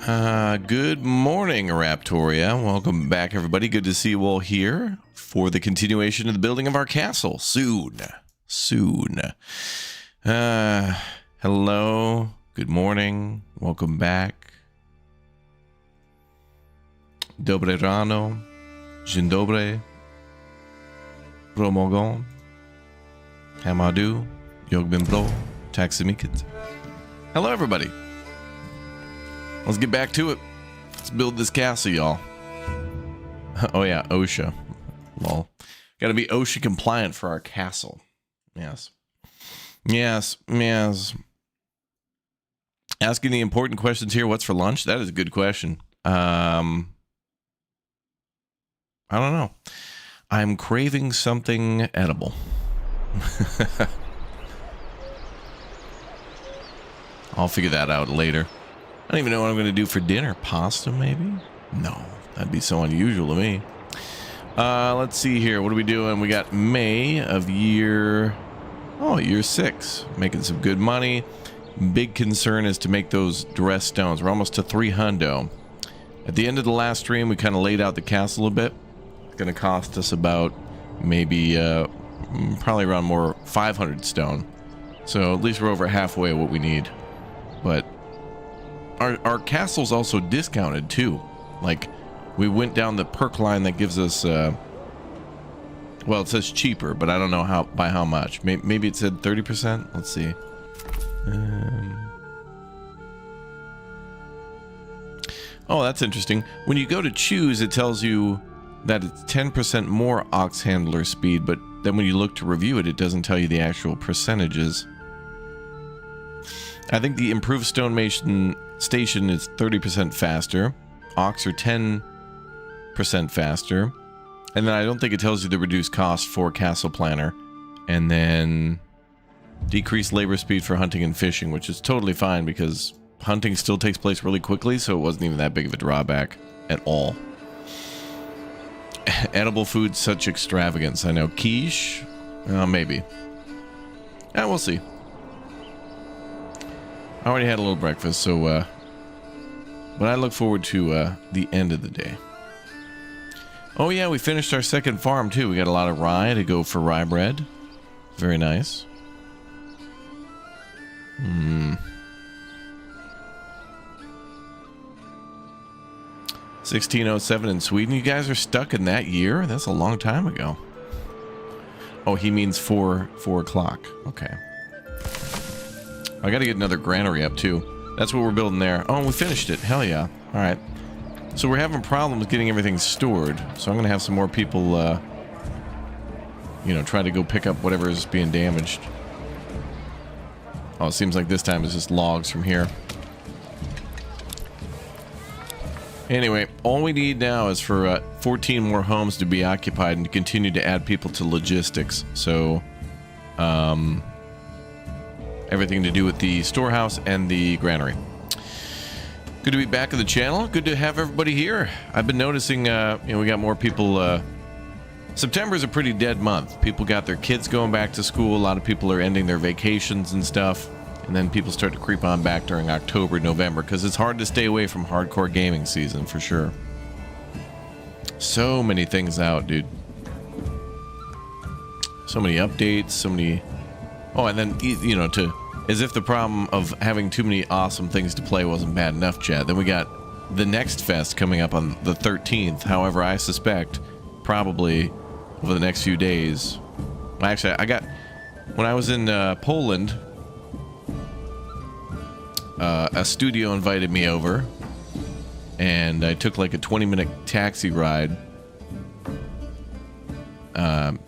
Good morning, Raptoria. Welcome back, everybody. Good to see you all here for the continuation of the building of our castle. Soon. Hello. Good morning. Welcome back. Dobre rano. Dzień dobry. Promogon. Hamadu. Yogbin bro. Taximikit. Hello, everybody. Let's get back to it. Let's build this castle, y'all. Oh yeah, OSHA. Well, gotta be OSHA compliant for our castle. Yes. Asking the important questions here. What's for lunch? That is a good question. I don't know. I'm craving something edible. I'll figure that out later. I don't even know what I'm going to do for dinner. Pasta, maybe? No, that'd be so unusual to me. Let's see here. What are we doing? We got May of year 6. Making some good money. Big concern is to make those dress stones. We're almost to 300. At the end of the last stream, we kind of laid out the castle a bit. It's going to cost us about maybe, probably around more 500 stone. So at least we're over halfway of what we need. But our castle's also discounted too. Like, we went down the perk line that gives us well, it says cheaper, but I don't know by how much. Maybe it said 30%. Let's see. Oh, that's interesting. When you go to choose, it tells you that it's 10% more ox handler speed, but then when you look to review it, it doesn't tell you the actual percentages. I think the improved stonemason station is 30% faster. Ox are 10% faster. And then I don't think it tells you the reduced cost for castle planner. And then decreased labor speed for hunting and fishing, which is totally fine because hunting still takes place really quickly, so it wasn't even that big of a drawback at all. Edible food, such extravagance. I know. Quiche? Maybe. Yeah, we'll see. I already had a little breakfast, so, but I look forward to, the end of the day. Oh yeah, we finished our second farm, too. We got a lot of rye to go for rye bread. Very nice. 1607 in Sweden. You guys are stuck in that year? That's a long time ago. Oh, he means 4 o'clock. Okay. I gotta get another granary up too. That's what we're building there. Oh, we finished it. Hell yeah. Alright. So we're having problems getting everything stored. So I'm gonna have some more people, you know, try to go pick up whatever is being damaged. Oh, it seems like this time it's just logs from here. Anyway, all we need now is for 14 more homes to be occupied and to continue to add people to logistics. So, everything to do with the storehouse and the granary. Good to be back on the channel. Good to have everybody here. I've been noticing, you know, we got more people. September's a pretty dead month. People got their kids going back to school. A lot of people are ending their vacations and stuff. And then people start to creep on back during October, November, because it's hard to stay away from hardcore gaming season, for sure. So many things out, dude. So many updates, so many... Oh, and then, you know, as if the problem of having too many awesome things to play wasn't bad enough, Chad. Then we got the next fest coming up on the 13th. However, I suspect probably over the next few days. Actually, when I was in Poland, a studio invited me over, and I took like a 20-minute taxi ride to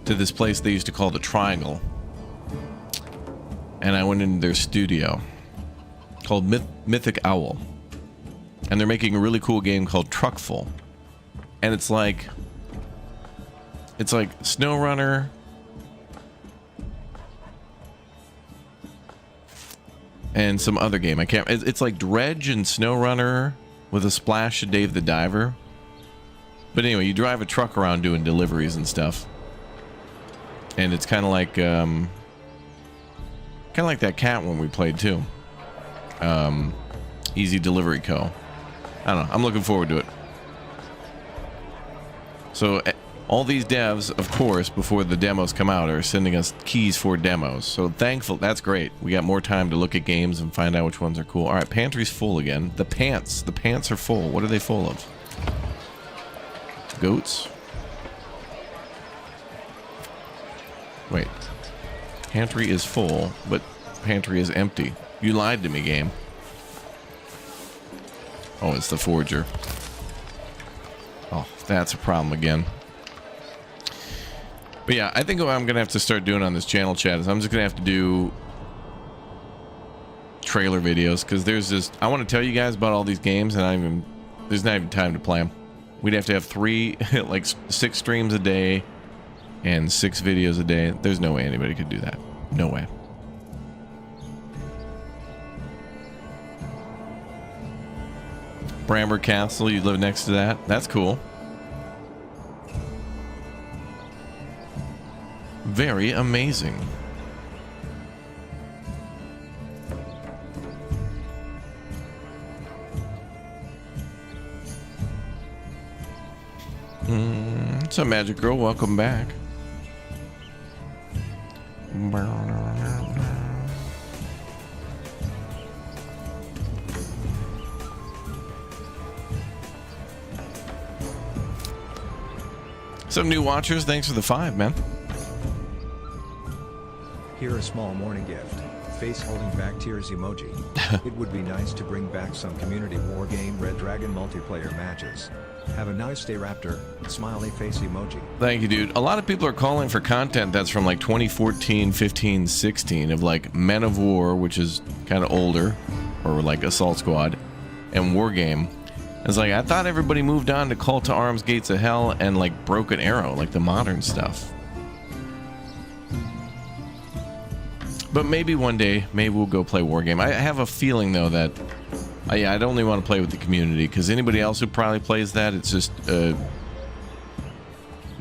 this place they used to call the Triangle, and I went into their studio called Mythic Owl, and they're making a really cool game called Truckful, and it's like SnowRunner and some other game. I can't. It's like Dredge and SnowRunner with a splash of Dave the Diver. But anyway, you drive a truck around doing deliveries and stuff, and it's kind of like that cat one we played too. Easy Delivery Co. I don't know. I'm looking forward to it. So all these devs, of course, before the demos come out, are sending us keys for demos. So thankful. That's great. We got more time to look at games and find out which ones are cool. All right, pantry's full again. The pants are full. What are they full of? Goats? Wait. Pantry is full, but pantry is empty. You lied to me, game. Oh, it's the forger. Oh, that's a problem again. But yeah, I think what I'm going to have to start doing on this channel chat is I'm just going to have to do trailer videos, because there's just, I want to tell you guys about all these games, and there's not even time to play them. We'd have to have 6 streams a day and 6 videos a day. There's no way anybody could do that. No way. Bramber Castle, you live next to that? That's cool. Very amazing. What's up, Magic Girl? Welcome back. Some new watchers, thanks for the 5, man. Here a small morning gift. Face holding back tears emoji. It would be nice to bring back some community war game Red Dragon multiplayer matches. Have a nice day, Raptor. Smiley face emoji. Thank you, dude. A lot of people are calling for content that's from like 2014, 15, 16 of like Men of War, which is kind of older, or like Assault Squad, and War Game. It's like, I thought everybody moved on to Call to Arms, Gates of Hell, and like Broken Arrow, like the modern stuff. But maybe one day, maybe we'll go play War Game. I have a feeling though that I'd only want to play with the community, because anybody else who probably plays that, it's just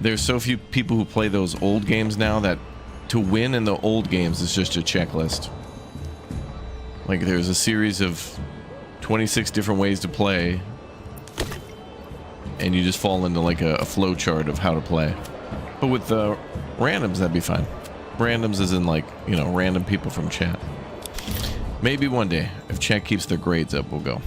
there's so few people who play those old games now that to win in the old games is just a checklist. Like there's a series of 26 different ways to play, and you just fall into like a flow chart of how to play. But with the randoms, that'd be fine. Randoms as in like, you know, random people from chat. Maybe one day, if chat keeps their grades up, we'll go.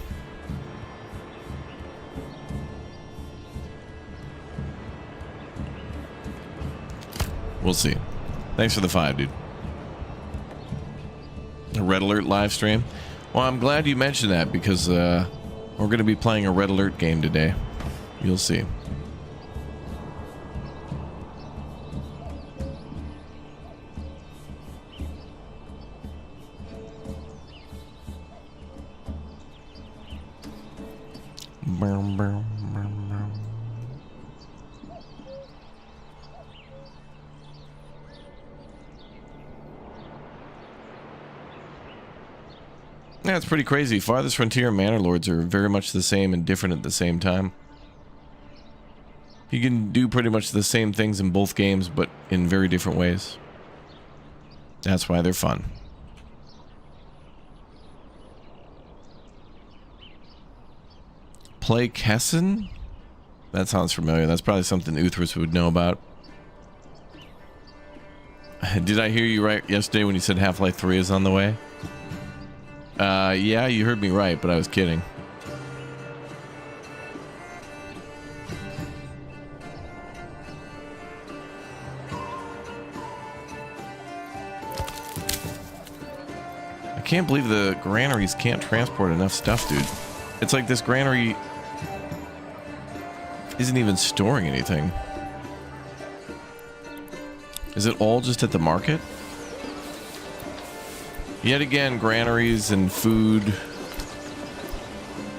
We'll see. Thanks for the 5, dude. A Red Alert live stream. Well, I'm glad you mentioned that, because we're going to be playing a Red Alert game today. You'll see. Yeah, it's pretty crazy. Farthest Frontier and Manor Lords are very much the same and different at the same time. You can do pretty much the same things in both games, but in very different ways. That's why they're fun. Play Kessen? That sounds familiar. That's probably something Uthris would know about. Did I hear you right yesterday when you said Half-Life 3 is on the way? Yeah, you heard me right, but I was kidding. I can't believe the granaries can't transport enough stuff, dude. It's like this granary isn't even storing anything. Is it all just at the market? Yet again, granaries and food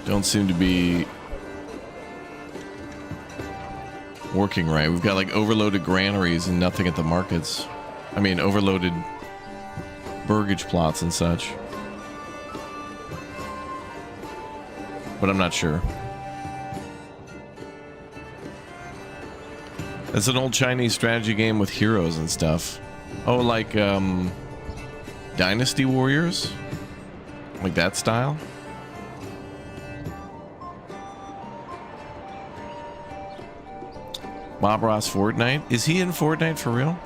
don't seem to be working right. We've got like overloaded granaries and nothing at the markets. I mean, overloaded burgage plots and such. But I'm not sure. It's an old Chinese strategy game with heroes and stuff. Oh, like, Dynasty Warriors? Like that style? Bob Ross Fortnite. Is he in Fortnite for real?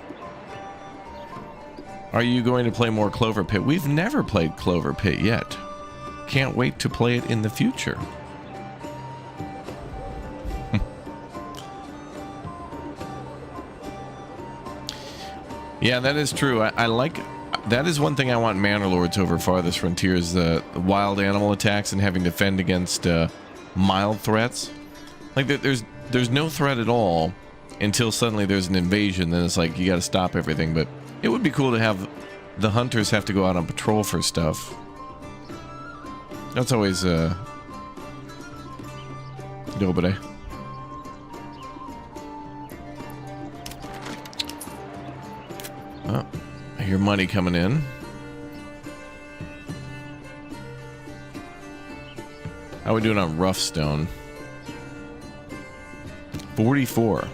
Are you going to play more Clover Pit? We've never played Clover Pit yet. Can't wait to play it in the future. Yeah, that is true. I like... That is one thing I want Manor Lords over Farthest Frontiers, the wild animal attacks and having to fend against mild threats. Like, there's no threat at all until suddenly there's an invasion, then it's like you gotta stop everything. But it would be cool to have the hunters have to go out on patrol for stuff. That's always nobody. Oh, I hear money coming in. How are we doing on rough stone? 44.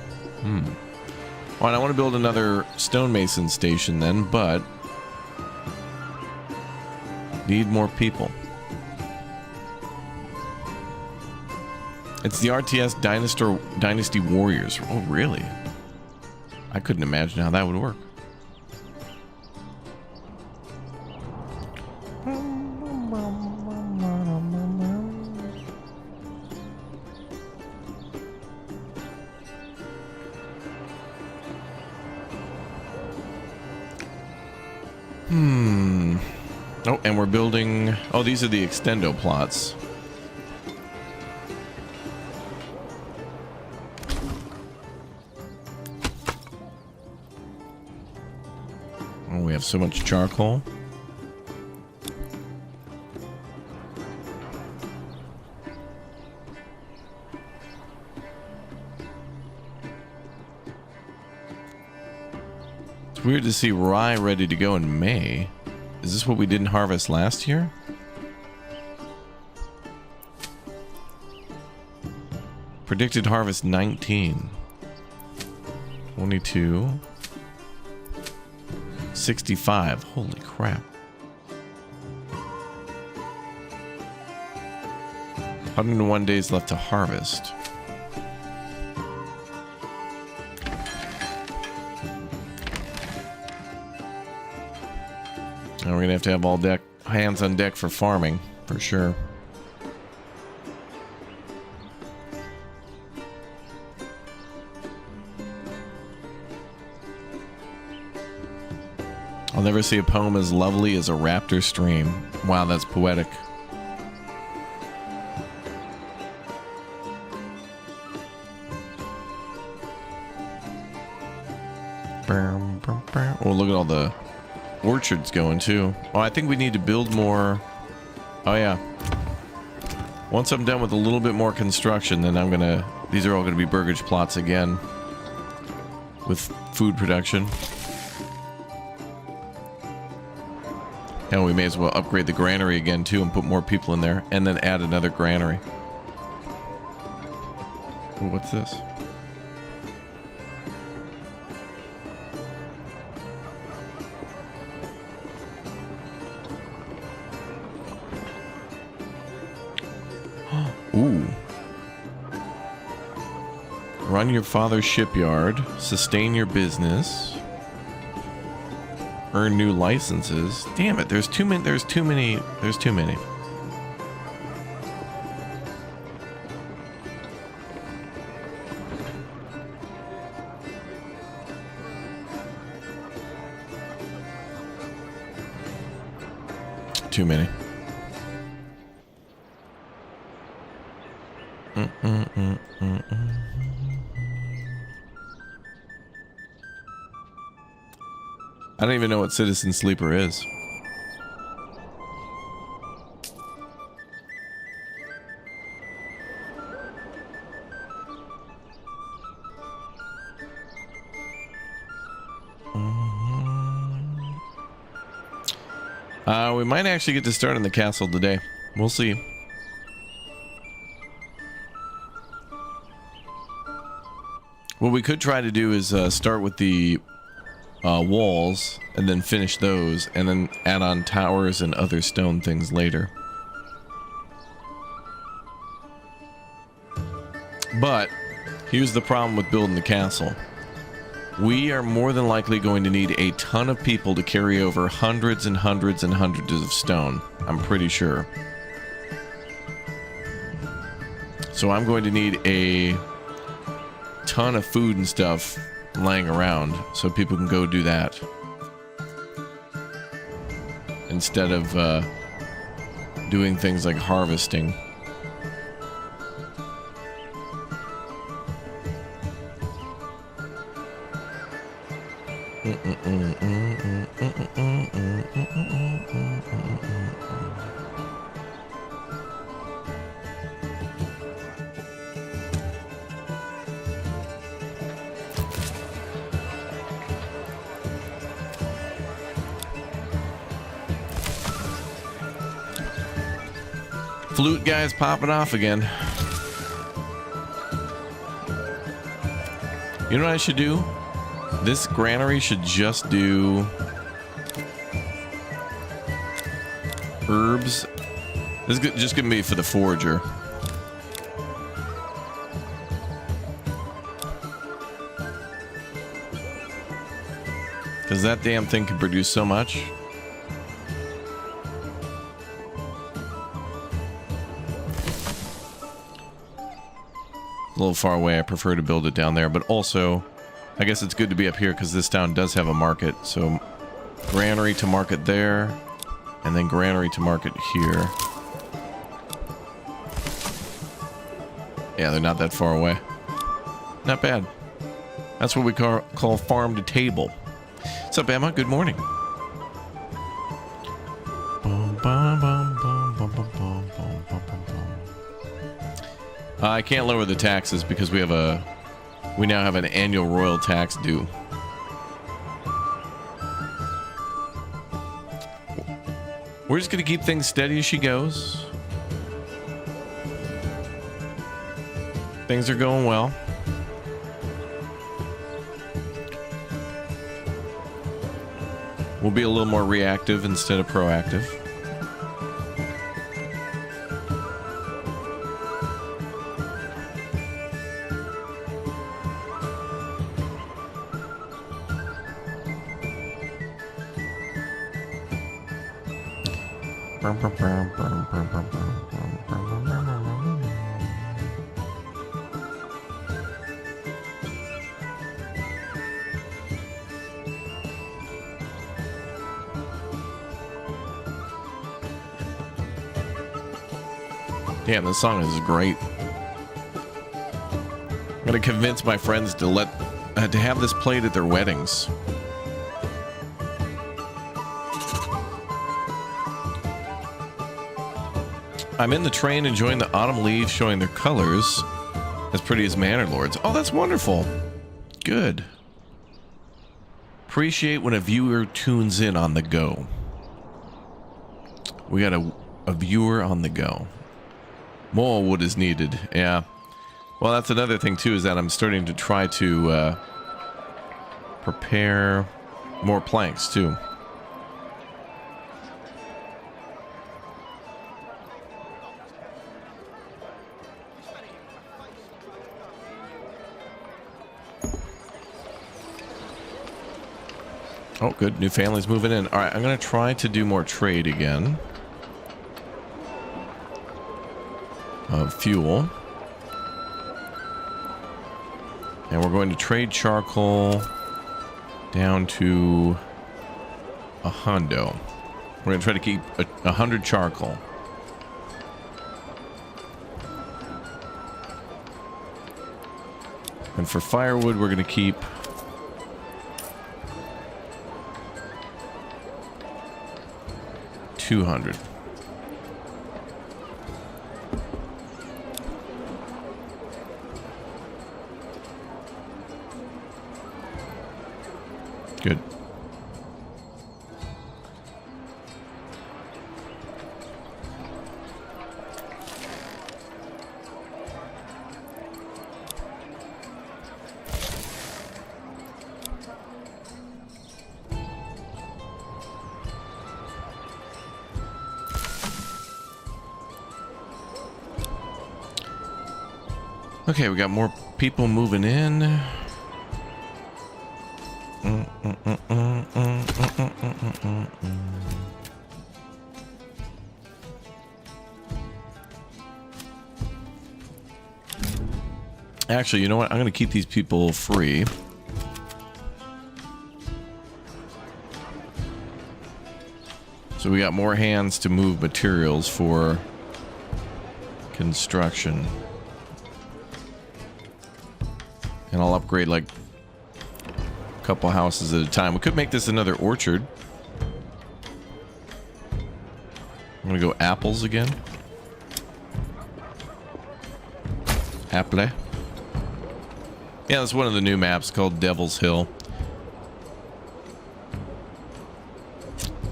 Well, I want to build another stonemason station then, but need more people. It's the RTS Dynasty Warriors. Oh, really? I couldn't imagine how that would work. Oh, and we're building... Oh, these are the extendo plots. Oh, we have so much charcoal. It's weird to see rye ready to go in May. Is this what we didn't harvest last year? Predicted harvest 19. 22. 65. Holy crap. 101 days left to harvest. And we're gonna have to have all hands on deck for farming, for sure. I'll never see a poem as lovely as a raptor stream. Wow, that's poetic. Oh, look at all the orchards going too. Oh, I think we need to build more. Oh yeah. Once I'm done with a little bit more construction, then I'm gonna... These are all gonna be burgage plots again. With food production. And we may as well upgrade the granary again too and put more people in there. And then add another granary. Ooh, what's this? Ooh. Run your father's shipyard. Sustain your business. Earn new licenses. Damn it, there's too many. There's too many. There's too many. Too many. I don't even know what Citizen Sleeper is. We might actually get to start in the castle today. We'll see. What we could try to do is start with the walls and then finish those and then add on towers and other stone things later. But Here's the problem with building the castle. We are more than likely going to need a ton of people to carry over hundreds and hundreds and hundreds of stone. I'm pretty sure. So I'm going to need a ton of food and stuff laying around so people can go do that. Instead of doing things like harvesting. Flute guy's popping off again. You know what I should do? This granary should just do herbs. This is just gonna be for the forager. Because that damn thing can produce so much. A little far away. I prefer to build it down there, but also I guess it's good to be up here because this town does have a market. So granary to market there, and then granary to market here. Yeah, they're not that far away. Not bad. That's what we call farm to table. What's up, Emma? Good morning. I can't lower the taxes because we now have an annual royal tax due. We're just gonna keep things steady as she goes. Things are going well. We'll be a little more reactive instead of proactive. Damn, this song is great. I'm gonna convince my friends to to have this played at their weddings. I'm in the train enjoying the autumn leaves showing their colors as pretty as Manor Lords. Oh, that's wonderful. Good. Appreciate when a viewer tunes in on the go. We got a viewer on the go. More wood is needed. Yeah. Well, that's another thing too, is that I'm starting to try to prepare more planks too. Oh, good. New families moving in. All right, I'm going to try to do more trade again. Of fuel. And we're going to trade charcoal down to a hundo. We're going to try to keep 100 charcoal. And for firewood, we're going to keep 200. Good. Okay, we got more people moving in. Actually, you know what? I'm going to keep these people free. So we got more hands to move materials for construction. And I'll upgrade like a couple houses at a time. We could make this another orchard. I'm going to go apples again. Apple. Yeah, that's one of the new maps called Devil's Hill.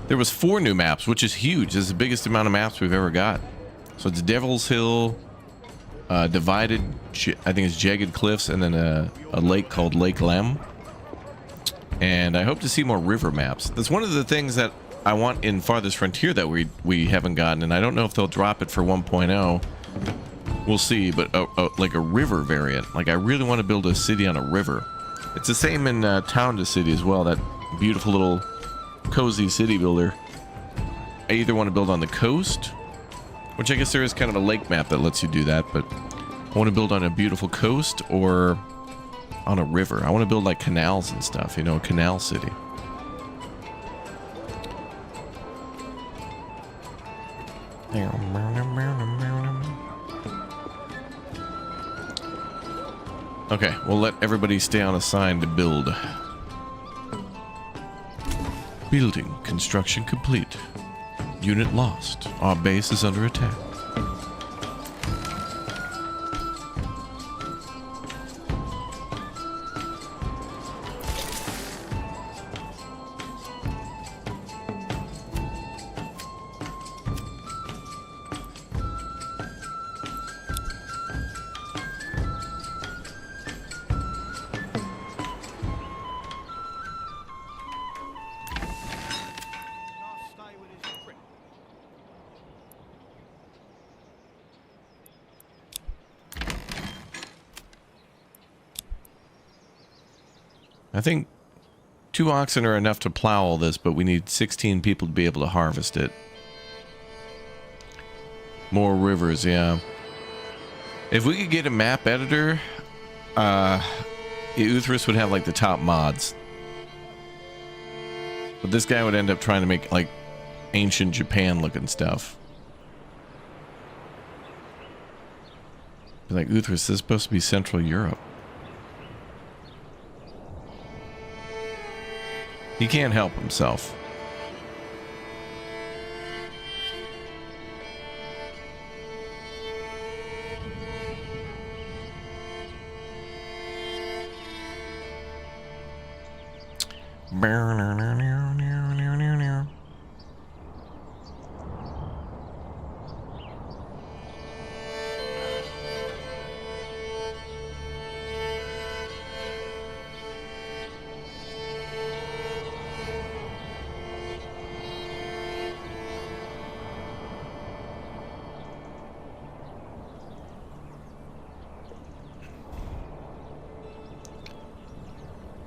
There was 4 new maps, which is huge. It's the biggest amount of maps we've ever got. So it's Devil's Hill, Divided, I think it's Jagged Cliffs, and then a lake called Lake Lem. And I hope to see more river maps. That's one of the things that I want in Farthest Frontier that we haven't gotten, and I don't know if they'll drop it for 1.0. We'll see, but like a river variant. Like I really want to build a city on a river. It's the same in Town to City as well, that beautiful little cozy city builder. I either want to build on the coast, which I guess there is kind of a lake map that lets you do that, but I want to build on a beautiful coast or on a river. I want to build like canals and stuff, you know, a canal city. Okay, we'll let everybody stay on assigned to build. Building construction complete. Unit lost. Our base is under attack. I think 2 oxen are enough to plow all this, but we need 16 people to be able to harvest it. More rivers, yeah. If we could get a map editor, Uthris would have like the top mods. But this guy would end up trying to make like ancient Japan looking stuff. Like, Uthris, this is supposed to be Central Europe. He can't help himself.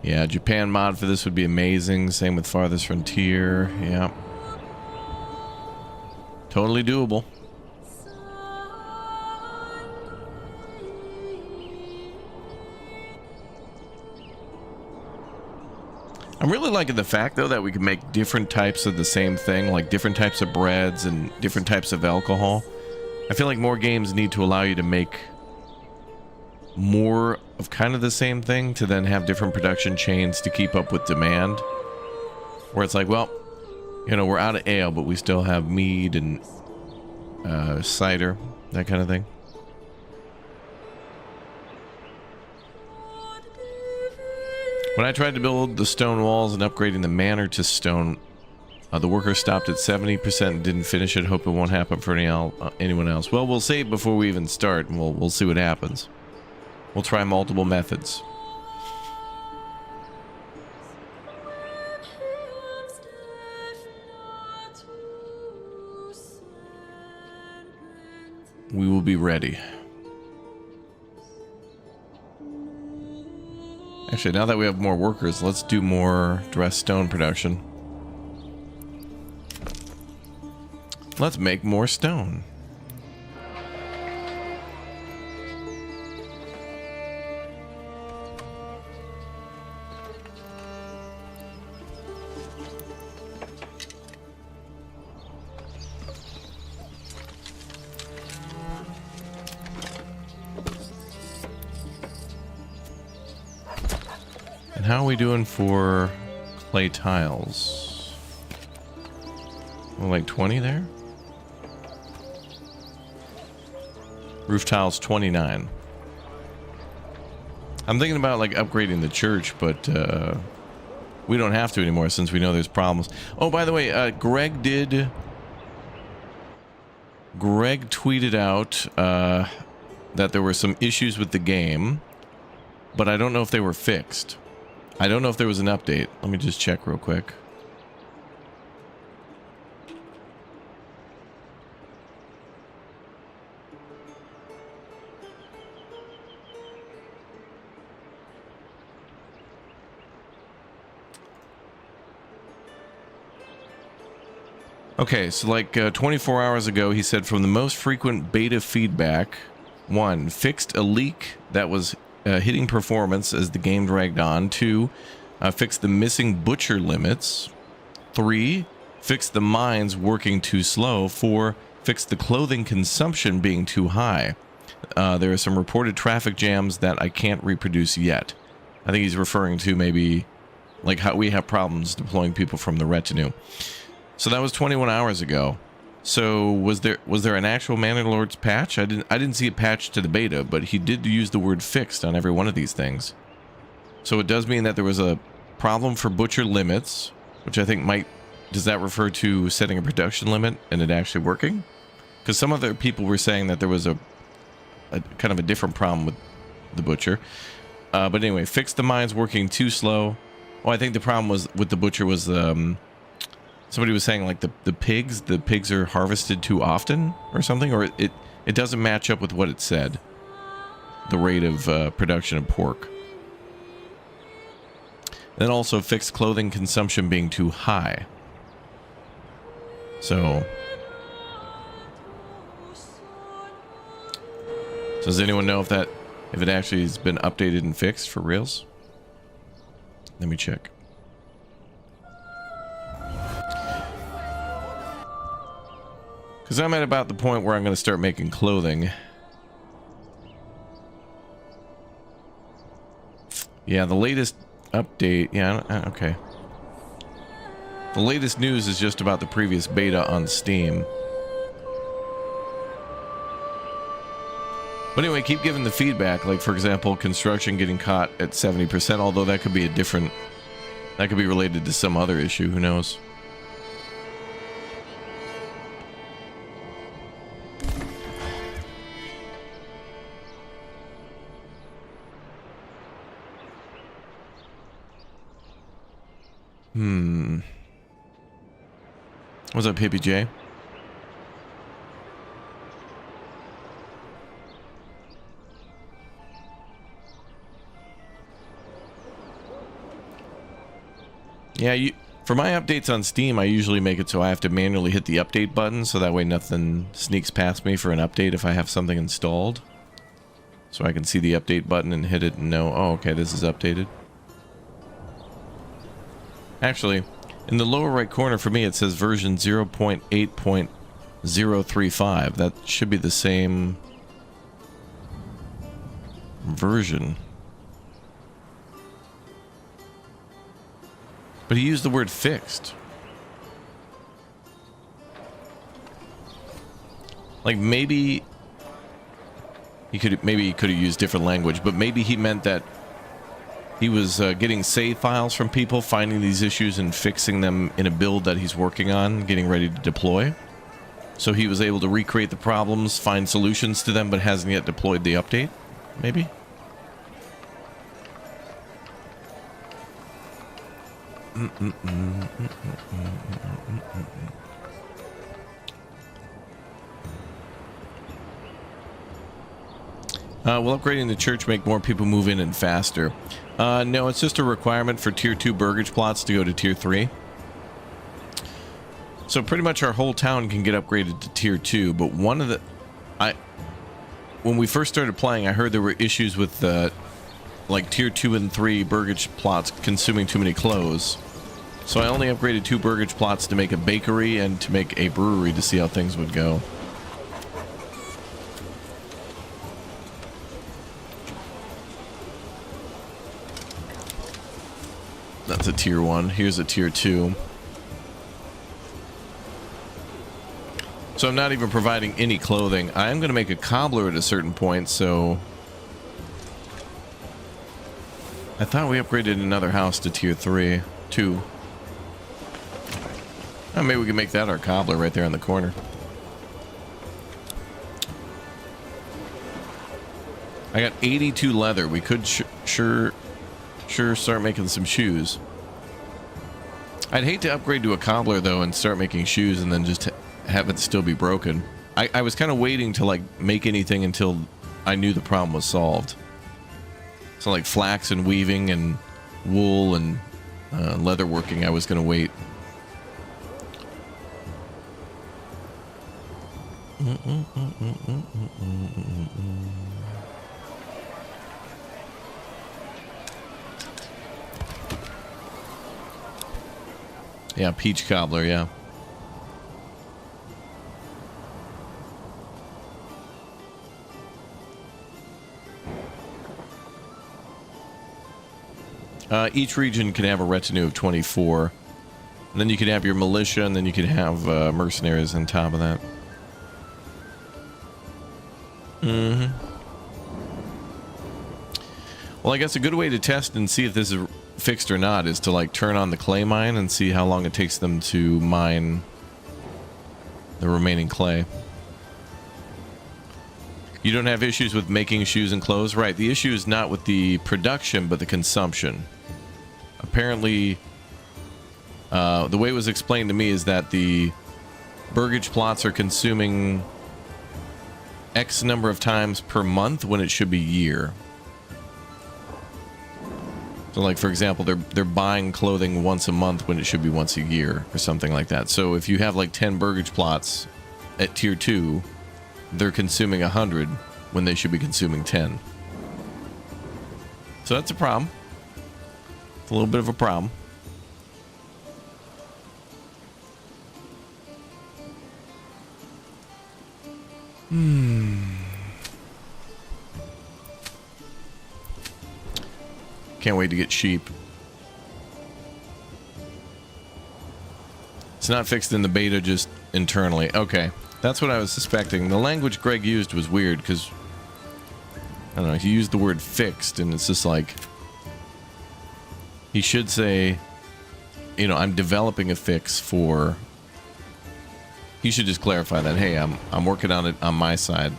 Yeah, Japan mod for this would be amazing. Same with Farthest Frontier. Yeah. Totally doable. I'm really liking the fact, though, that we can make different types of the same thing, like different types of breads and different types of alcohol. I feel like more games need to allow you to make more of kind of the same thing to then have different production chains to keep up with demand. Where it's like, well, you know, we're out of ale, but we still have mead and cider, that kind of thing. When I tried to build the stone walls and upgrading the manor to stone, the workers stopped at 70% and didn't finish it. Hope it won't happen for anyone else. Well, we'll save before we even start, and we'll see what happens. We'll try multiple methods. We will be ready. Actually, now that we have more workers, let's do more dressed stone production. Let's make more stone. And how are we doing for clay tiles? Well, like 20 there? Roof tiles 29. I'm thinking about like upgrading the church, but we don't have to anymore since we know there's problems. Oh, by the way, Greg tweeted out that there were some issues with the game, but I don't know if they were fixed. I don't know if there was an update. Let me just check real quick. Okay, so like 24 hours ago, he said from the most frequent beta feedback, 1, fixed a leak that was hitting performance as the game dragged on. 2, fixed the missing butcher limits. 3, fixed the mines working too slow. 4, fixed the clothing consumption being too high. There are some reported traffic jams that I can't reproduce yet. I think he's referring to maybe like how we have problems deploying people from the retinue. So that was 21 hours ago. So was there an actual Manor Lord's patch? I didn't see a patch to the beta, but he did use the word fixed on every one of these things. So it does mean that there was a problem for butcher limits, which I think might... Does that refer to setting a production limit and it actually working? Because some other people were saying that there was a kind of a different problem with the butcher. But anyway, fixed the mines working too slow. Oh, I think the problem was with the butcher was... somebody was saying like the pigs are harvested too often or something, or it doesn't match up with what it said. The rate of production of pork. Then also fixed clothing consumption being too high. So does anyone know if it actually has been updated and fixed for reals? Let me check. Because I'm at about the point where I'm going to start making clothing. Yeah, the latest update... Yeah, okay. The latest news is just about the previous beta on Steam. But anyway, keep giving the feedback. Like, for example, construction getting caught at 70%, although that could be a different... That could be related to some other issue, who knows? What's up, Hippie J? Yeah, for my updates on Steam, I usually make it so I have to manually hit the update button, so that way nothing sneaks past me for an update if I have something installed. So I can see the update button and hit it and know, oh, okay, this is updated. Actually, in the lower right corner for me, it says version 0.8.035. That should be the same version. But he used the word fixed. Like maybe he could have used different language, but maybe he meant that he was getting save files from people, finding these issues and fixing them in a build that he's working on, getting ready to deploy. So he was able to recreate the problems, find solutions to them, but hasn't yet deployed the update, maybe? Will upgrading the church make more people move in and faster? No, it's just a requirement for tier 2 burgage plots to go to tier 3. So pretty much our whole town can get upgraded to tier 2, but one of the... when we first started playing, I heard there were issues with like tier 2 and 3 burgage plots consuming too many clothes. So I only upgraded 2 burgage plots to make a bakery and to make a brewery to see how things would go. That's a tier 1. Here's a tier 2. So I'm not even providing any clothing. I am going to make a cobbler at a certain point, so... I thought we upgraded another house to tier 3. 2. Oh, maybe we can make that our cobbler right there in the corner. I got 82 leather. We could sure start making some shoes. I'd hate to upgrade to a cobbler though and start making shoes and then just have it still be broken. I was kind of waiting to like make anything until I knew the problem was solved. So like flax and weaving and wool and leather working, I was going to wait. Yeah, peach cobbler, yeah. Each region can have a retinue of 24. And then you can have your militia, and then you can have mercenaries on top of that. Well, I guess a good way to test and see if this is fixed or not is to like turn on the clay mine and see how long it takes them to mine the remaining clay. You don't have issues with making shoes and clothes? Right, the issue is not with the production, but the consumption. Apparently, the way it was explained to me is that the burgage plots are consuming X number of times per month when it should be year. So like, for example, they're buying clothing once a month when it should be once a year or something like that. So if you have like 10 burgage plots at tier 2, they're consuming 100 when they should be consuming 10. So that's a problem. It's a little bit of a problem. Can't wait to get sheep. It's not fixed in the beta, just internally. Okay, that's what I was suspecting. The language Greg used was weird because, I don't know, he used the word fixed, and it's just like, he should say, you know, I'm developing a fix for... He should just clarify that, hey, I'm working on it on my side.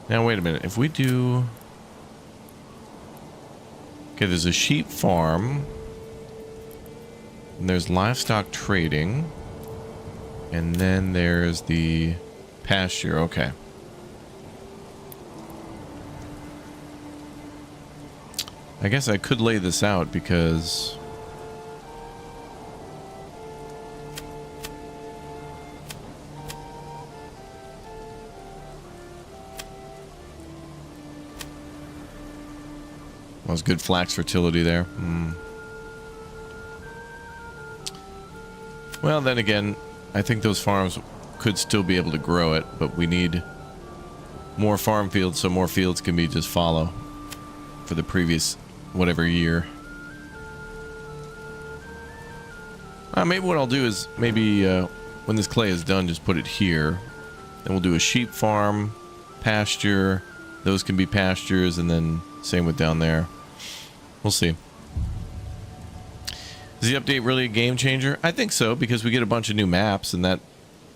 Now, wait a minute. If we do... Okay, there's a sheep farm. And there's livestock trading. And then there's the pasture. Okay. I guess I could lay this out because... Well, it's good flax fertility there. Well, then again, I think those farms could still be able to grow it, but we need more farm fields so more fields can be just fallow for the previous whatever year. Maybe what I'll do is maybe when this clay is done, just put it here. Then we'll do a sheep farm, pasture. Those can be pastures, and then same with down there. We'll see. Is the update really a game changer? I think so, because we get a bunch of new maps, and that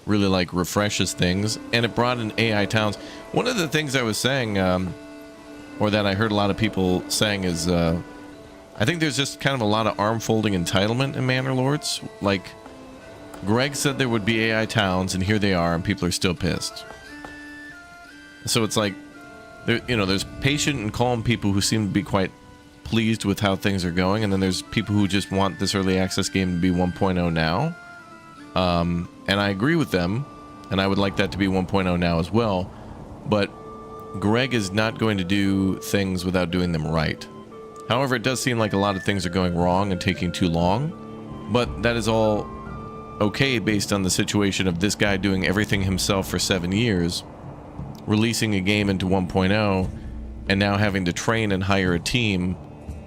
really like refreshes things, and it brought in AI towns. One of the things I was saying, or that I heard a lot of people saying, is I think there's just kind of a lot of arm-folding entitlement in Manor Lords. Like, Greg said there would be AI towns, and here they are, and people are still pissed. So it's like, there's patient and calm people who seem to be quite pleased with how things are going, and then there's people who just want this early access game to be 1.0 now. And I agree with them, and I would like that to be 1.0 now as well. But Greg is not going to do things without doing them right. However, it does seem like a lot of things are going wrong and taking too long, but that is all okay based on the situation of this guy doing everything himself for 7 years, releasing a game into 1.0, and now having to train and hire a team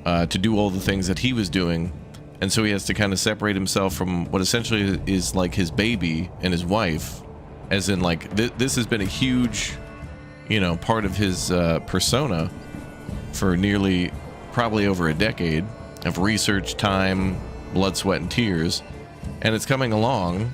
to do all the things that he was doing. And so he has to kind of separate himself from what essentially is like his baby and his wife, as in like this has been a huge, part of his persona for nearly probably over a decade of research, time, blood, sweat, and tears, and it's coming along.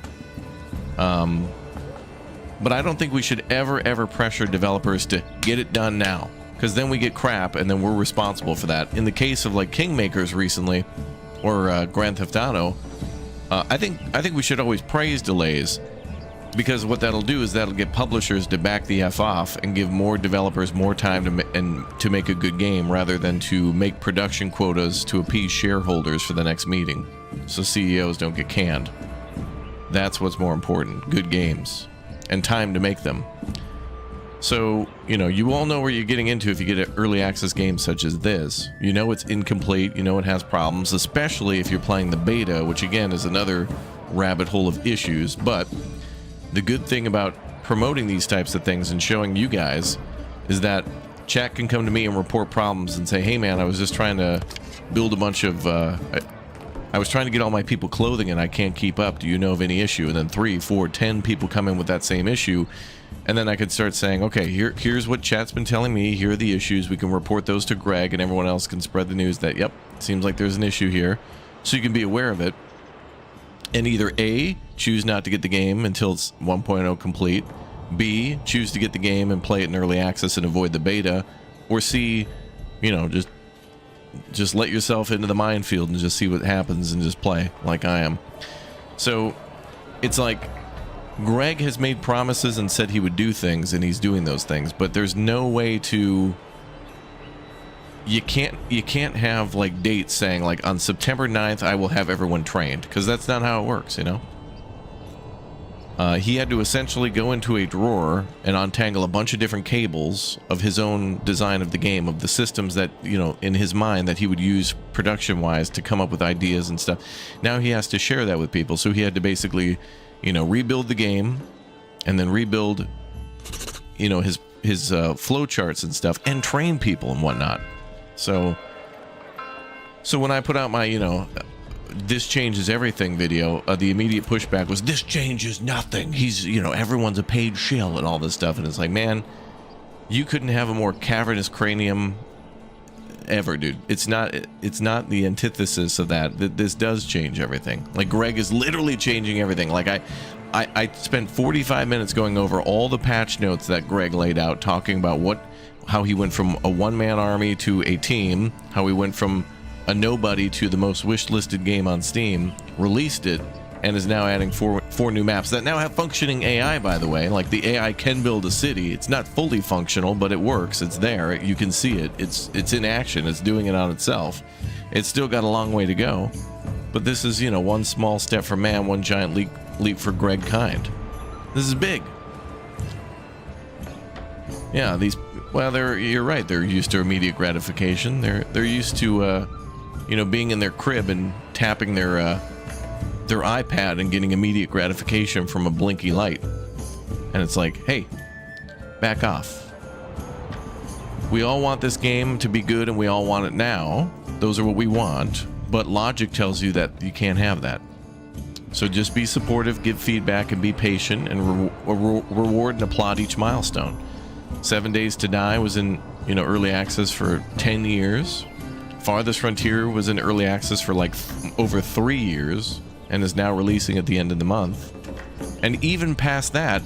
But I don't think we should ever pressure developers to get it done now, because then we get crap and then we're responsible for that. In the case of like Kingmakers recently, or Grand Theft Auto, I think we should always praise delays, because what that'll do is that'll get publishers to back the F off and give more developers more time to make a good game, rather than to make production quotas to appease shareholders for the next meeting, so CEOs don't get canned. That's what's more important: good games and time to make them. So, you all know where you're getting into if you get an early access game such as this. You know it's incomplete, you know it has problems, especially if you're playing the beta, which again is another rabbit hole of issues. But the good thing about promoting these types of things and showing you guys is that chat can come to me and report problems and say, hey man, I was just trying to build a bunch of I was trying to get all my people clothing and I can't keep up. Do you know of any issue? And then 3, 4, 10 people come in with that same issue. And then I could start saying, okay, here's what chat's been telling me. Here are the issues. We can report those to Greg, and everyone else can spread the news that, yep, seems like there's an issue here. So you can be aware of it. And either A, choose not to get the game until it's 1.0 complete. B, choose to get the game and play it in early access and avoid the beta. Or C, just let yourself into the minefield and just see what happens and just play like I am. So it's like Greg has made promises and said he would do things, and he's doing those things, but there's no way to, you can't have like dates saying like on September 9th I will have everyone trained, because that's not how it works. He had to essentially go into a drawer and untangle a bunch of different cables of his own design of the game, of the systems that, in his mind that he would use production-wise to come up with ideas and stuff. Now he has to share that with people, so he had to basically, rebuild the game and then rebuild, his flow charts and stuff, and train people and whatnot. So when I put out my, this changes everything video, the immediate pushback was, this changes nothing. He's, everyone's a paid shill and all this stuff. And it's like, man, you couldn't have a more cavernous cranium ever, dude. It's not the antithesis of that. This does change everything. Like, Greg is literally changing everything. Like, I spent 45 minutes going over all the patch notes that Greg laid out, talking about how he went from a one-man army to a team, how he went from a nobody to the most wish-listed game on Steam, released it, and is now adding four new maps that now have functioning AI, by the way. Like, the AI can build a city. It's not fully functional, but it works. It's there. You can see it. It's in action. It's doing it on itself. It's still got a long way to go. But this is, one small step for man, one giant leap for Greg kind. This is big. Yeah, you're right. They're used to immediate gratification. They're used to, being in their crib and tapping their iPad and getting immediate gratification from a blinky light. And it's like, hey, back off. We all want this game to be good, and we all want it now. Those are what we want. But logic tells you that you can't have that. So just be supportive, give feedback, and be patient, and reward and applaud each milestone. 7 Days to Die was in early access for 10 years. Farthest Frontier was in early access for like over 3 years, and is now releasing at the end of the month. And even past that,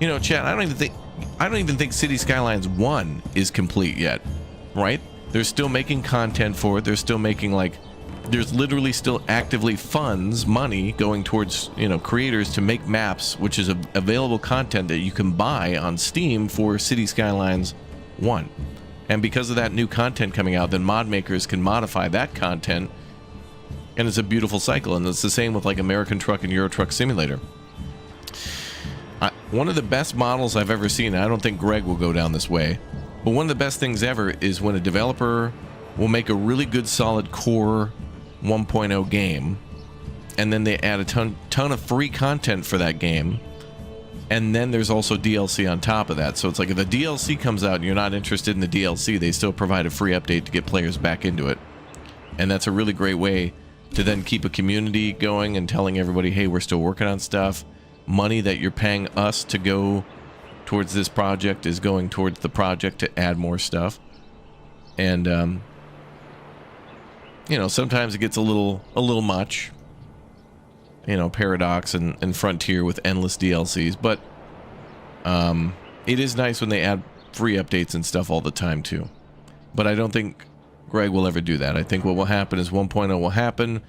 you know, chat, I don't even think City Skylines 1 is complete yet, right? They're still making content for it. They're still making, like, there's literally still actively funds, money going towards, you know, creators to make maps, which is available content that you can buy on Steam for City Skylines 1. And because of that new content coming out, then mod makers can modify that content, and it's a beautiful cycle. And it's the same with like American Truck and Euro Truck Simulator. One of the best models I've ever seen, and I don't think Greg will go down this way, but one of the best things ever is when a developer will make a really good solid core 1.0 game, and then they add a ton of free content for that game, and then there's also DLC on top of that. So it's like if the DLC comes out and you're not interested in the DLC, they still provide a free update to get players back into it. And that's a really great way to then keep a community going and telling everybody, hey, we're still working on stuff. Money that you're paying us to go towards this project is going towards the project to add more stuff. And you know, sometimes it gets a little much, you know, Paradox and Frontier with endless DLCs, but it is nice when they add free updates and stuff all the time too. But I don't think Greg will ever do that. I think what will happen is 1.0 will happen.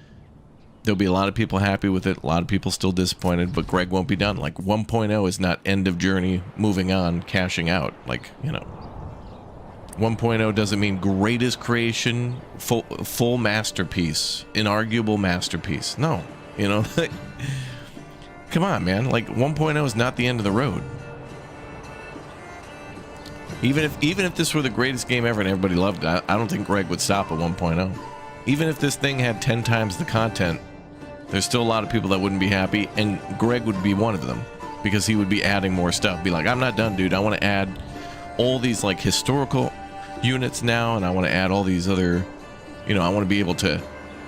There'll be a lot of people happy with it, a lot of people still disappointed, but Greg won't be done. Like 1.0 is not end of journey, moving on, cashing out. Like, you know, 1.0 doesn't mean greatest creation, full masterpiece, inarguable masterpiece. No, you know, come on, man. Like 1.0 is not the end of the road. Even if this were the greatest game ever and everybody loved it, I don't think Greg would stop at 1.0. Even if this thing had 10 times the content, there's still a lot of people that wouldn't be happy, and Greg would be one of them, because he would be adding more stuff. Be like, I'm not done, dude. I want to add all these like historical units now, and I want to add all these other, you know, I want to be able to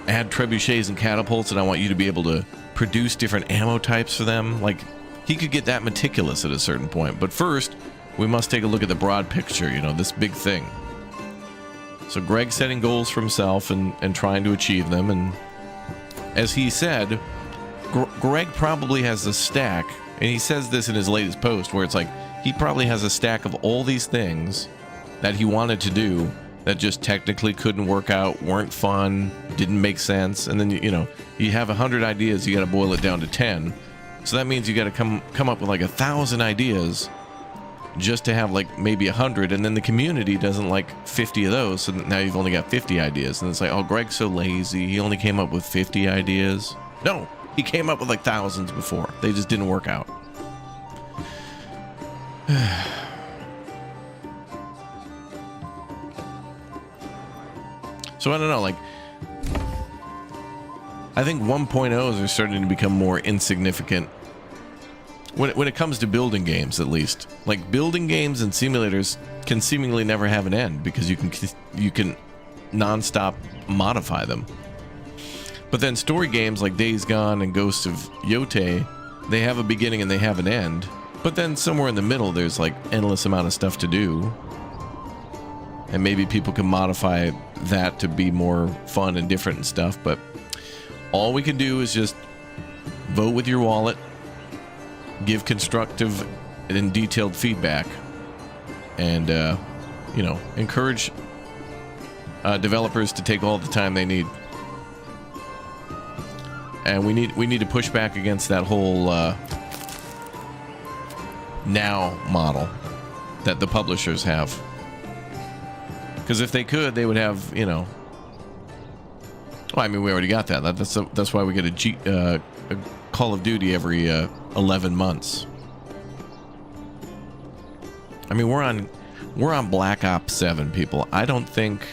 add trebuchets and catapults, and I want you to be able to produce different ammo types for them. Like, he could get that meticulous at a certain point. But first, we must take a look at the broad picture, you know, this big thing. So Greg's setting goals for himself and trying to achieve them. And as he said, Greg probably has a stack, and he says this in his latest post, where it's like, he probably has a stack of all these things that he wanted to do that just technically couldn't work out, weren't fun, didn't make sense. And then, you know, you have 100 ideas, you got to boil it down to 10. So that means you got to come up with like 1,000 ideas just to have like maybe 100, and then the community doesn't like 50 of those, so now you've only got 50 ideas. And it's like, oh, Greg's so lazy, he only came up with 50 ideas. No, he came up with like thousands before. They just didn't work out. So I don't know, like, I think 1.0s are starting to become more insignificant when it comes to building games, at least. Like, building games and simulators can seemingly never have an end, because you can non-stop modify them. But then story games like Days Gone and Ghosts of Yote, they have a beginning and they have an end. But then somewhere in the middle, there's like endless amount of stuff to do. And maybe people can modify that to be more fun and different and stuff. But all we can do is just vote with your wallet, give constructive and detailed feedback, and you know, encourage developers to take all the time they need. And we need to push back against that whole now model that the publishers have. Because if they could, they would have, you know, well, I mean, we already got that. That's why we get a Call of Duty every 11 months. I mean, we're on Black Ops 7, people. I don't think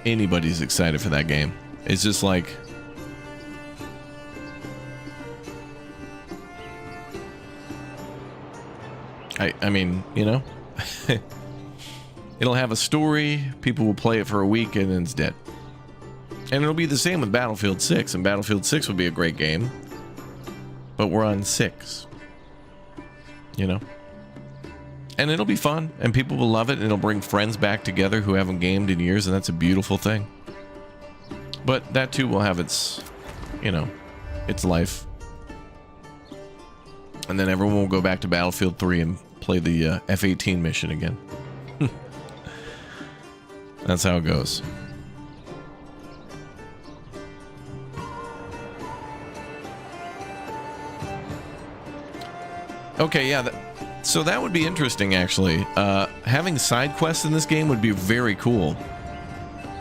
anybody's excited for that game. It's just like, I mean, you know, it'll have a story, people will play it for a week, and then it's dead. And it'll be the same with Battlefield 6, and Battlefield 6 would be a great game, but we're on 6, you know? And it'll be fun, and people will love it, and it'll bring friends back together who haven't gamed in years, and that's a beautiful thing. But that too will have its, you know, It's life. And then everyone will go back to Battlefield 3 and play the F-18 mission again. That's how it goes. Okay, yeah. So that would be interesting, actually. Having side quests in this game would be very cool.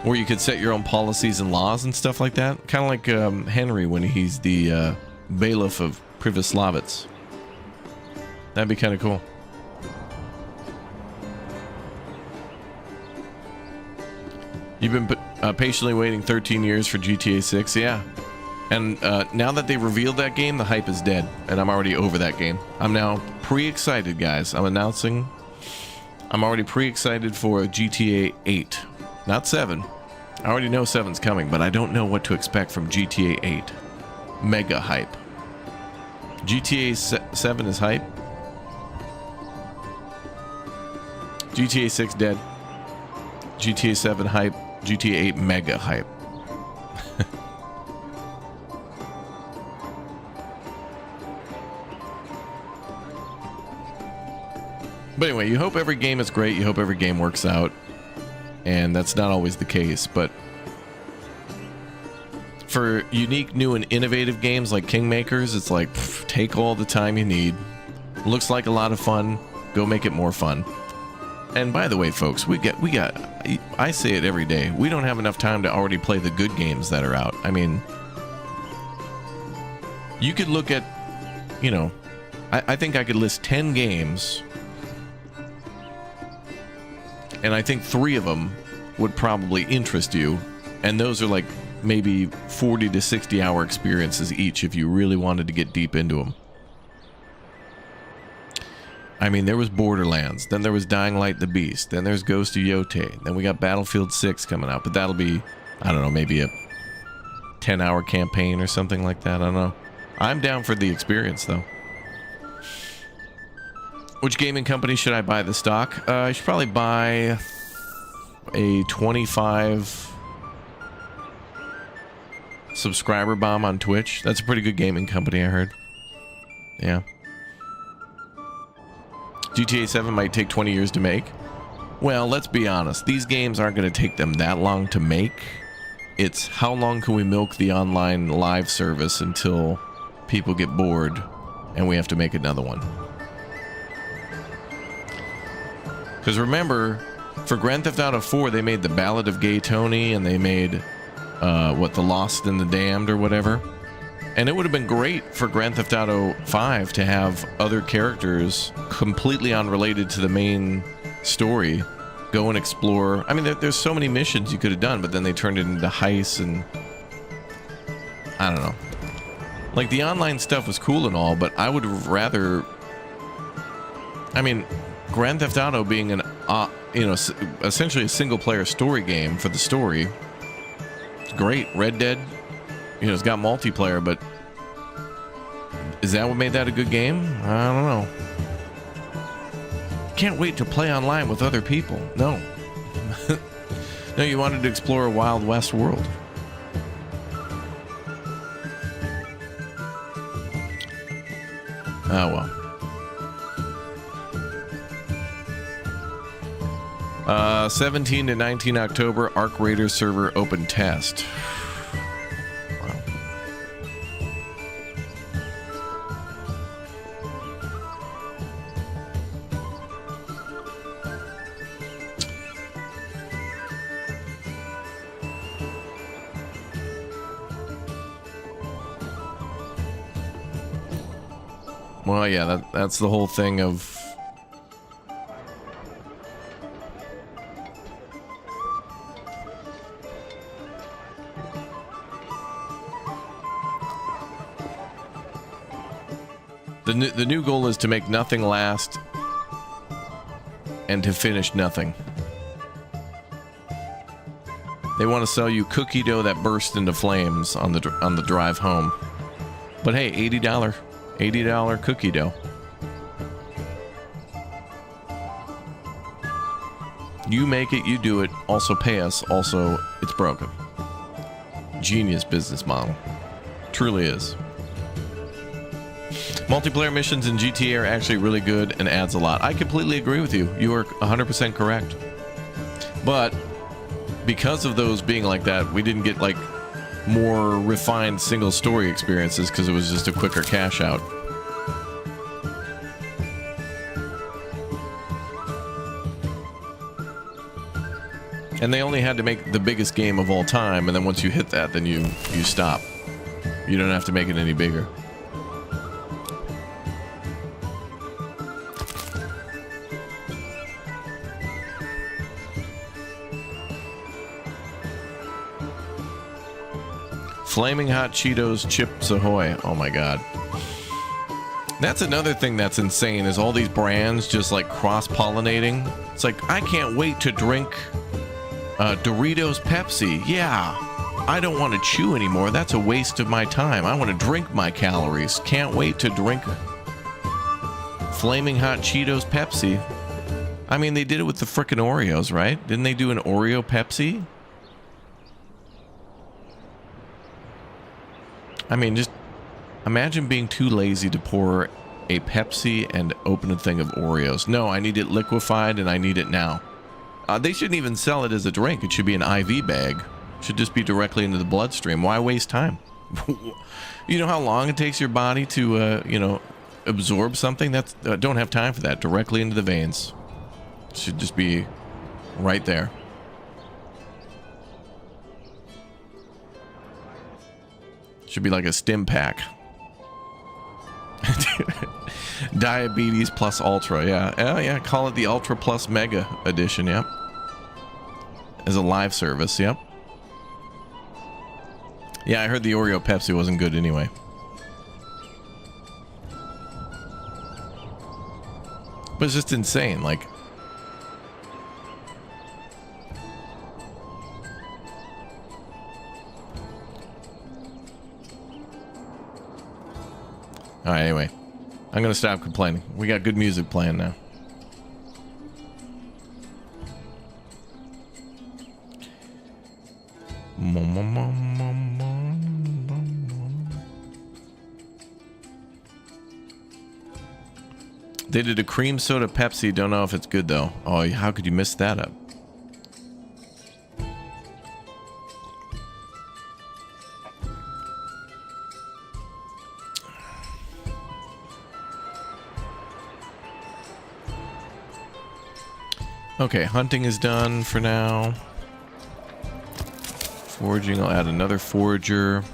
Where you could set your own policies and laws and stuff like that. Kind of like Henry when he's the bailiff of Privoslavitz. That'd be kind of cool. You've been patiently waiting 13 years for GTA 6, yeah. And now that they revealed that game, the hype is dead. And I'm already over that game. I'm now pre-excited, guys. I'm announcing I'm already pre-excited for GTA 8. Not 7. I already know 7's coming, but I don't know what to expect from GTA 8. Mega hype. GTA 7 is hype. GTA 6 dead. GTA 7 hype. GTA 8 mega hype. But anyway, you hope every game is great. You hope every game works out. And that's not always the case. But for unique, new, and innovative games like Kingmakers, it's like, take all the time you need. Looks like a lot of fun. Go make it more fun. And by the way, folks, we got, I say it every day, we don't have enough time to already play the good games that are out. I mean, you could look at, you know, I think I could list 10 games, and I think 3 of them would probably interest you, and those are like maybe 40 to 60 hour experiences each if you really wanted to get deep into them. I mean, there was Borderlands, then there was Dying Light the Beast, then there's Ghost of Yotei, then we got Battlefield 6 coming out, but that'll be, I don't know, maybe a 10-hour campaign or something like that, I don't know. I'm down for the experience, though. Which gaming company should I buy the stock? I should probably buy a 25 subscriber bomb on Twitch. That's a pretty good gaming company, I heard. Yeah. GTA 7 might take 20 years to make. Well, let's be honest. These games aren't going to take them that long to make. It's how long can we milk the online live service until people get bored and we have to make another one. Because remember, for Grand Theft Auto 4, they made the Ballad of Gay Tony, and they made, The Lost and the Damned or whatever. And it would have been great for Grand Theft Auto 5 to have other characters completely unrelated to the main story go and explore. I mean, there's so many missions you could have done, but then they turned it into heists and... I don't know. Like, the online stuff was cool and all, but I would rather... I mean, Grand Theft Auto being an, essentially a single-player story game for the story. It's great. Red Dead, it's got multiplayer, but is that what made that a good game? I don't know. Can't wait to play online with other people. No. No, you wanted to explore a Wild West world. Oh, well. 17 to 19 October, Arc Raiders server open test. Wow. Well, yeah, that's the whole thing of... The new goal is to make nothing last and to finish nothing. They want to sell you cookie dough that burst into flames on the drive home. But hey, $80 cookie dough. You make it, you do it, also pay us, also it's broken. Genius business model. Truly is. Multiplayer missions in GTA are actually really good and adds a lot. I completely agree with you. You are 100% correct. But because of those being like that, we didn't get like more refined single story experiences because it was just a quicker cash out. And they only had to make the biggest game of all time, and then once you hit that, then you stop. You don't have to make it any bigger. Flaming Hot Cheetos Chips Ahoy. Oh my god. That's another thing that's insane, is all these brands just like cross-pollinating. It's like, I can't wait to drink Doritos Pepsi. Yeah, I don't want to chew anymore. That's a waste of my time. I want to drink my calories. Can't wait to drink Flaming Hot Cheetos Pepsi. I mean, they did it with the frickin' Oreos, right? Didn't they do an Oreo Pepsi? I mean, just imagine being too lazy to pour a Pepsi and open a thing of Oreos. No, I need it liquefied and I need it now. They shouldn't even sell it as a drink. It should be an IV bag. It should just be directly into the bloodstream. Why waste time? You know how long it takes your body to, you know, absorb something? That's don't have time for that. Directly into the veins. It should just be right there. Should be like a stim pack. Diabetes plus Ultra, yeah. Oh, yeah, call it the Ultra Plus Mega Edition, yep. As a live service, yep. Yeah, I heard the Oreo Pepsi wasn't good anyway. But it's just insane, like... Alright, anyway. I'm gonna stop complaining. We got good music playing now. They did a cream soda Pepsi. Don't know if it's good though. Oh, how could you miss that up? Okay, hunting is done for now. Foraging, I'll add another forager.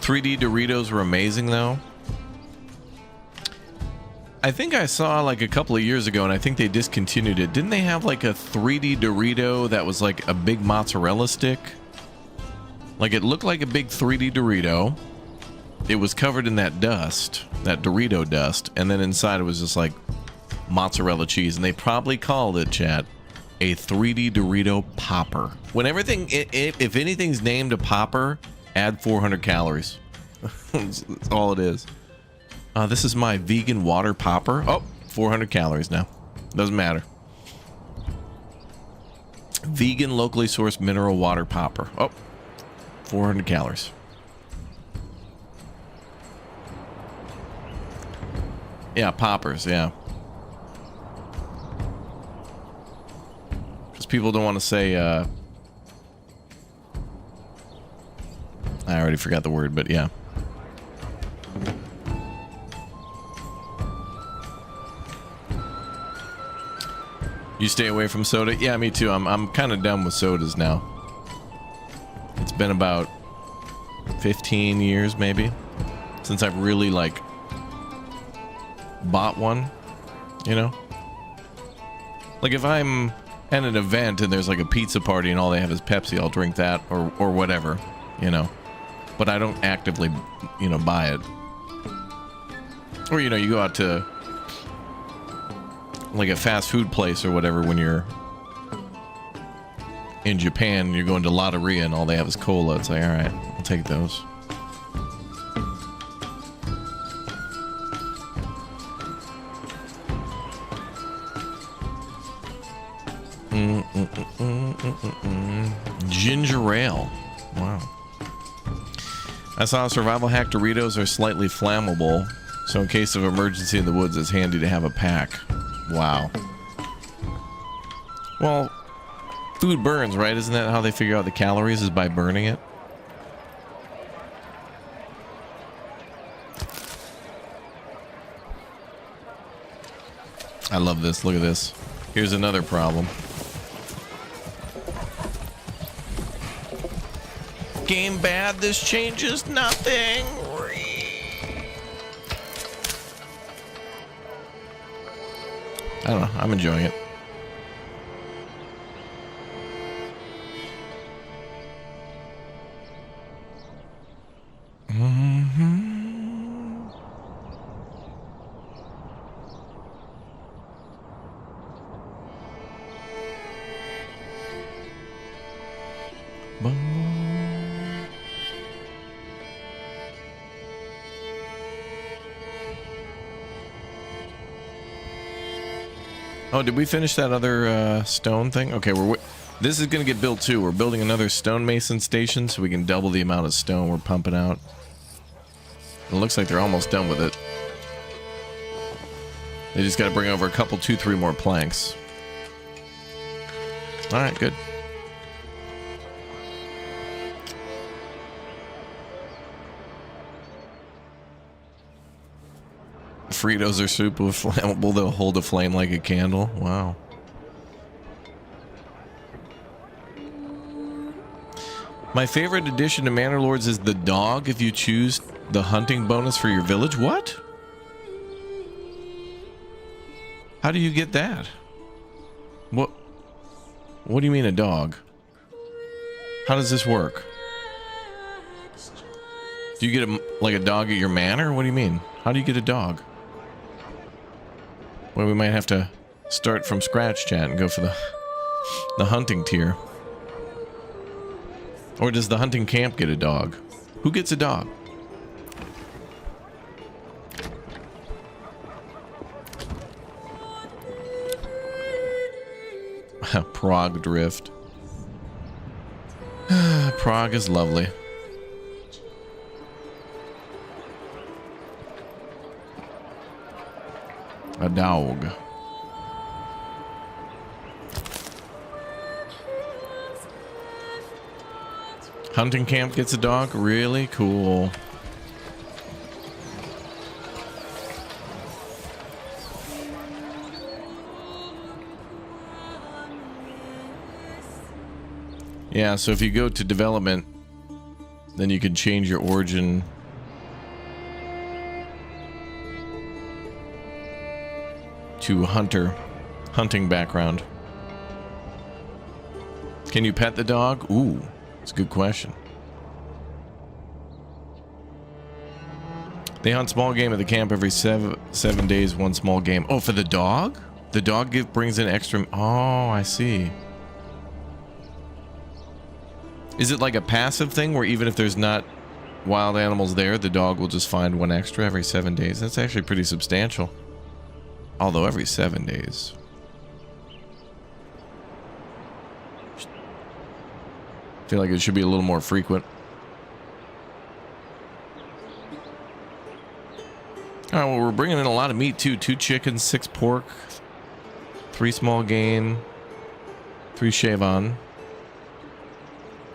3D Doritos were amazing though. I think I saw like a couple of years ago, and I think they discontinued it. Didn't they have like a 3D Dorito that was like a big mozzarella stick? Like it looked like a big 3D Dorito. It was covered in that dust, that Dorito dust, and then inside it was just like mozzarella cheese, and they probably called it, chat, a 3D Dorito popper. When everything, if anything's named a popper, add 400 calories. That's all it is. This is my vegan water popper. Oh, 400 calories now. Doesn't matter. Vegan, locally sourced mineral water popper. Oh, 400 calories. Yeah, poppers, yeah. People don't want to say I already forgot the word, but yeah. You stay away from soda? Yeah, me too. I'm kind of done with sodas now. It's been about 15 years maybe since I've really like bought one, you know? Like if I'm at an event and there's like a pizza party and all they have is Pepsi, I'll drink that or whatever, you know. But I don't actively, you know, buy it. Or, you know, you go out to like a fast food place or whatever when you're in Japan, you're going to Lotteria and all they have is cola. It's like, all right, I'll take those. Ginger ale. Wow. I saw a survival hack. Doritos are slightly flammable, so in case of emergency in the woods, it's handy to have a pack. Wow. Well, food burns, right? Isn't that how they figure out the calories, is by burning it? I love this. Look at this. Here's another problem. Game bad. This changes nothing. I don't know. I'm enjoying it. Oh, did we finish that other stone thing? Okay, this is going to get built too. We're building another stonemason station so we can double the amount of stone we're pumping out. It looks like they're almost done with it. They just got to bring over a couple, 2-3 more planks. All right, good. Fritos are super flammable. They'll hold a flame like a candle. Wow. My favorite addition to Manor Lords is the dog if you choose the hunting bonus for your village. What? How do you get that? What do you mean a dog? How does this work? Do you get like a dog at your manor? What do you mean? How do you get a dog? Well, we might have to start from scratch, chat, and go for the hunting tier. Or does the hunting camp get a dog? Who gets a dog? Prague drift. Prague is lovely. A dog. Hunting camp gets a dog? Really? Cool. Yeah, so if you go to development, then you can change your origin to hunting background. Can you pet the dog? Ooh, that's a good question. They hunt small game at the camp every seven days, one small game. Oh, for the dog? The dog brings in extra. Oh, I see. Is it like a passive thing where even if there's not wild animals there, the dog will just find one extra every 7 days? That's actually pretty substantial. Although every 7 days. I feel like it should be a little more frequent. All right, well, we're bringing in a lot of meat too. 2 chickens, 6 pork, 3 small game, 3 shavon,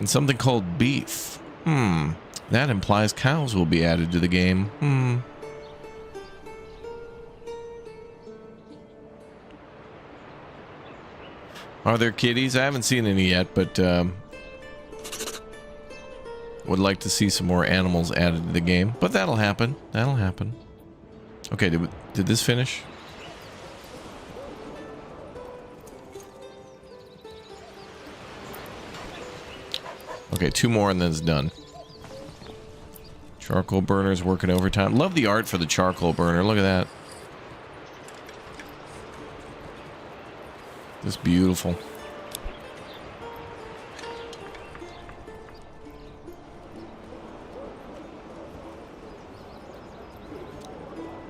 and something called beef. That implies cows will be added to the game. Are there kitties? I haven't seen any yet, but would like to see some more animals added to the game. But that'll happen. That'll happen. Okay, did this finish? Okay, 2 more and then it's done. Charcoal burner's working overtime. Love the art for the charcoal burner. Look at that. It's beautiful.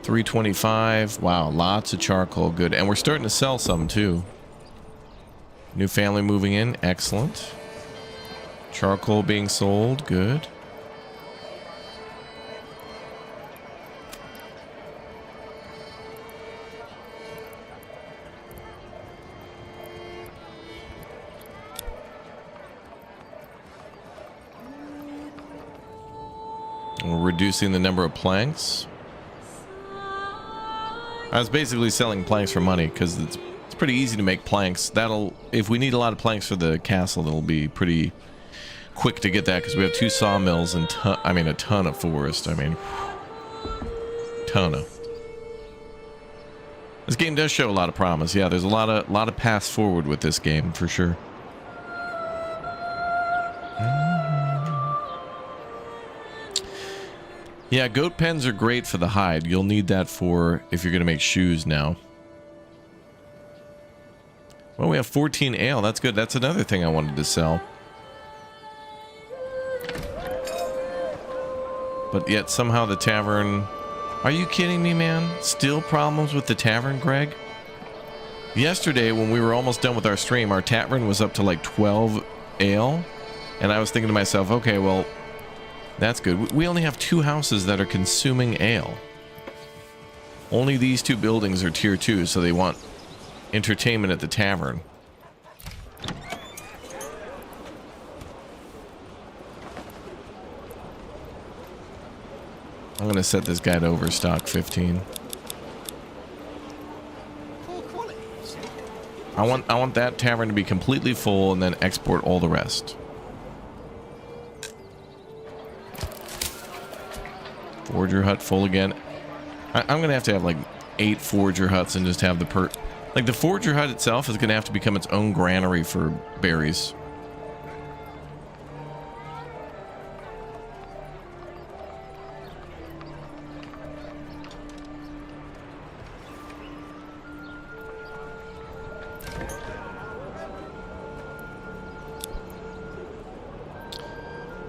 $325. Wow, lots of charcoal. Good. And we're starting to sell some too. New family moving in. Excellent. Charcoal being sold. Good. We're reducing the number of planks. I was basically selling planks for money because it's pretty easy to make planks. That'll, if we need a lot of planks for the castle, it'll be pretty quick to get that because we have 2 sawmills and a ton of forest. I mean, ton of. This game does show a lot of promise. Yeah, there's a lot of paths forward with this game for sure. Yeah, goat pens are great for the hide. You'll need that for if you're going to make shoes now. Well, we have 14 ale. That's good. That's another thing I wanted to sell. But yet somehow the tavern... Are you kidding me, man? Still problems with the tavern, Greg? Yesterday, when we were almost done with our stream, our tavern was up to like 12 ale. And I was thinking to myself, okay, well... That's good. We only have 2 houses that are consuming ale. Only these 2 buildings are tier 2, so they want entertainment at the tavern. I'm gonna set this guy to overstock 15. I want that tavern to be completely full and then export all the rest. Forger hut full again. I'm gonna have to have like 8 forger huts and just have the like the forger hut itself is gonna have to become its own granary for berries.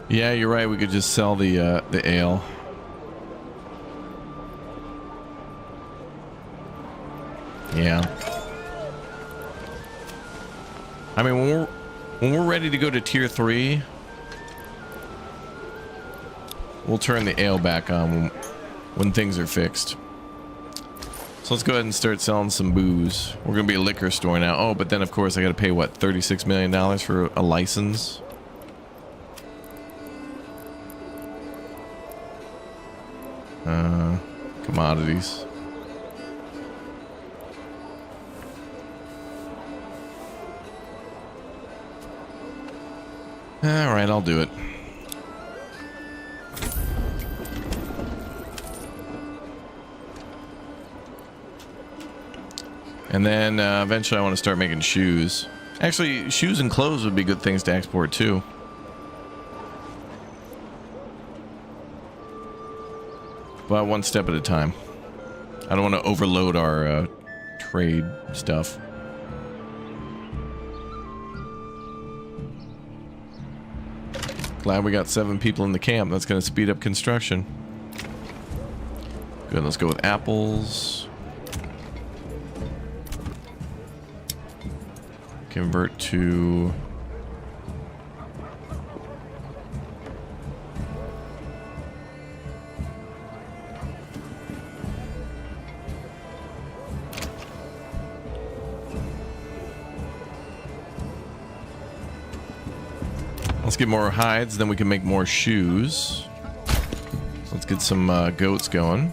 Yeah, you're right. We could just sell the ale. Yeah. I mean, when we're ready to go to tier 3, we'll turn the ale back on when things are fixed. So let's go ahead and start selling some booze. We're gonna be a liquor store now. Oh, but then of course I gotta pay what, $36 million for a license? Commodities. Alright, I'll do it. And then eventually I want to start making shoes. Actually, shoes and clothes would be good things to export too. But one step at a time. I don't want to overload our trade stuff. Glad we got 7 people in the camp. That's going to speed up construction. Good, let's go with apples. Convert to... Let's get more hides, then we can make more shoes. So let's get some goats going.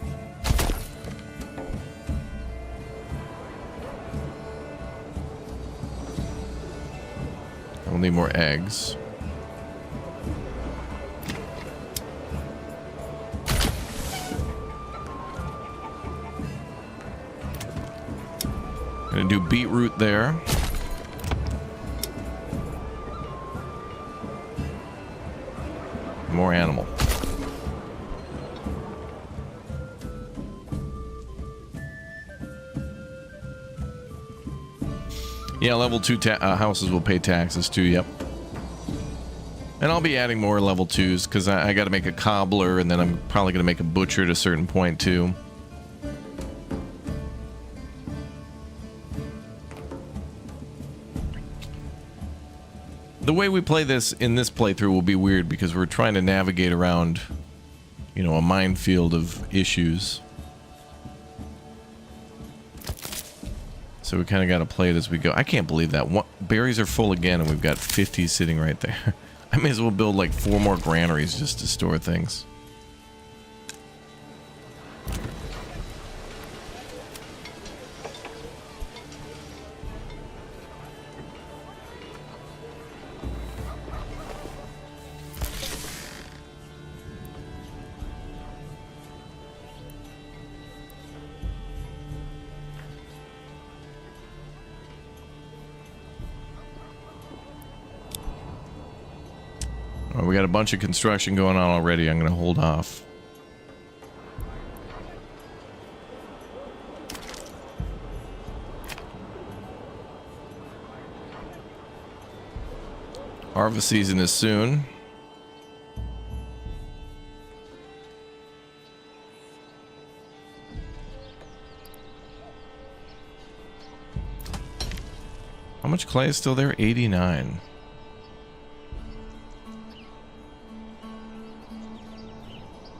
We'll need more eggs. Gonna do beetroot there. More animal. Yeah, level 2 houses will pay taxes too, yep. And I'll be adding more level 2s because I got to make a cobbler, and then I'm probably going to make a butcher at a certain point too. The way we play this in this playthrough will be weird because we're trying to navigate around, you know, a minefield of issues. So we kind of got to play it as we go. I can't believe that. Berries are full again and we've got 50 sitting right there. I may as well build like 4 more granaries just to store things. Well, we got a bunch of construction going on already. I'm going to hold off. Harvest season is soon. How much clay is still there? 89.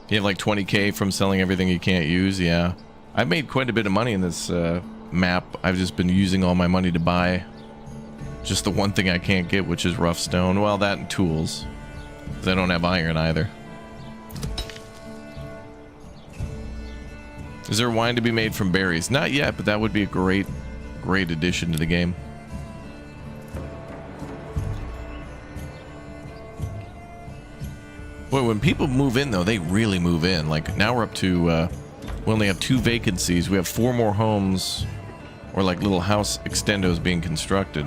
You have like 20K from selling everything you can't use. Yeah, I've made quite a bit of money in this map. I've just been using all my money to buy just the one thing I can't get, which is rough stone. Well, that and tools, because I don't have iron either. Is there wine to be made from berries? Not yet, but that would be a great addition to the game. Well, when people move in, though, they really move in. Like, now we're up to, we only have 2 vacancies. We have 4 more homes, or like little house extendos being constructed.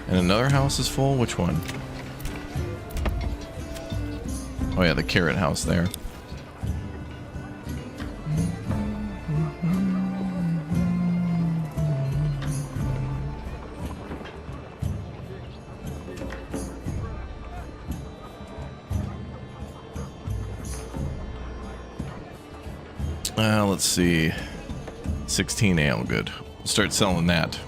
And another house is full? Which one? Oh yeah, the carrot house there. Let's see. 16 ale, good. We'll start selling that.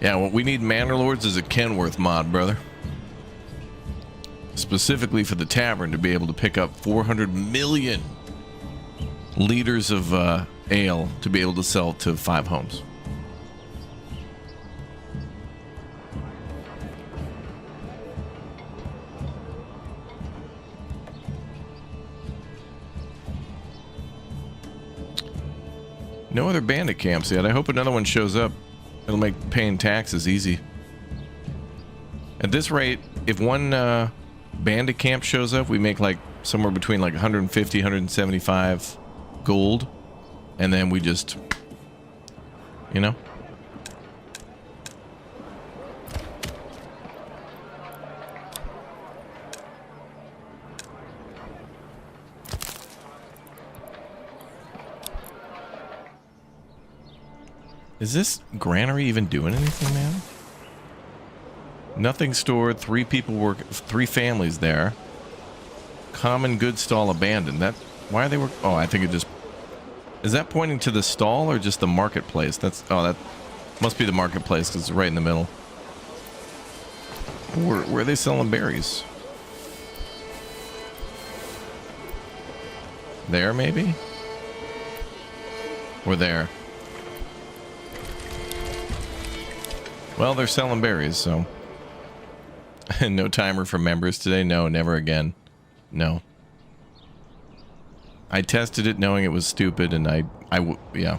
Yeah, what we need Manor Lords is a Kenworth mod, brother. Specifically for the tavern to be able to pick up 400 million liters of ale to be able to sell to 5 homes. No other bandit camps yet. I hope another one shows up. It'll make paying taxes easy. At this rate, if one bandit camp shows up, we make like somewhere between like 150, 175 gold. And then we just, you know. Is this granary even doing anything, man? Nothing stored. 3 people work. 3 families there. Common goods stall abandoned. That. Why are they work? Oh, I think it just. Is that pointing to the stall or just the marketplace? That's. Oh, that must be the marketplace because it's right in the middle. Where are they selling berries? There, maybe. Or there. Well, they're selling berries, so. No timer for members today? No, never again. No. I tested it knowing it was stupid, and yeah.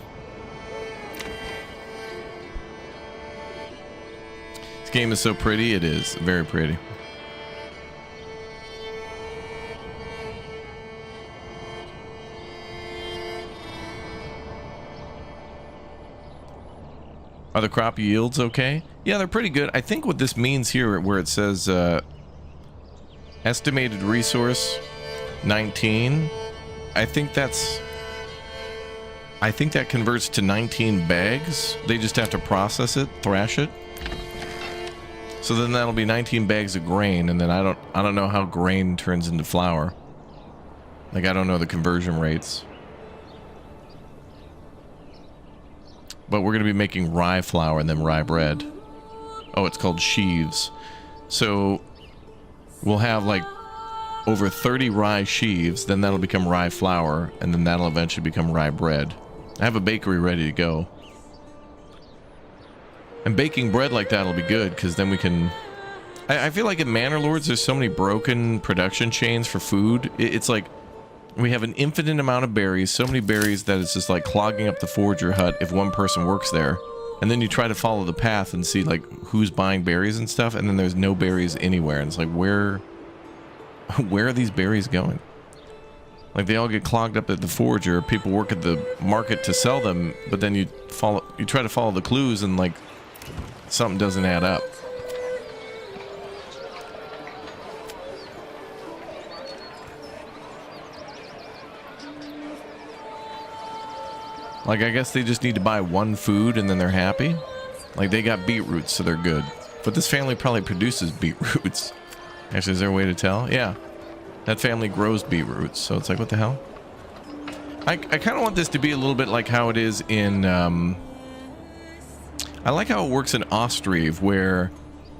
This game is so pretty. It is. Very pretty. Are the crop yields okay? Yeah, they're pretty good. I think what this means here, where it says estimated resource 19, I think that converts to 19 bags. They just have to process it, thrash it. So then that'll be 19 bags of grain, and then I don't know how grain turns into flour. Like, I don't know the conversion rates. But we're going to be making rye flour and then rye bread. Oh, it's called sheaves. So we'll have like over 30 rye sheaves, then that'll become rye flour, and then that'll eventually become rye bread. I have a bakery ready to go. And baking bread like that will be good, because then we can... I feel like in Manor Lords, there's so many broken production chains for food. It's like we have an infinite amount of berries, so many berries that it's just like clogging up the forager hut if one person works there. And then you try to follow the path and see like who's buying berries and stuff, and then there's no berries anywhere. And it's like, where are these berries going? Like they all get clogged up at the forager. People work at the market to sell them, but then you try to follow the clues and like something doesn't add up. Like, I guess they just need to buy one food and then they're happy. Like, they got beetroots, so they're good. But this family probably produces beetroots. Actually, is there a way to tell? Yeah. That family grows beetroots, so it's like, what the hell? I kind of want this to be a little bit like how it is in... I like how it works in Ostriv, where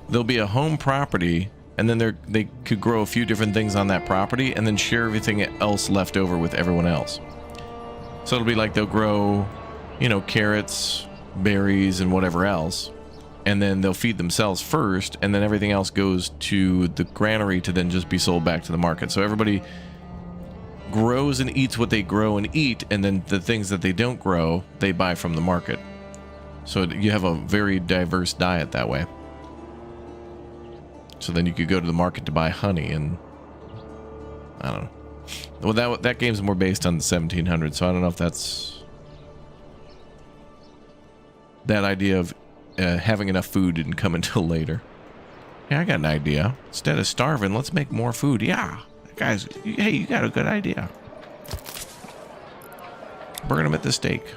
there'll be a home property, and then they could grow a few different things on that property, and then share everything else left over with everyone else. So it'll be like they'll grow, you know, carrots, berries, and whatever else. And then they'll feed themselves first, and then everything else goes to the granary to then just be sold back to the market. So everybody grows and eats what they grow and eat, and then the things that they don't grow, they buy from the market. So you have a very diverse diet that way. So then you could go to the market to buy honey, and I don't know. Well, that game's more based on the 1700s, so I don't know if that's that idea of having enough food didn't come until later. Yeah, I got an idea. Instead of starving, let's make more food. Yeah, guys, hey, you got a good idea. Burn them at the stake.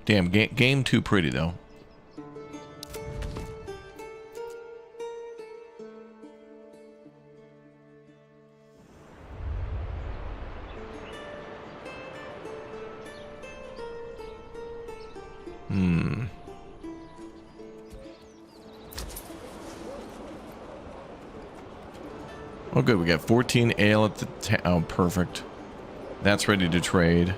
Damn, game too pretty though. Oh, good. We got 14 ale at the oh, perfect. That's ready to trade.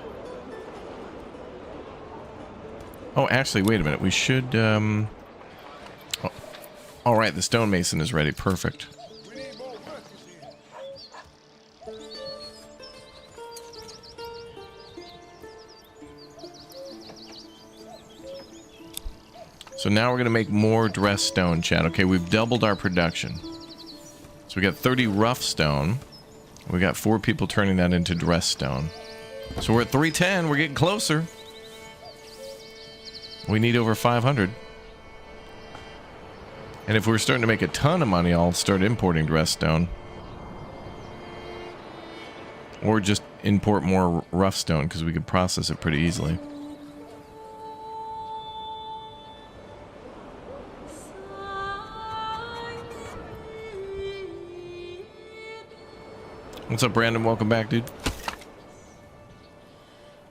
Oh, actually, wait a minute. We should, oh, all right, the stonemason is ready. Perfect. So now we're going to make more dress stone, chat. Okay, we've doubled our production. So we got 30 rough stone. We got 4 people turning that into dress stone. So we're at 310. We're getting closer. We need over 500. And if we're starting to make a ton of money, I'll start importing dress stone. Or just import more rough stone, because we could process it pretty easily. What's up, Brandon? Welcome back, dude.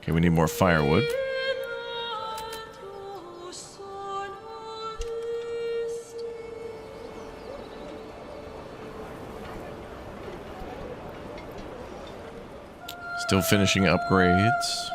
Okay, we need more firewood. Still finishing upgrades.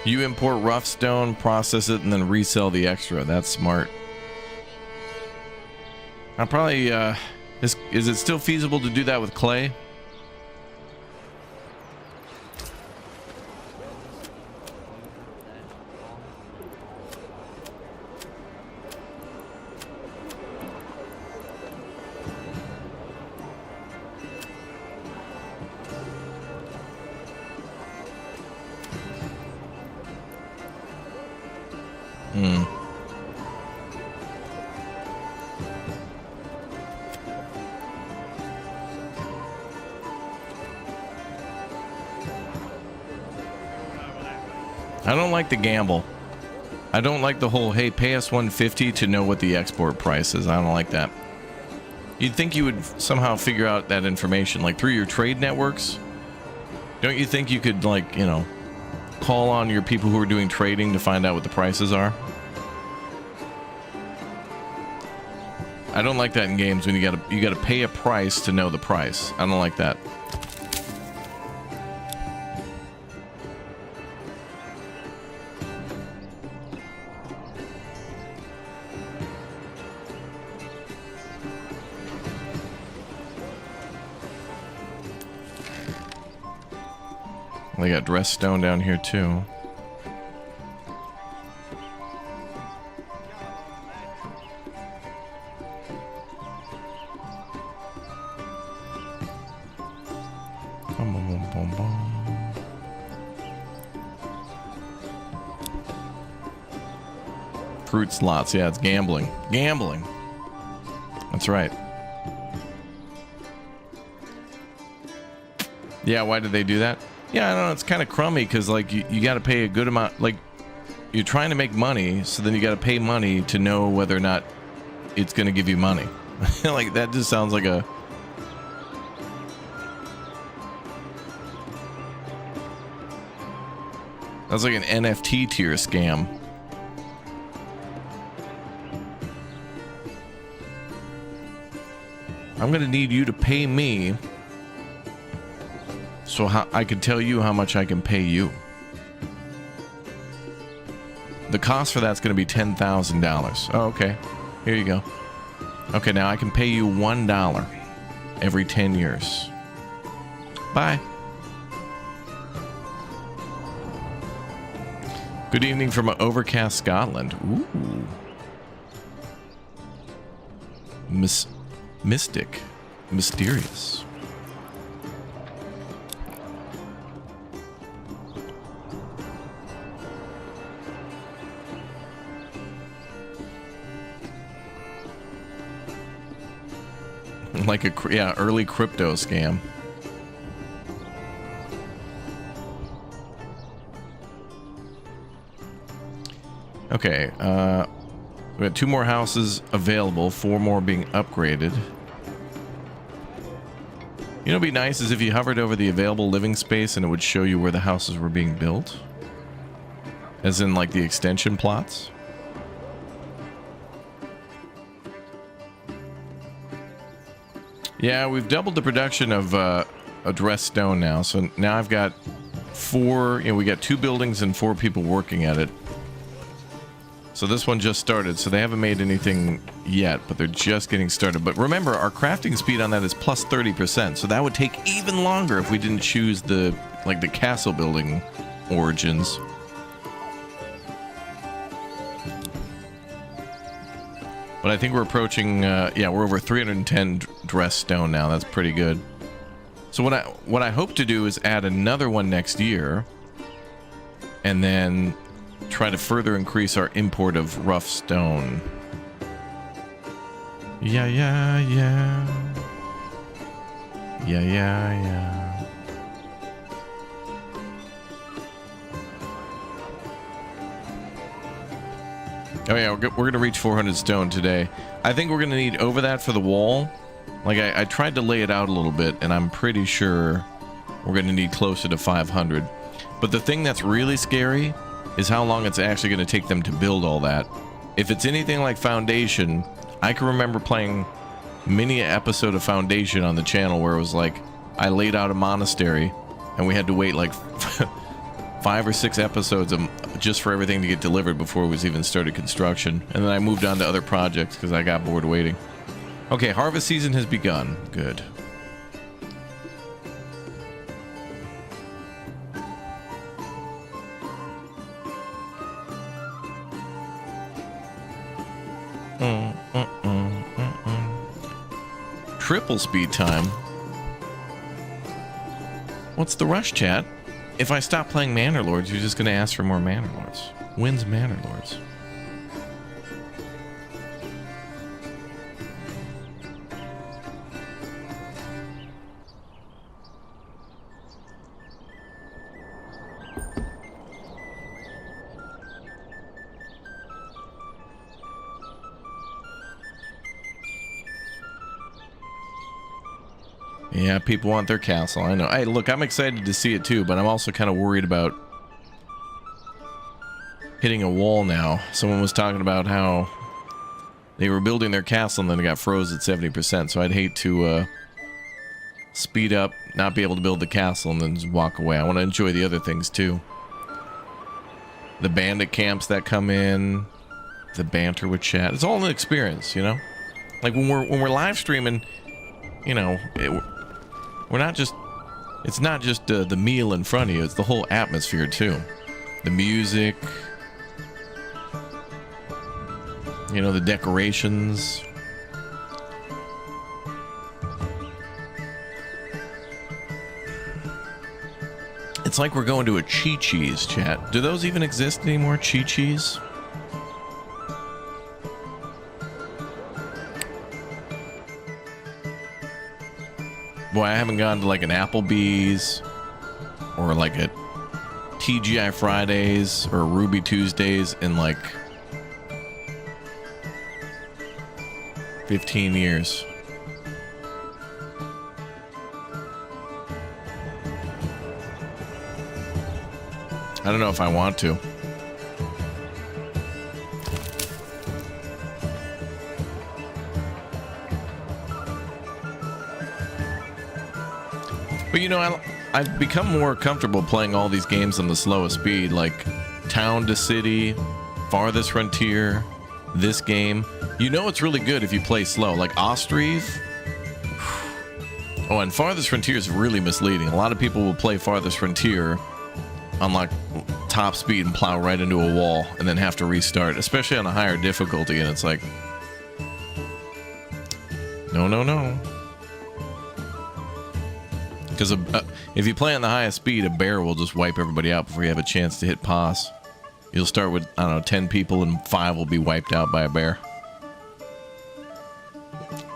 You import rough stone, process it, and then resell the extra. That's smart. I probably, is it still feasible to do that with clay? I don't like the gamble. I don't like the whole, hey, pay us 150 to know what the export price is. I don't like that. You'd think you would somehow figure out that information, like through your trade networks. Don't you think you could, like, you know, call on your people who are doing trading to find out what the prices are? I don't like that in games when you gotta pay a price to know the price. I don't like that. They got dressed stone down here too. Fruit slots, yeah, it's gambling. Gambling. That's right. Yeah, why did they do that? Yeah, I don't know, it's kind of crummy because, like, you got to pay a good amount. Like, you're trying to make money, so then you got to pay money to know whether or not it's going to give you money. Like, that just sounds like a... That's like an NFT tier scam. I'm going to need you to pay me so I can tell you how much I can pay you. The cost for that's going to be $10,000. Oh, okay. Here you go. Okay, now I can pay you $1 every 10 years. Bye. Good evening from overcast Scotland. Ooh. Mystic. Mysterious. Like a, yeah, early crypto scam. Okay, we got 2 more houses available, 4 more being upgraded. You know, what'd be nice is if you hovered over the available living space and it would show you where the houses were being built. As in, like, the extension plots. Yeah, we've doubled the production of dressed stone now. So now I've got 4, you know, we got 2 buildings and 4 people working at it. So this one just started, so they haven't made anything yet, but they're just getting started. But remember, our crafting speed on that is plus 30%, so that would take even longer if we didn't choose the, like, the castle building origins. But I think we're approaching, yeah, we're over 310 dressed stone now. That's pretty good. So what I hope to do is add another one next year, and then try to further increase our import of rough stone. Yeah, yeah, yeah. Yeah, yeah, yeah. Oh yeah, we're going to reach 400 stone today. I think we're going to need over that for the wall. Like, I tried to lay it out a little bit, and I'm pretty sure we're going to need closer to 500. But the thing that's really scary is how long it's actually going to take them to build all that. If it's anything like Foundation, I can remember playing many an episode of Foundation on the channel where it was like, I laid out a monastery, and we had to wait like 5 or 6 episodes just for everything to get delivered before it was even started construction. And then I moved on to other projects because I got bored waiting. Okay, harvest season has begun. Good. Triple speed time. What's the rush, chat? If I stop playing Manor Lords, you're just going to ask for more Manor Lords. When's Manor Lords? Yeah, people want their castle. I know. Hey, look, I'm excited to see it too, but I'm also kind of worried about hitting a wall now. Someone was talking about how they were building their castle and then it got froze at 70%, so I'd hate to speed up, not be able to build the castle, and then just walk away. I want to enjoy the other things too. The bandit camps that come in, the banter with chat. It's all an experience, you know? Like when we're live streaming, you know, we're not just, it's not just the meal in front of you, it's the whole atmosphere too. The music, you know, the decorations. It's like we're going to a Chi-Chi's, chat. Do those even exist anymore, Chi-Chi's? Boy, I haven't gone to like an Applebee's or like a TGI Fridays or Ruby Tuesdays in like 15 years. I don't know if I want to. But you know, I've become more comfortable playing all these games on the slowest speed, like Town to City, Farthest Frontier, this game. You know it's really good if you play slow, like Ostriv. Oh, and Farthest Frontier is really misleading. A lot of people will play Farthest Frontier on like top speed and plow right into a wall and then have to restart, especially on a higher difficulty, and it's like, no. Because if you play on the highest speed, a bear will just wipe everybody out before you have a chance to hit pause. You'll start with, I don't know, 10 people and 5 will be wiped out by a bear.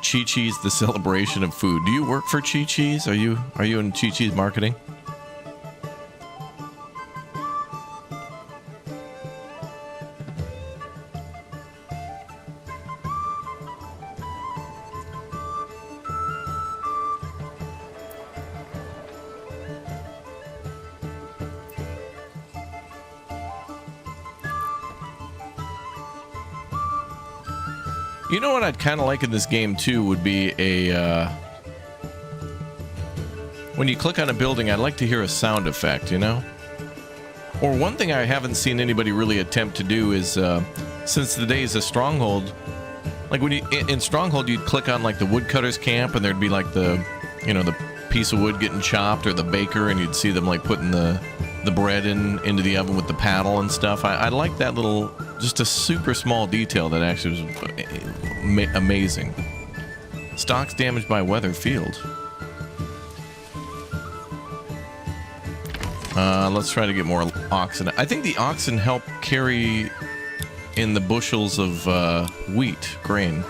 Chi-Chi's, the celebration of food. Do you work for Chi-Chi's? Are you in Chi-Chi's marketing? You know what I'd kind of like in this game too would be a when you click on a building, I'd like to hear a sound effect, you know? Or one thing I haven't seen anybody really attempt to do is since the days of Stronghold, like when you in Stronghold you'd click on like the woodcutter's camp and there'd be like the, you know, the piece of wood getting chopped, or the baker, and you'd see them like putting the bread into the oven with the paddle and stuff. I like that little, just a super small detail that actually was amazing. Stocks damaged by weather field. Let's try to get more oxen. I think the oxen help carry in the bushels of wheat, grain,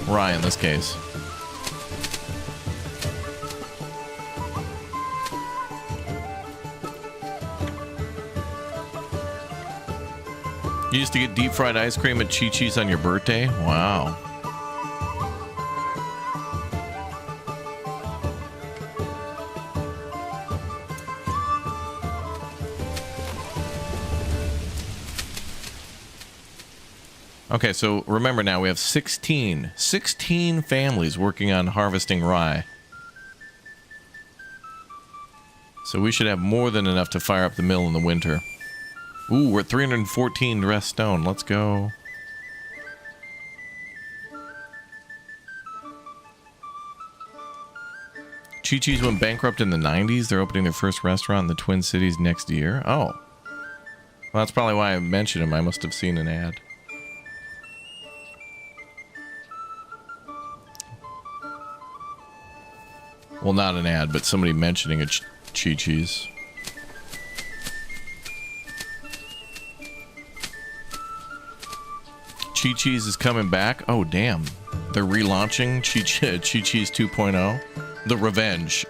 rye in this case. You used to get deep fried ice cream at Chi-Chi's on your birthday? Wow. Okay, so remember now we have 16 families working on harvesting rye. So we should have more than enough to fire up the mill in the winter. Ooh, we're at 314 dressed stone. Let's go. Chi-Chi's went bankrupt in the 90s. They're opening their first restaurant in the Twin Cities next year. Oh. Well, that's probably why I mentioned them. I must have seen an ad. Well, not an ad, but somebody mentioning a Chi-Chi's. Chi-Chi's is coming back. Oh, damn. They're relaunching Chi-Chi's 2.0. The Revenge.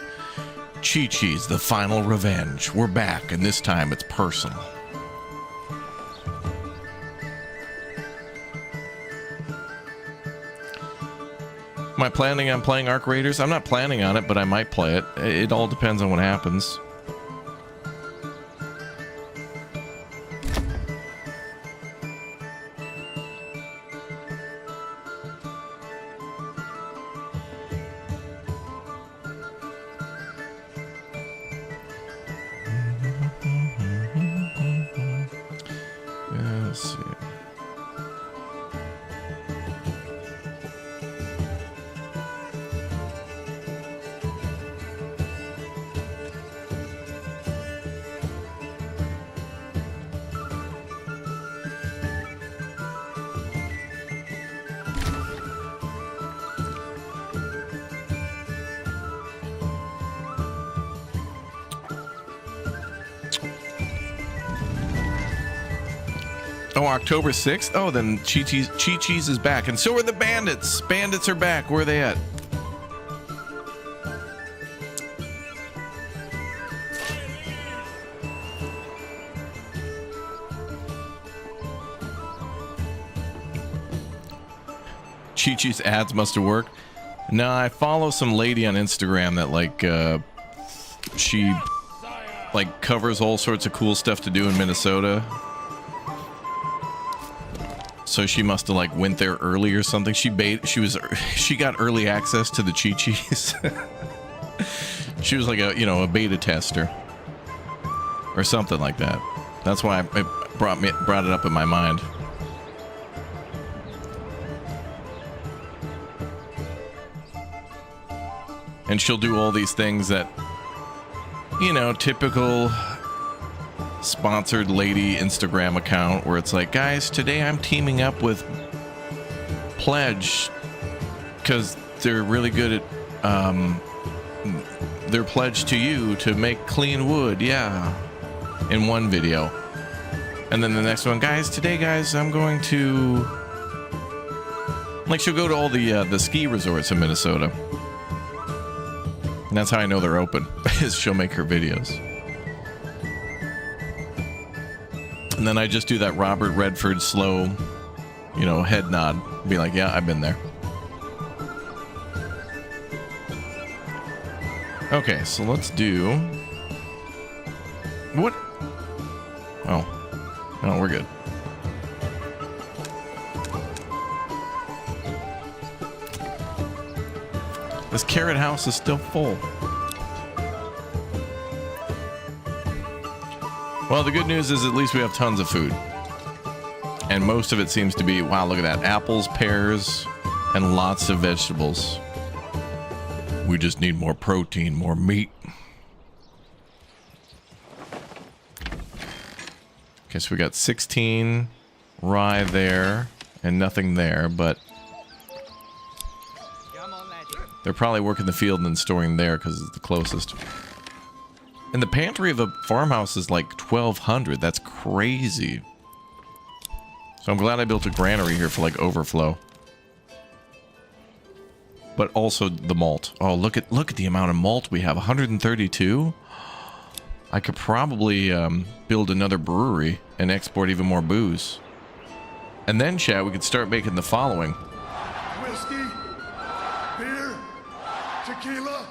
Chi-Chi's, the final revenge. We're back, and this time it's personal. Am I planning on playing Arc Raiders? I'm not planning on it, but I might play it. It all depends on what happens. Let's see. Oh, October 6th? Oh, then Chi-Chi's is back. And so are the Bandits. Bandits are back. Where are they at? Chi-Chi's ads must have worked. No, I follow some lady on Instagram that, like, she, like, covers all sorts of cool stuff to do in Minnesota. So she must have like went there early or something. She got early access to the Chi-Chis. She was like a beta tester or something like that. That's why it brought it up in my mind. And she'll do all these things that, typical sponsored lady Instagram account where it's like, guys, today I'm teaming up with Pledge because they're really good at their pledge to you to make clean wood, yeah, in one video. And then the next one, guys, today, guys, I'm going to, like, she'll go to all the ski resorts in Minnesota. And that's how I know they're open, is she'll make her videos. And then I just do that Robert Redford slow, head nod. Be like, yeah, I've been there. Okay, so let's do... What? Oh. No, we're good. This carrot house is still full. Well, the good news is at least we have tons of food. And most of it seems to be, wow, look at that. Apples, pears, and lots of vegetables. We just need more protein, more meat. Okay, so we got 16 rye there and nothing there, but they're probably working the field and then storing there because it's the closest. And the pantry of a farmhouse is like 1,200. That's crazy. So I'm glad I built a granary here for like overflow. But also the malt. Oh, look at the amount of malt we have. 132. I could probably build another brewery and export even more booze. And then, chat, we could start making the following. Whiskey, beer, tequila,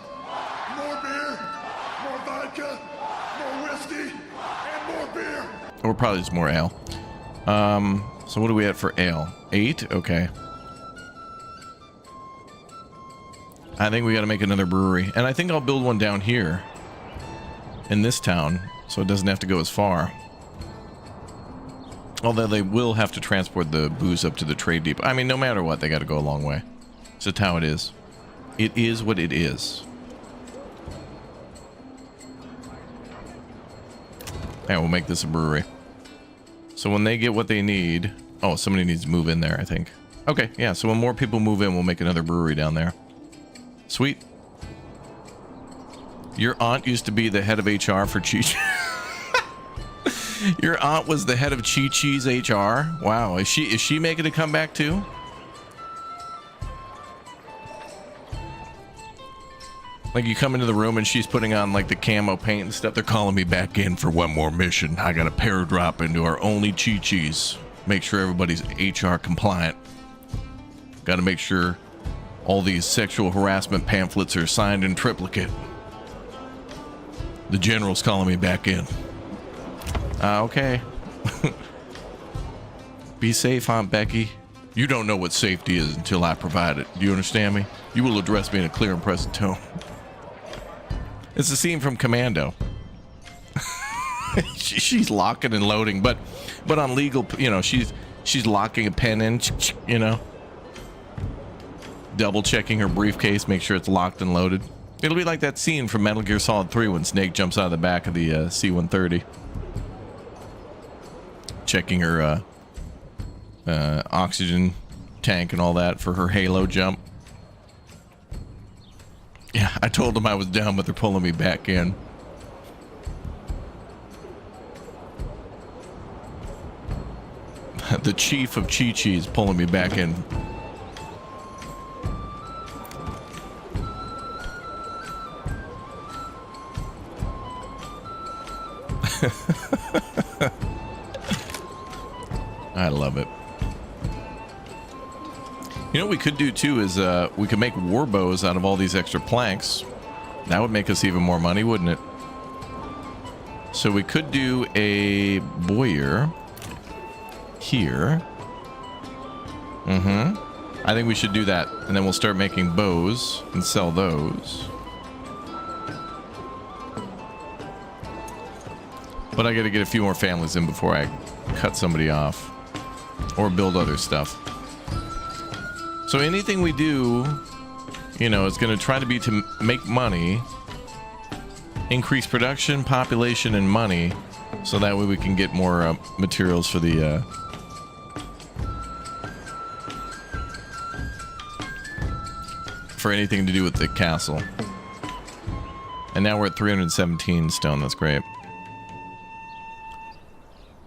more beer, more vodka, more whiskey, and more beer. Or probably just more ale. So what are we at for ale? 8? Okay. I think we got to make another brewery. And I think I'll build one down here. In this town. So it doesn't have to go as far. Although they will have to transport the booze up to the trade depot. I mean, no matter what, they got to go a long way. It's just how it is. It is what it is. Yeah, we'll make this a brewery. So when they get what they need... Oh, somebody needs to move in there, I think. Okay, yeah, so when more people move in, we'll make another brewery down there. Sweet. Your aunt used to be the head of HR for Chi-Chi. Your aunt was the head of Chi-Chi's HR? Wow, is she making a comeback too? Like you come into the room and she's putting on like the camo paint and stuff. They're calling me back in for one more mission. I got a paradrop into our only Chi-Chi's. Make sure everybody's HR compliant. Got to make sure All these sexual harassment pamphlets are signed in triplicate. The general's calling me back in. Okay. Be safe, Aunt Becky. You don't know what safety is until I provide it. Do you understand me? You will address me in a clear and present tone. It's a scene from Commando. She's locking and loading, but on legal, you know, she's locking a pen in, you know, double checking her briefcase, make sure it's locked and loaded. It'll be like that scene from Metal Gear Solid 3 when Snake jumps out of the back of the C-130, checking her oxygen tank and all that for her Halo jump. Yeah, I told them I was down, but they're pulling me back in. The chief of Chi-Chi is pulling me back in. I love it. You know what we could do too is we could make war bows out of all these extra planks. That would make us even more money, wouldn't it? So we could do a boyer here. I think we should do that, and then we'll start making bows and sell those. But I gotta get a few more families in before I cut somebody off or build other stuff. So anything we do, you know, is going to try to be to make money, increase production, population, and money, so that way we can get more materials for the for anything to do with the castle. And now we're at 317 stone. That's great.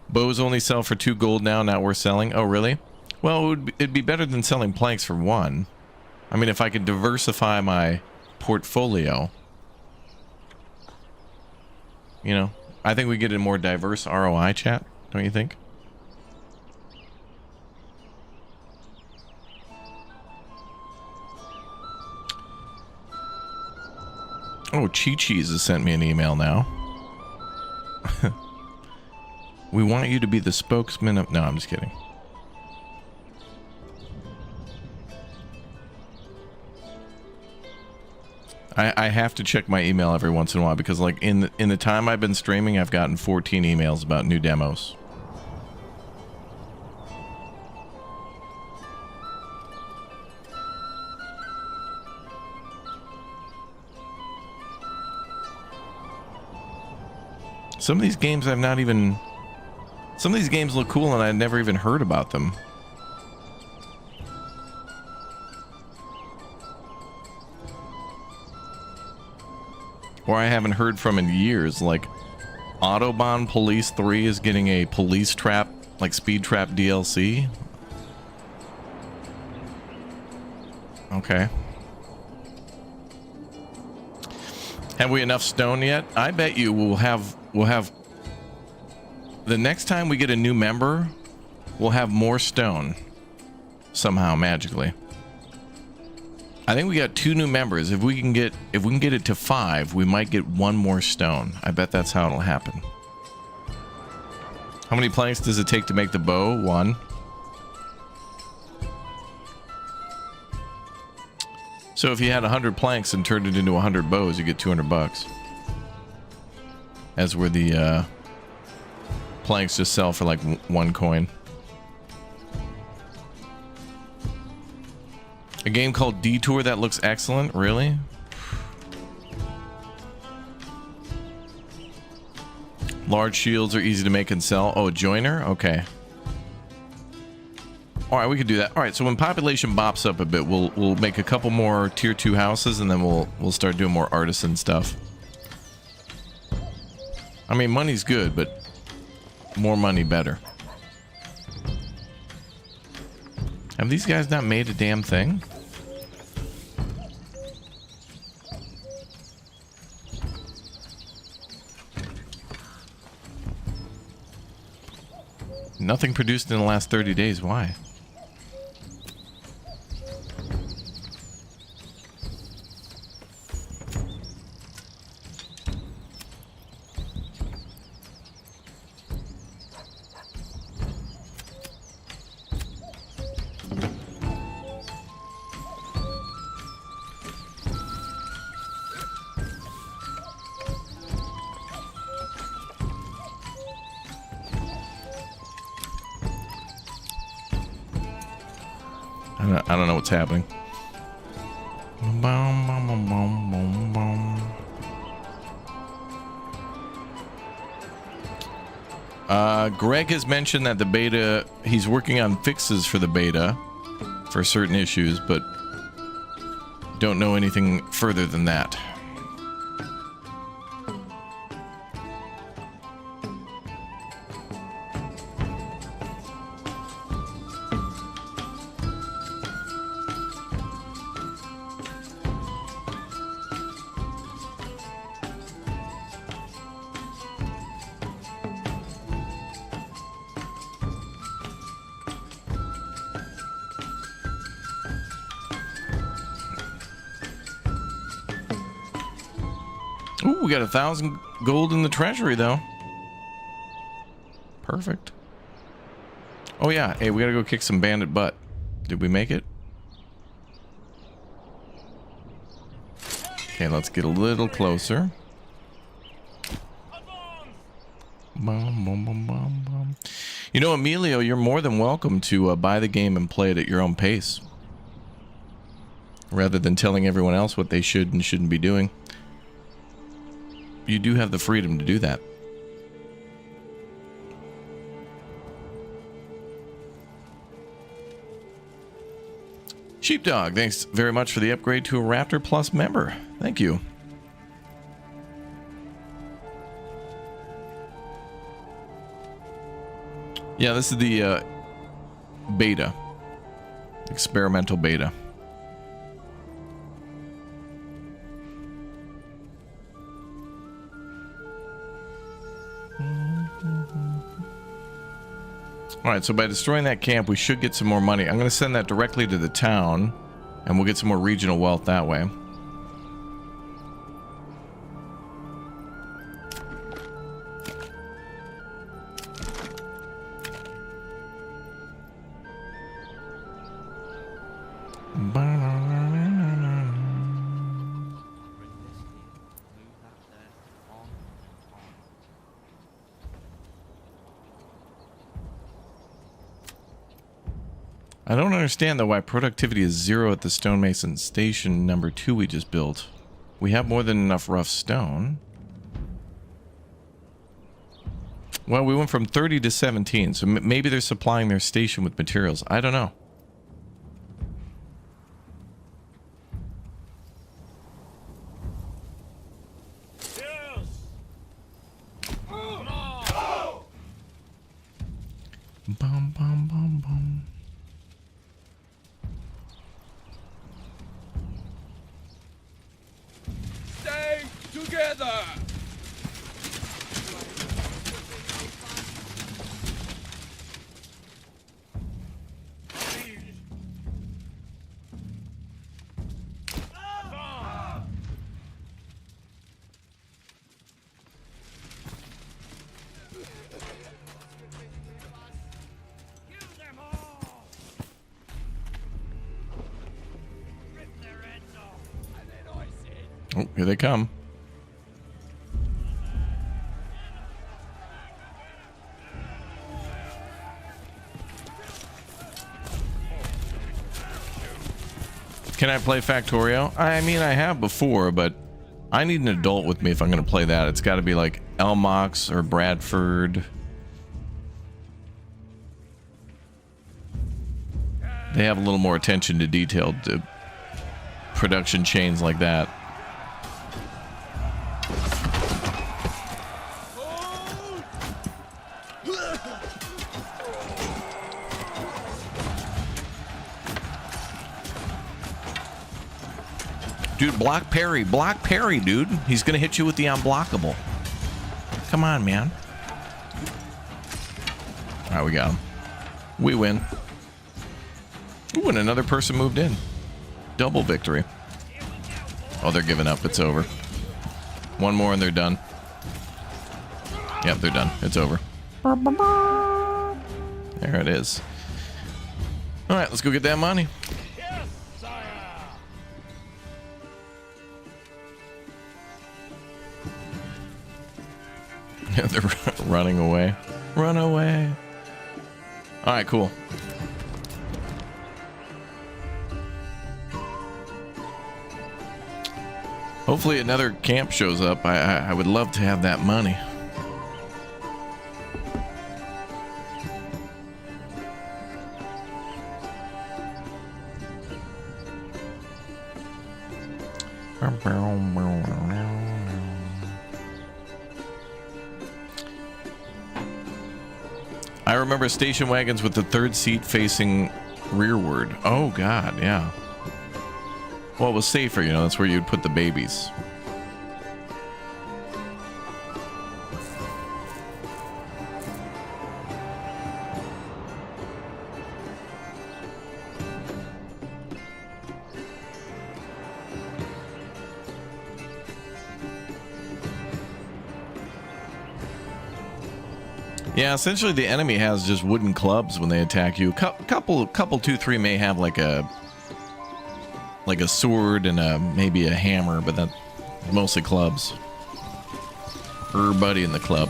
Bows only sell for 2 gold now, not worth selling. Oh, really? Well, it'd be better than selling planks for 1. I mean, if I could diversify my portfolio, you know, I think we get a more diverse ROI, chat, don't you think? Oh, Chi-Chi's has sent me an email now. We want you to be the spokesman of... No, I'm just kidding. I have to check my email every once in a while because, like, in the time I've been streaming, I've gotten 14 emails about new demos. Some of these games I've not even... Some of these games look cool and I've never even heard about them. Or I haven't heard from in years, like Autobahn Police 3 is getting a police trap, like speed trap DLC. Okay. Have we enough stone yet? I bet you we'll have the next time we get a new member, we'll have more stone somehow magically. I think we got 2 new members. If we can get it to 5, we might get 1 more stone. I bet that's how it'll happen. How many planks does it take to make the bow? 1. So if you had 100 planks and turned it into 100 bows, you get 200 bucks. As where the planks just sell for like 1 coin. A game called Detour that looks excellent. Really? Large shields are easy to make and sell. Oh, joiner? Okay. All right, we could do that. All right, so when population bops up a bit, we'll make a couple more tier 2 houses, and then we'll start doing more artisan stuff. I mean, money's good, but more money better. Have these guys not made a damn thing? Nothing produced in the last 30 days. Why? I don't know what's happening. Greg has mentioned that the beta, he's working on fixes for the beta for certain issues, but don't know anything further than that. Ooh, we got 1,000 gold in the treasury, though. Perfect. Oh, yeah. Hey, we gotta go kick some bandit butt. Did we make it? Okay, let's get a little closer. Bum, bum, bum, bum, bum. You know, Emilio, you're more than welcome to buy the game and play it at your own pace, rather than telling everyone else what they should and shouldn't be doing. You do have the freedom to do that. Sheepdog, thanks very much for the upgrade to a Raptor Plus member. Thank you. Yeah, this is the beta. Experimental beta. Alright, so by destroying that camp, we should get some more money. I'm going to send that directly to the town, and we'll get some more regional wealth that way. I don't understand, though, why productivity is 0 at the stonemason station number 2 we just built. We have more than enough rough stone. Well, we went from 30 to 17, so maybe they're supplying their station with materials. I don't know. Bum, bum, bum, bum. Stay together. Oh, here they come. Can I play Factorio? I mean, I have before, but I need an adult with me if I'm going to play that. It's got to be like Elmox or Bradford. They have a little more attention to detail to production chains like that. Dude, block parry, dude. He's gonna hit you with the unblockable. Come on, man. All right, we got him. We win. Ooh, and another person moved in. Double victory. Oh, they're giving up. It's over. One more and they're done. Yep, they're done. It's over. There it is. All right, let's go get that money. They're running away. Run away. All right, cool. Hopefully another camp shows up. I would love to have that money. I remember station wagons with the third seat facing rearward. Oh God, yeah. Well, it was safer, you know, that's where you'd put the babies. Yeah, essentially the enemy has just wooden clubs when they attack you. Couple, 2-3 may have like a sword and maybe a hammer, but that's mostly clubs. Everybody in the club.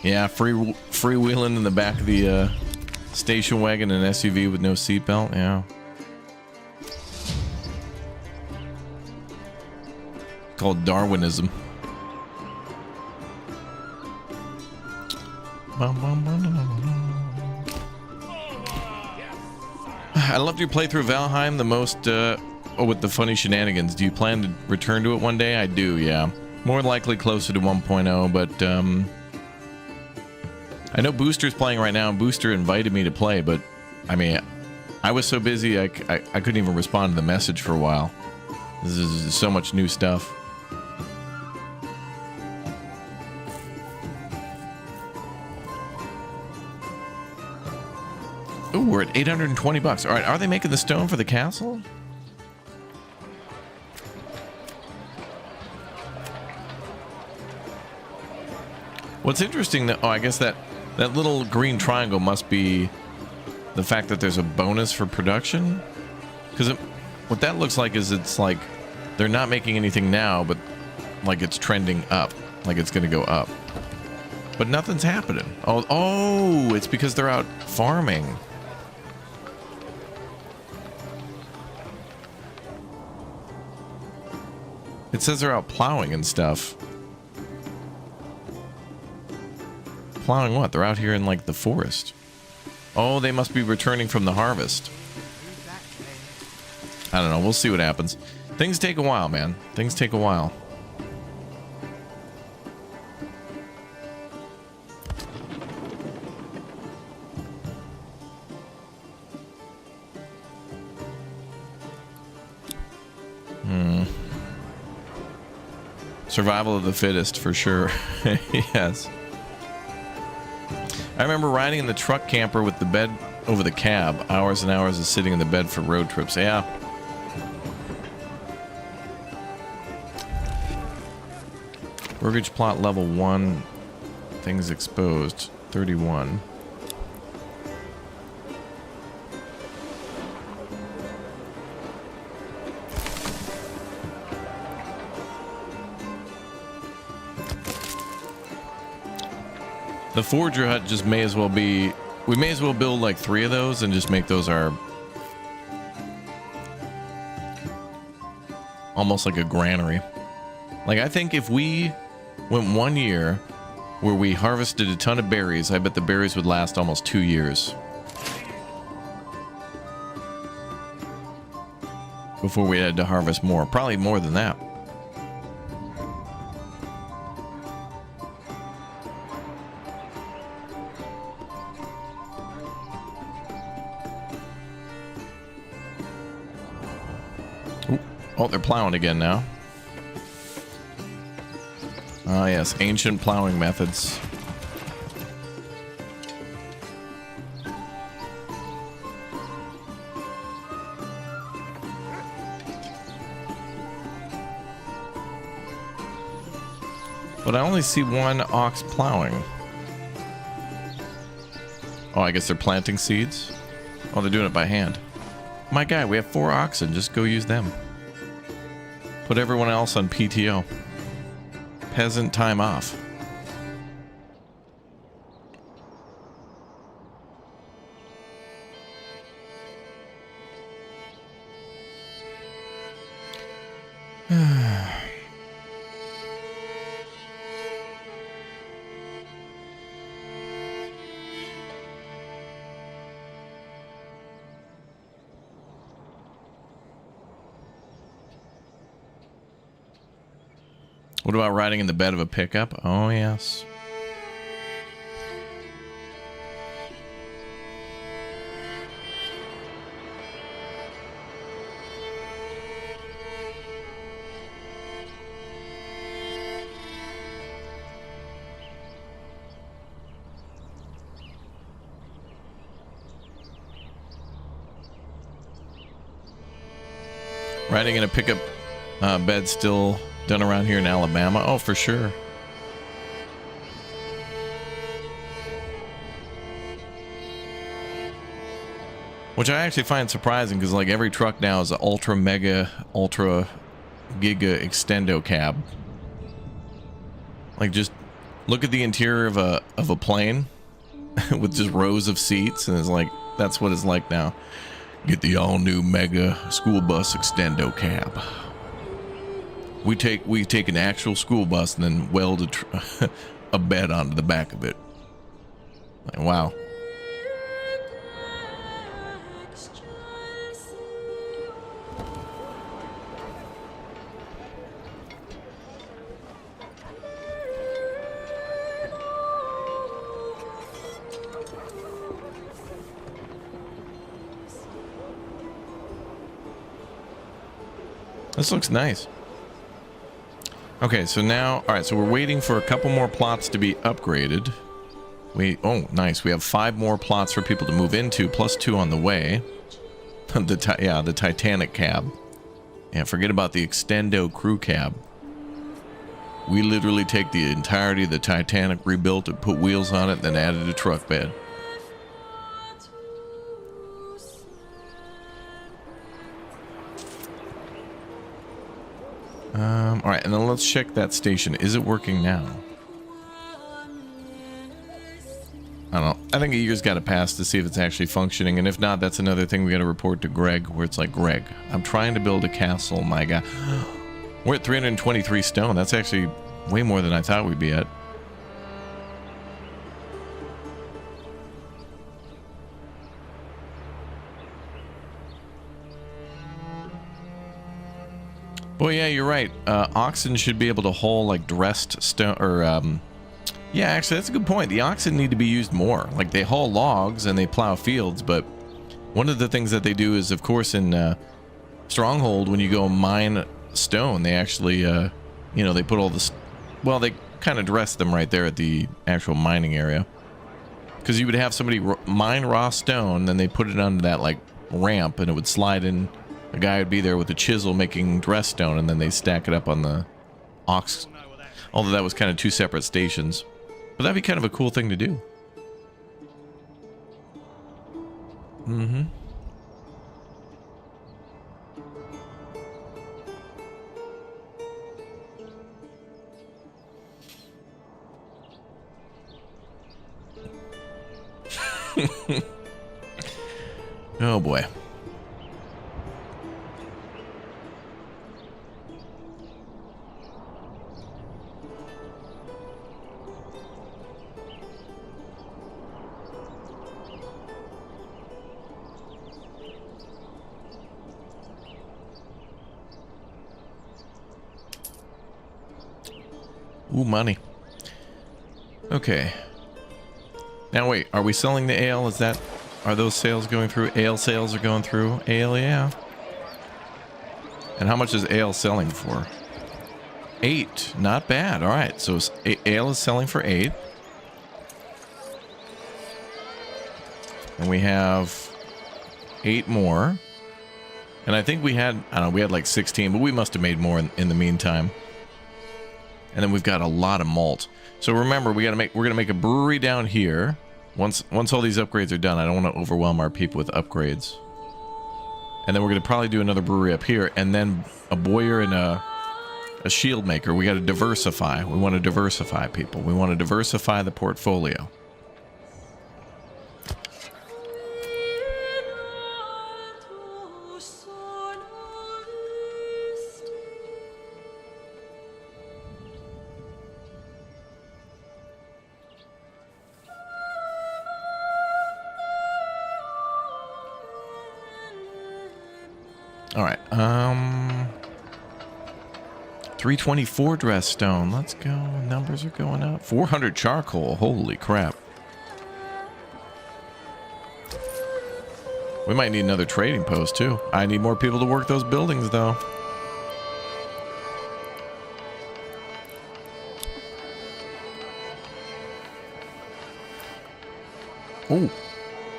Yeah, freewheeling in the back of the station wagon and SUV with no seatbelt. Yeah. Called Darwinism. I loved your playthrough of Valheim the most with the funny shenanigans. Do you plan to return to it one day? I do, yeah. More likely closer to 1.0, but I know Booster's playing right now. Booster invited me to play, but I mean, I was so busy I couldn't even respond to the message for a while. This is so much new stuff. Ooh, we're at 820 bucks. All right, are they making the stone for the castle? What's interesting that, oh, I guess that little green triangle must be the fact that there's a bonus for production. Because what that looks like is it's like they're not making anything now, but like it's trending up, like it's going to go up. But nothing's happening. Oh, it's because they're out farming. It says they're out plowing and stuff. Plowing what? They're out here in like the forest. Oh, they must be returning from the harvest. I don't know. We'll see what happens. Things take a while, man. Things take a while. Survival of the fittest, for sure. Yes. I remember riding in the truck camper with the bed over the cab. Hours and hours of sitting in the bed for road trips. Yeah. Mortgage plot level 1. Things exposed. 31. The forger hut just may as well be... We may as well build like 3 of those and just make those our... almost like a granary. Like, I think if we went 1 year where we harvested a ton of berries, I bet the berries would last almost 2 years. Before we had to harvest more. Probably more than that. Oh, they're plowing again now. Ah, yes, ancient plowing methods. But I only see one ox plowing. Oh, I guess they're planting seeds? Oh, they're doing it by hand. My guy, we have 4 oxen. Just go use them. Put everyone else on PTO. Peasant time off. What about riding in the bed of a pickup? Oh, yes. Riding in a pickup bed still done around here in Alabama? Oh, for sure. Which I actually find surprising because like every truck now is an ultra mega ultra giga extendo cab. Like just look at the interior of a plane with just rows of seats, and it's like that's what it's like now. Get the all new mega school bus extendo cab. We take an actual school bus and then weld a bed onto the back of it. Like, wow. This looks nice. Okay, so now, all right, so we're waiting for a couple more plots to be upgraded. Oh, nice. We have 5 more plots for people to move into, plus 2 on the way. The Titanic cab. Yeah, forget about the Extendo crew cab. We literally take the entirety of the Titanic, rebuilt it, put wheels on it, then added a truck bed. All right, and then let's check that station. Is it working now? I don't know. I think a year's got to pass to see if it's actually functioning, and if not, that's another thing we got to report to Greg, where it's like, Greg, I'm trying to build a castle, my guy. We're at 323 stone. That's actually way more than I thought we'd be at. Well, yeah, you're right. Oxen should be able to haul like dressed stone, or yeah, actually, that's a good point. The oxen need to be used more. Like they haul logs and they plow fields, but one of the things that they do is, of course, in Stronghold, when you go mine stone, they actually, you know, they put all this. Well, they kind of dress them right there at the actual mining area, because you would have somebody mine raw stone, then they put it onto that like ramp, and it would slide in. A guy would be there with a chisel making dress stone, and then they stack it up on the ox. Although that was kind of 2 separate stations. But that'd be kind of a cool thing to do. Mm-hmm. Oh boy. Ooh, money. Okay. Now wait, are we selling the ale? Is that... Are those sales going through? Ale sales are going through? Ale, yeah. And how much is ale selling for? 8. Not bad. All right. So ale is selling for 8. And we have 8 more. And I think we had... I don't know. We had like 16, but we must have made more in the meantime. And then we've got a lot of malt. So remember, we're gonna make a brewery down here. Once all these upgrades are done, I don't want to overwhelm our people with upgrades. And then we're gonna probably do another brewery up here, and then a boiler and a A shield maker. We got to diversify. We want to diversify, people. We want to diversify the portfolio. All right. 324 dress stone. Let's go. Numbers are going up. 400 charcoal. Holy crap. We might need another trading post too. I need more people to work those buildings though. Oh.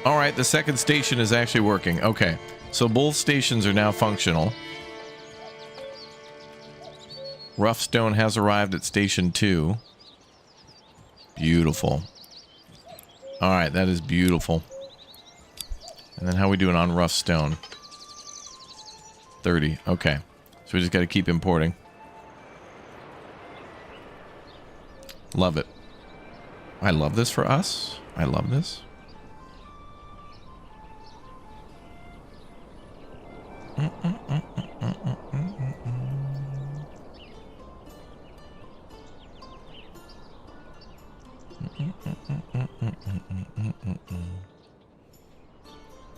All right, the second station is actually working. Okay. So both stations are now functional. Rough stone has arrived at station 2. Beautiful. All right, that is beautiful. And then how are we doing on rough stone? 30. Okay. So we just got to keep importing. Love it. I love this for us. I love this.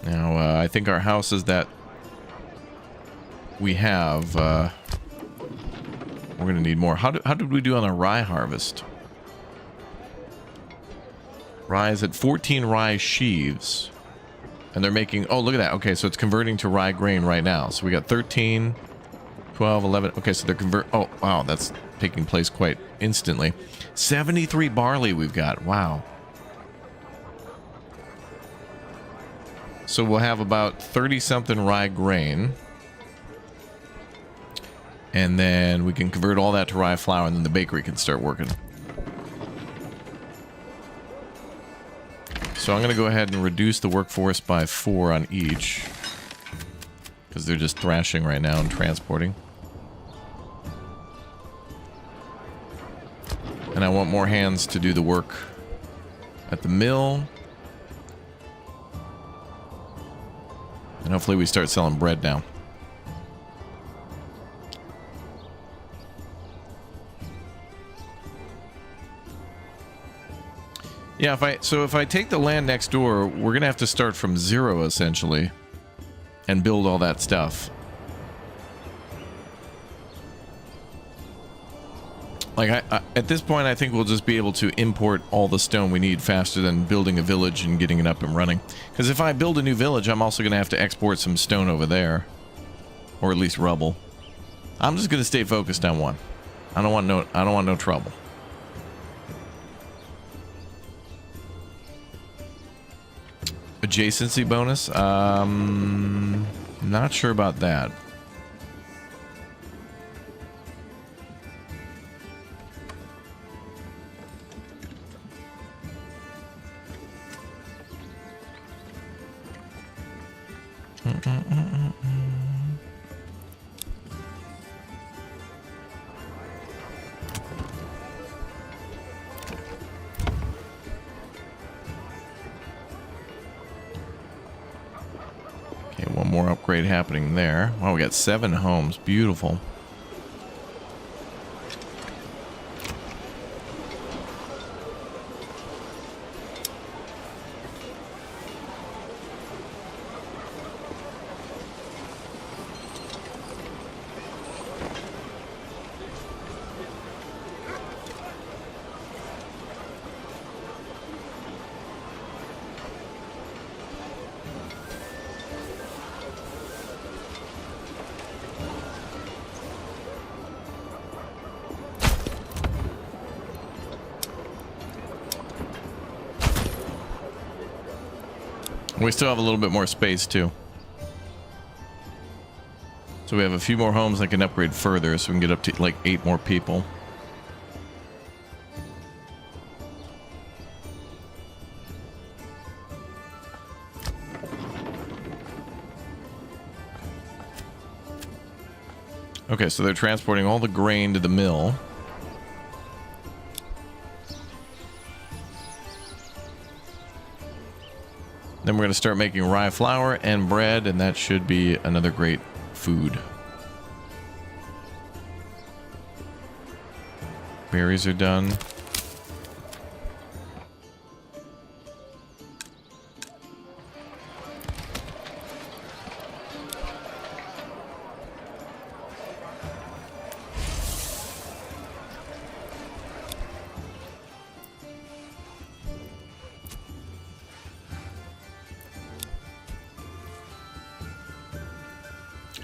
Now, I think our houses that we have, we're going to need more. How did we do on our rye harvest? Rye is at 14 rye sheaves. And they're making... Oh, look at that. Okay, so it's converting to rye grain right now. So we got 13, 12, 11... Okay, so they're Oh, wow, that's taking place quite instantly. 73 barley we've got. Wow. So we'll have about 30-something rye grain. And then we can convert all that to rye flour, and then the bakery can start working. So I'm going to go ahead and reduce the workforce by 4 on each. Because they're just thrashing right now and transporting. And I want more hands to do the work at the mill. And hopefully we start selling bread now. Yeah, if I take the land next door, we're gonna have to start from 0 essentially, and build all that stuff. Like at this point, I think we'll just be able to import all the stone we need faster than building a village and getting it up and running. Because if I build a new village, I'm also gonna have to export some stone over there, or at least rubble. I'm just gonna stay focused on one. I don't want no trouble. Adjacency bonus? Not sure about that. One more upgrade happening there. Wow, we got 7 homes. Beautiful. We still have a little bit more space too. So we have a few more homes that can upgrade further so we can get up to like 8 more people. Okay, so they're transporting all the grain to the mill. Then we're going to start making rye flour and bread, and that should be another great food. Berries are done.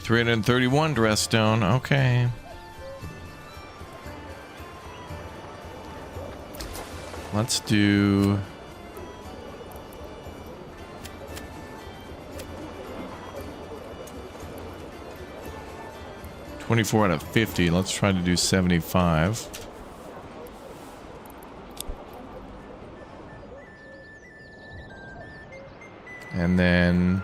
$331 dress stone. Okay. Let's do... $24 out of 50. Let's try to do 75. And then...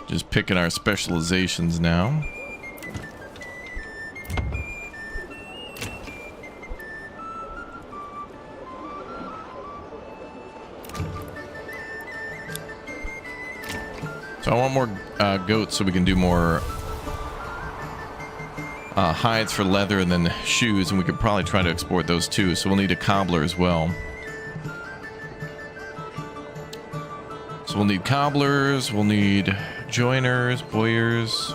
just picking our specializations now. So I want more goats so we can do more hides for leather and then shoes, and we could probably try to export those too. So we'll need a cobbler as well. So we'll need cobblers, we'll need joiners, bowyers.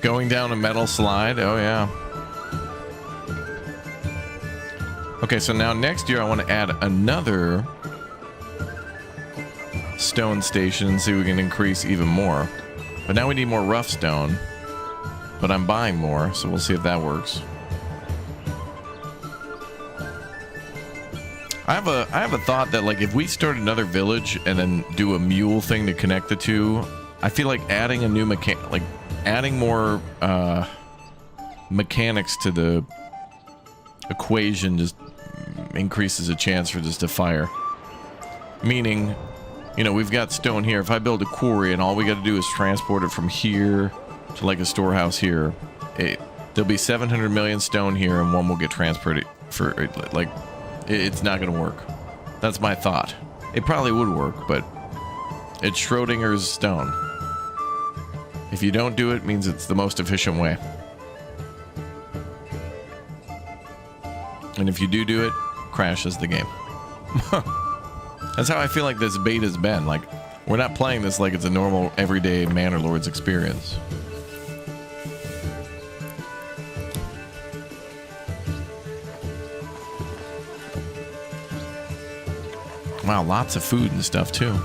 Going down a metal slide. Oh, yeah. Okay, so now next year I want to add another stone station and see if we can increase even more. But now we need more rough stone. But I'm buying more, so we'll see if that works. I have a thought that, like, if we start another village and then do a mule thing to connect the two, I feel like adding a new adding more mechanics to the equation just increases the chance for this to fire. Meaning, you know, we've got stone here. If I build a quarry and all we got to do is transport it from here to like a storehouse here, there'll be 700 million stone here and one will get transported for, like, it's not going to work. That's my thought. It probably would work, but it's Schrodinger's stone. If you don't do it, it means it's the most efficient way. And if you do it, crashes the game. That's how I feel like this beta's been. Like, we're not playing this like it's a normal, everyday Manor Lords experience. Wow, lots of food and stuff, too.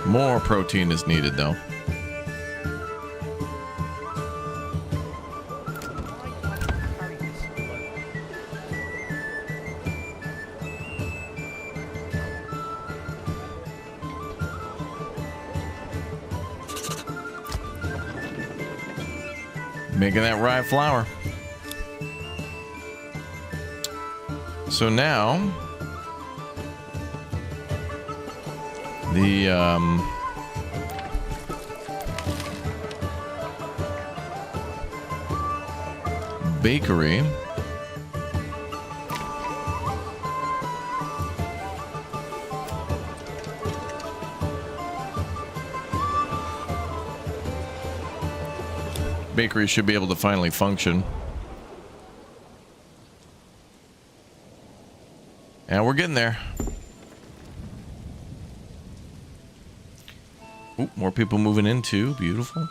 More protein is needed, though. Making that rye flour. So now the bakery Bakery should be able to finally function. And we're getting there. Ooh, more people moving in too. Beautiful.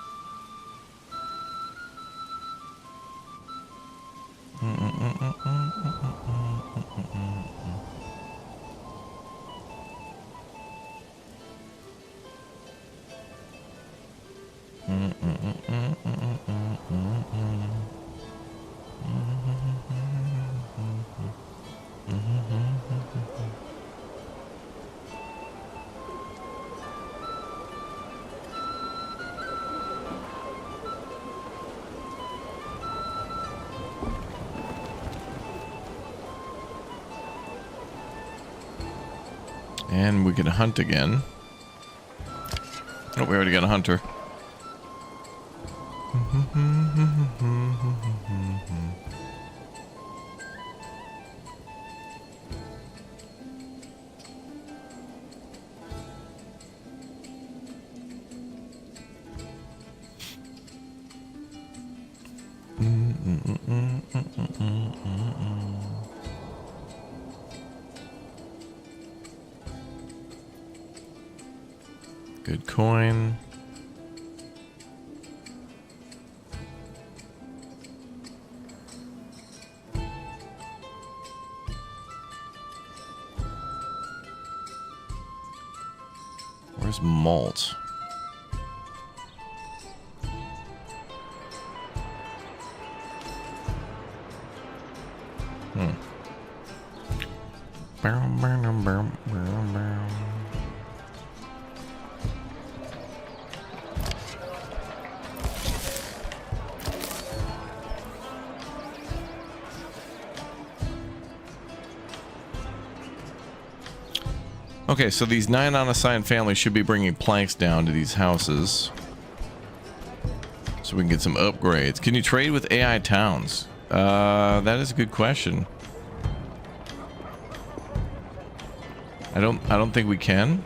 And we can hunt again. Oh, we already got a hunter. Good coin. Where's malt? Okay, so these 9 unassigned families should be bringing planks down to these houses. So we can get some upgrades. Can you trade with AI towns? That is a good question. I don't think we can.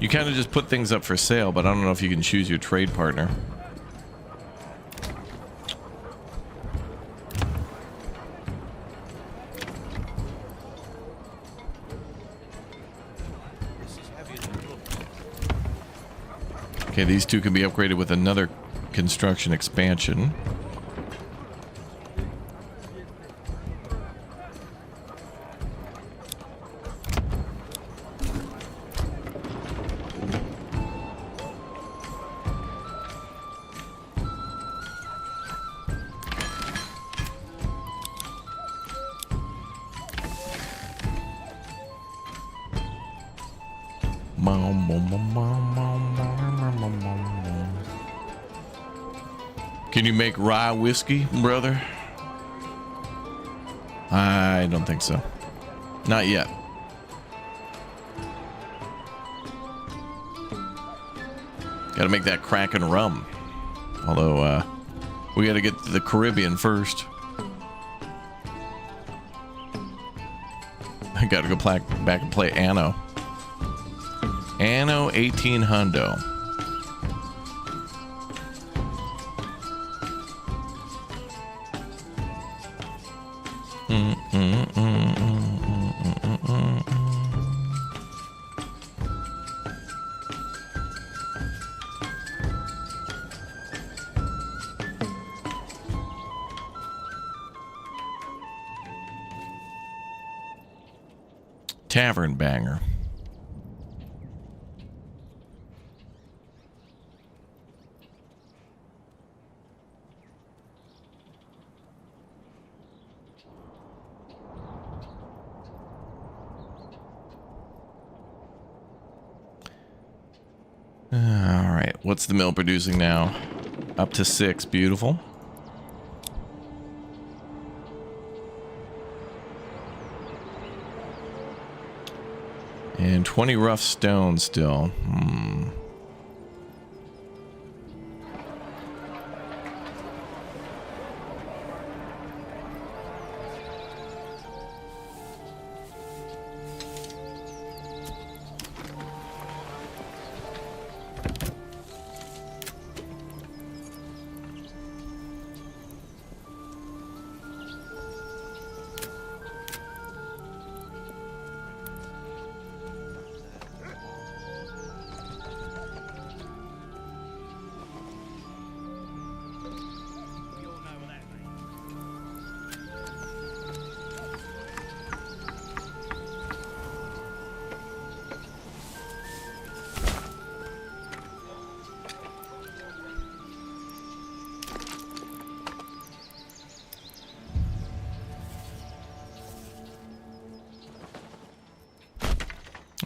You kind of just put things up for sale, but I don't know if you can choose your trade partner. Okay, these two can be upgraded with another construction expansion. Can you make rye whiskey, brother? I don't think so. Not yet. Gotta make that Kraken rum. Although, we gotta get to the Caribbean first. I gotta go back and play Anno. Anno 1800. Tavern banger. All right, what's the mill producing now? Up to 6, beautiful. And 20 rough stone still.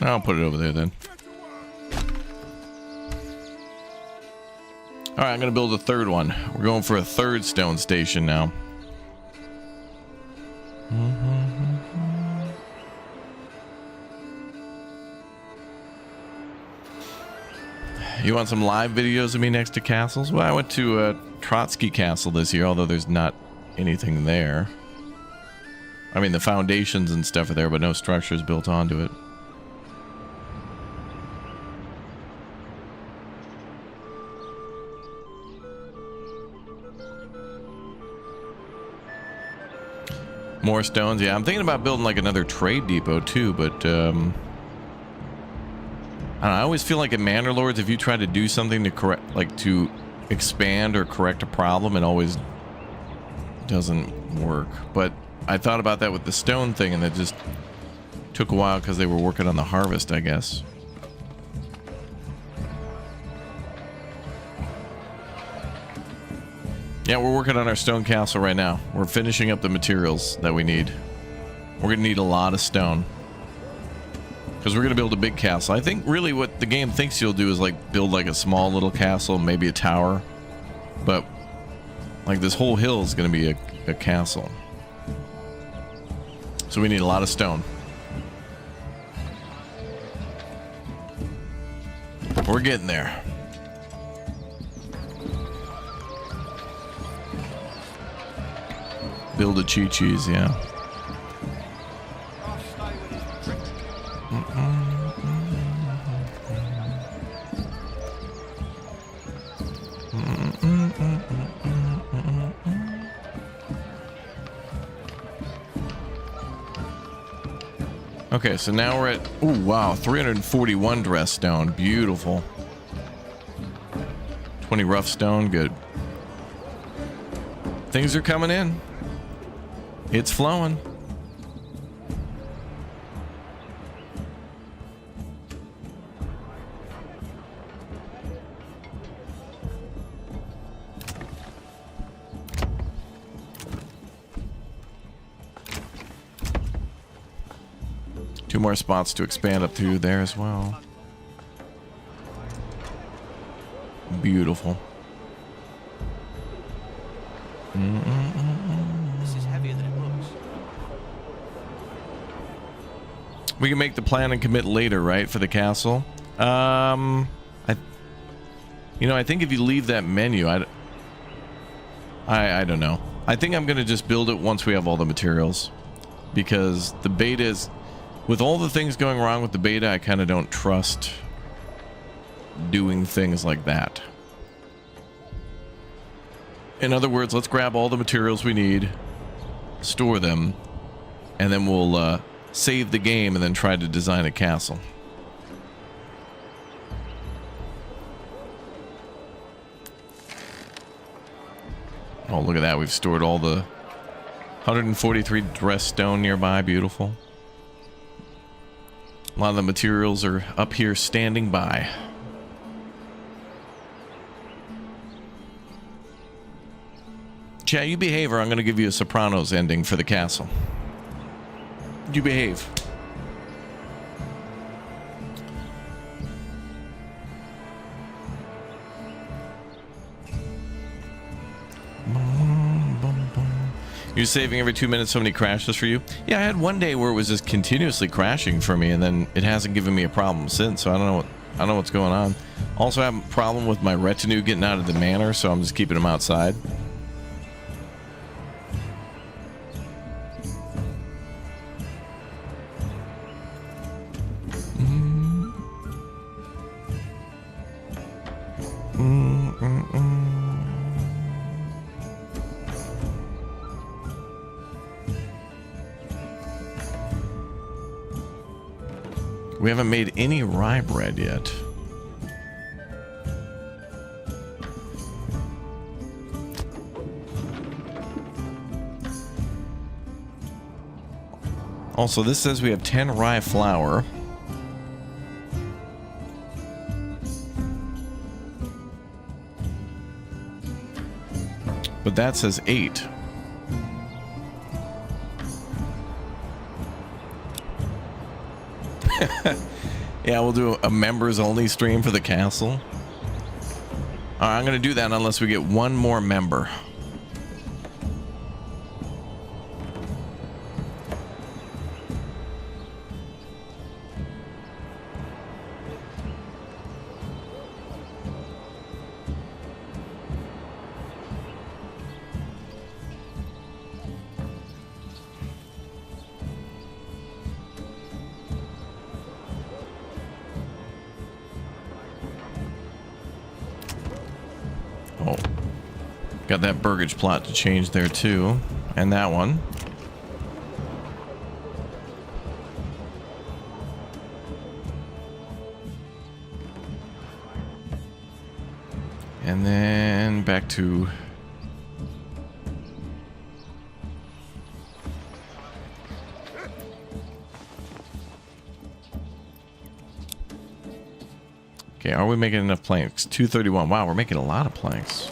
I'll put it over there then. All right, I'm going to build a third one. We're going for a third stone station now. You want some live videos of me next to castles? Well, I went to Trotsky Castle this year, although there's not anything there. I mean, the foundations and stuff are there, but no structures built onto it. More stones, yeah. I'm thinking about building like another trade depot too, but I don't know, I always feel like in Manor Lords, if you try to do something to correct, like to expand or correct a problem, it always doesn't work. But I thought about that with the stone thing, and it just took a while because they were working on the harvest, I guess. Yeah, we're working on our stone castle right now. We're finishing up the materials that we need. We're gonna need a lot of stone because we're gonna build a big castle. I think really what the game thinks you'll do is like build like a small little castle, maybe a tower, but like this whole hill is gonna be a castle. So we need a lot of stone. We're getting there. Build a Chi-Chi's, yeah. Okay, so now we're at, oh wow, 341 dress stone, beautiful. 20 rough stone, good. Things are coming in. It's flowing. Two more spots to expand up through there as well. Beautiful. This is heavier than it looks. We can make the plan and commit later, right, for the castle? I think if you leave that menu, I don't know. I think I'm gonna just build it once we have all the materials, because the beta is, with all the things going wrong with the beta, I kind of don't trust doing things like that. In other words, let's grab all the materials we need, store them, and then we'll save the game and then try to design a castle. Oh, look at that. We've stored all the 143 dress stone nearby. Beautiful. A lot of the materials are up here standing by. Chat, you behave or I'm going to give you a Sopranos ending for the castle. You behave. You're saving every 2 minutes so many crashes for you? Yeah, I had one day where it was just continuously crashing for me, and then it hasn't given me a problem since, so I don't know what's going on. Also, I have a problem with my retinue getting out of the manor, so I'm just keeping them outside. We haven't made any rye bread yet. Also, this says we have 10 rye flour. But that says 8. Yeah, we'll do a members only stream for the castle. All right, I'm going to do that unless we get one more member. Oh, got that burgage plot to change there too, and that one. And then back to okay, are we making enough planks? 231. Wow, we're making a lot of planks.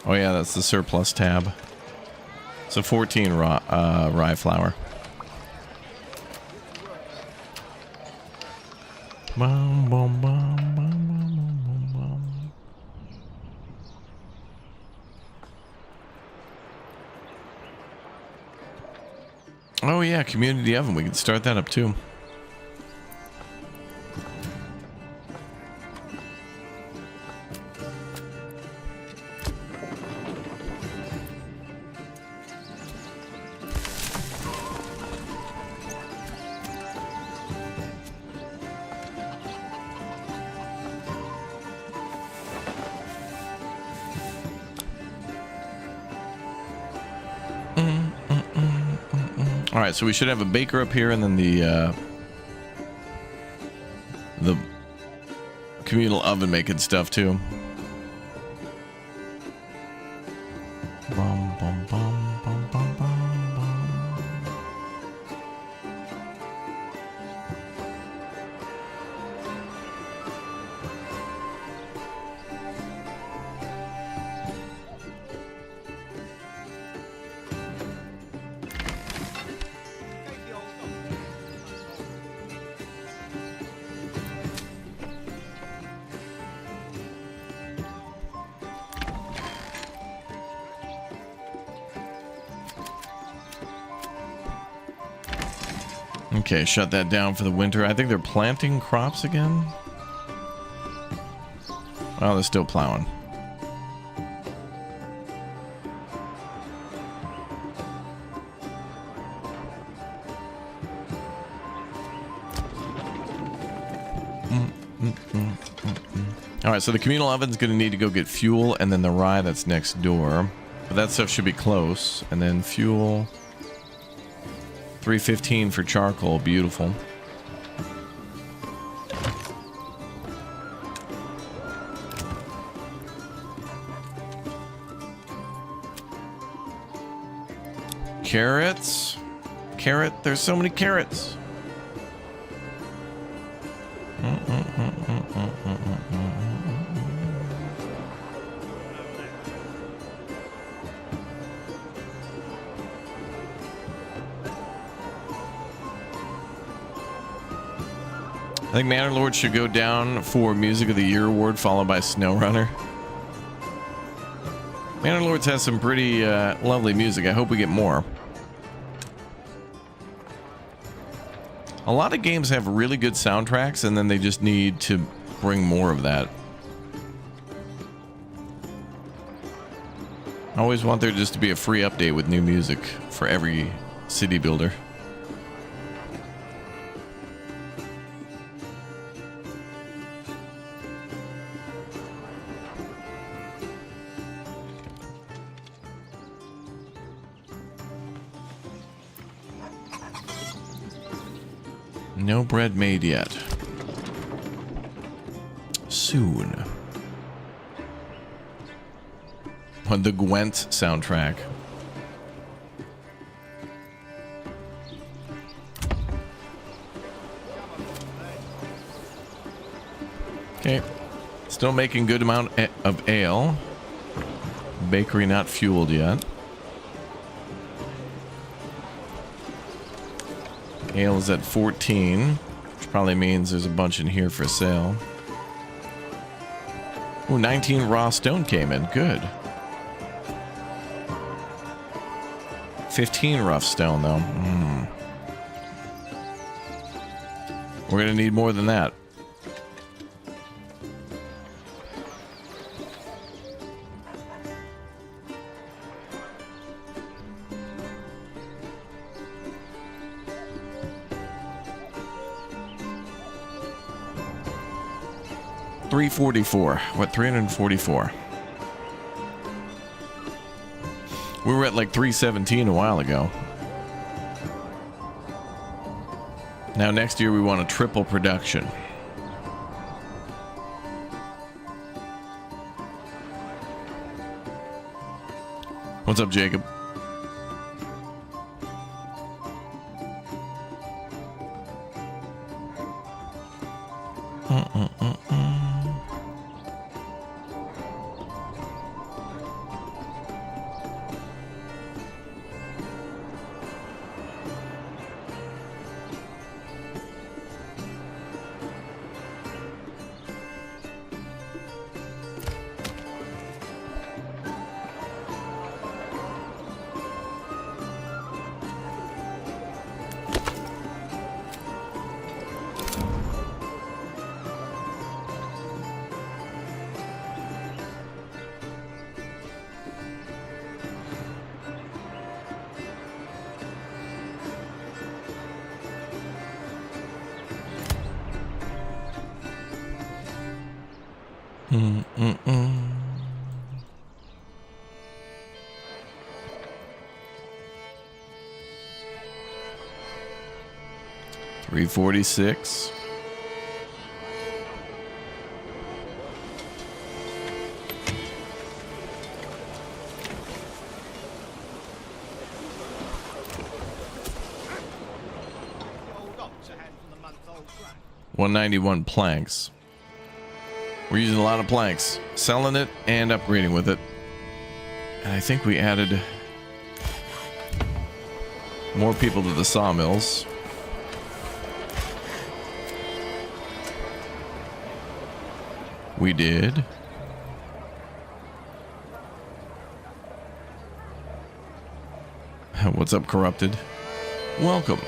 Oh yeah, that's the surplus tab. So 14 rye flour. Bum, bum, bum, bum, bum, bum, bum. Oh yeah, community oven. We can start that up too. All right, so we should have a baker up here, and then the communal oven making stuff too. Bum, bum, bum, bum, bum, bum, bum. Okay, shut that down for the winter. I think they're planting crops again. Oh, they're still plowing. All right, so the communal oven's going to need to go get fuel, and then the rye that's next door. But that stuff should be close. And then fuel... 315 for charcoal. Beautiful. Carrots. Carrot. There's so many carrots. I think Manor Lord should go down for Music of the Year award, followed by SnowRunner. Manor Lords has some pretty lovely music. I hope we get more. A lot of games have really good soundtracks, and then they just need to bring more of that. I always want there just to be a free update with new music for every city builder. No bread made yet. Soon. On the Gwent soundtrack. Okay. Still making good amount of ale. Bakery not fueled yet. Ale is at 14, which probably means there's a bunch in here for sale. Ooh, 19 raw stone came in. Good. 15 rough stone, though. We're going to need more than that. $344. What, 344? We were at like 317 a while ago. Now next year we want a triple production. What's up, Jacob? $346. $191 planks. We're using a lot of planks, selling it and upgrading with it. And I think we added more people to the sawmills. We did. What's up, Corrupted? Welcome.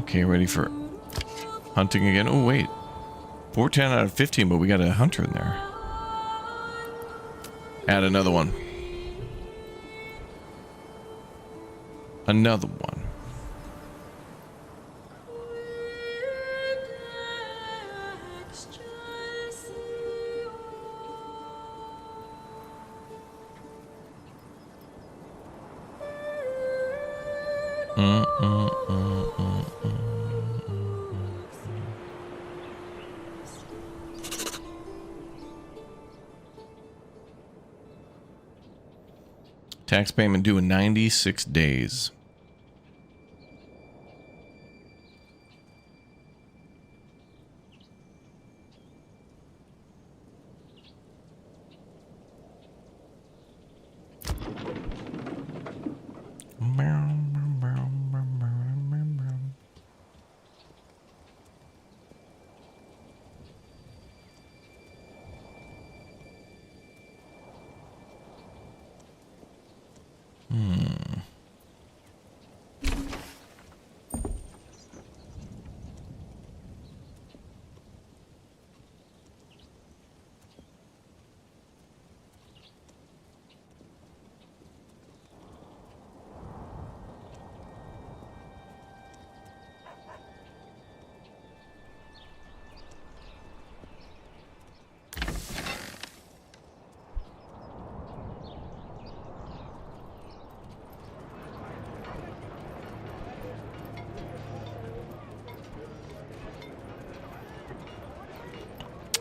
Okay, ready for hunting again. Oh, wait. 410 out of 15, but we got a hunter in there. Add another one. Another one. Tax payment due in 96 days.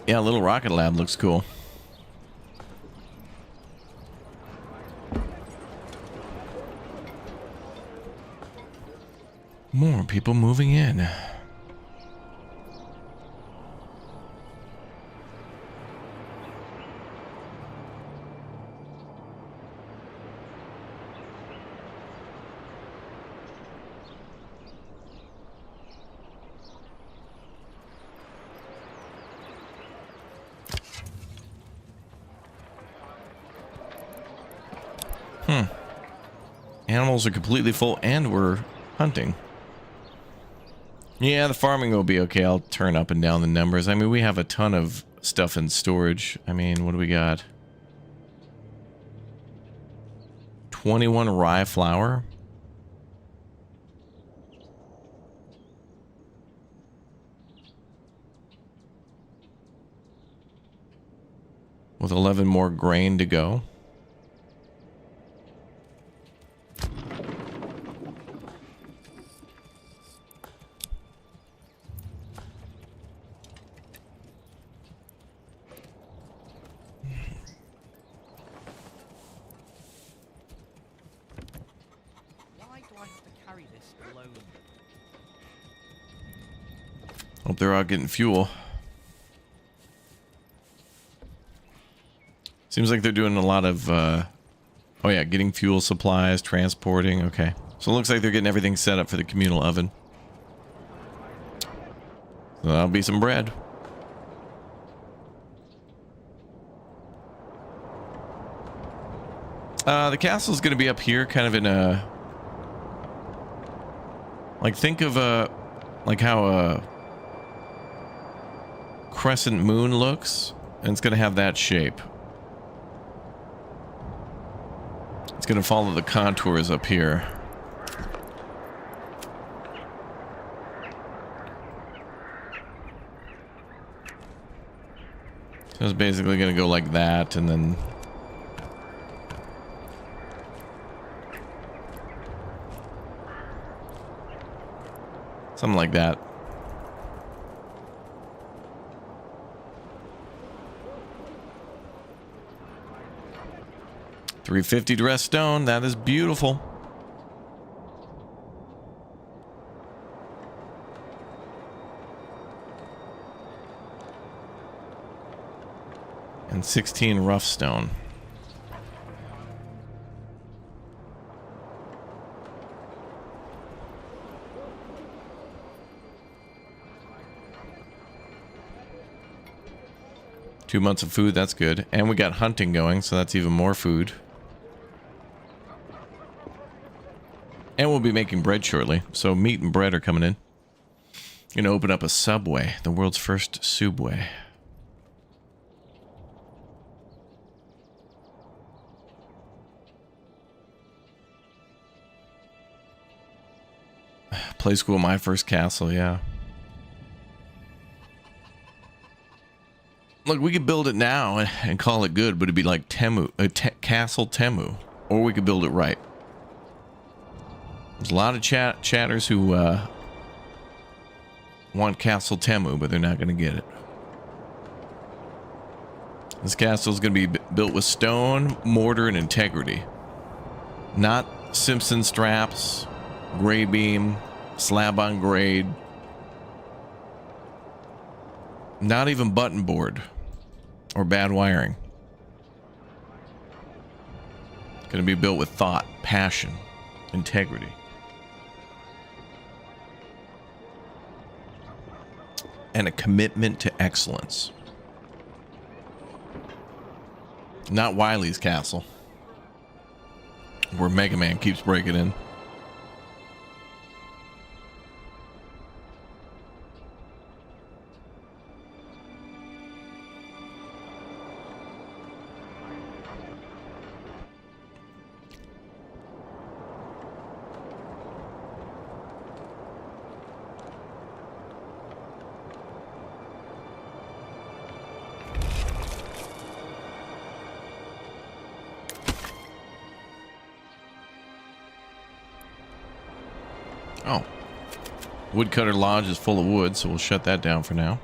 Yeah, little rocket lab looks cool. More people moving in. Animals are completely full and we're hunting. Yeah, the farming will be okay. I'll turn up and down the numbers. I mean, we have a ton of stuff in storage. I mean, what do we got? 21 rye flour. With 11 more grain to go. Hope they're out getting fuel. Seems like they're doing a lot of, oh yeah, getting fuel supplies, transporting, okay. So it looks like they're getting everything set up for the communal oven. So that'll be some bread. The castle's gonna be up here, kind of in a... Like, think of like how a crescent moon looks, and it's gonna have that shape. It's gonna follow the contours up here. So it's basically gonna go like that, and then something like that. $350 dressed stone. That is beautiful. And 16 rough stone. Two months of food, that's good. And we got hunting going, so that's even more food. And we'll be making bread shortly, so meat and bread are coming in. Gonna open up a Subway, the world's first Subway. Play school, my first castle, yeah. Look, we could build it now and call it good, but it'd be like Temu, Castle Temu. Or we could build it right. There's a lot of chatters who want Castle Temu, but they're not going to get it. This castle is going to be built with stone, mortar, and integrity. Not Simpson straps, grade beam, slab on grade. Not even button board or bad wiring. It's going to be built with thought, passion, integrity. And a commitment to excellence. Not Wily's castle, where Mega Man keeps breaking in. Oh. Woodcutter Lodge is full of wood, so we'll shut that down for now.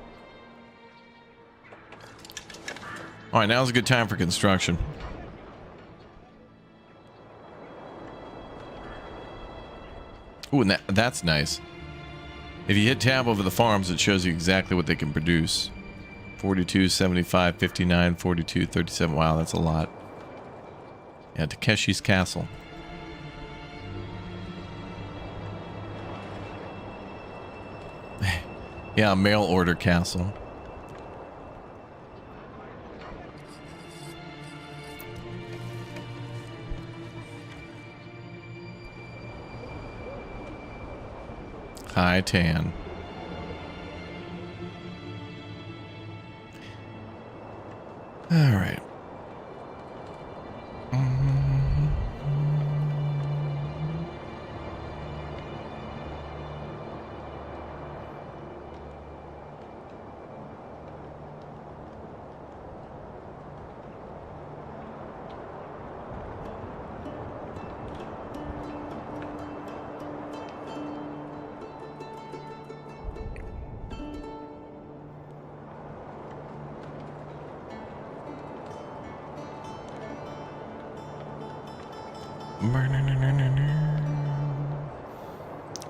All right, now's a good time for construction. Ooh, and that's nice. If you hit tab over the farms, it shows you exactly what they can produce. 42, 75, 59, 42, 37. Wow, that's a lot. Yeah, Takeshi's Castle. Yeah, mail order castle. High tan. All right.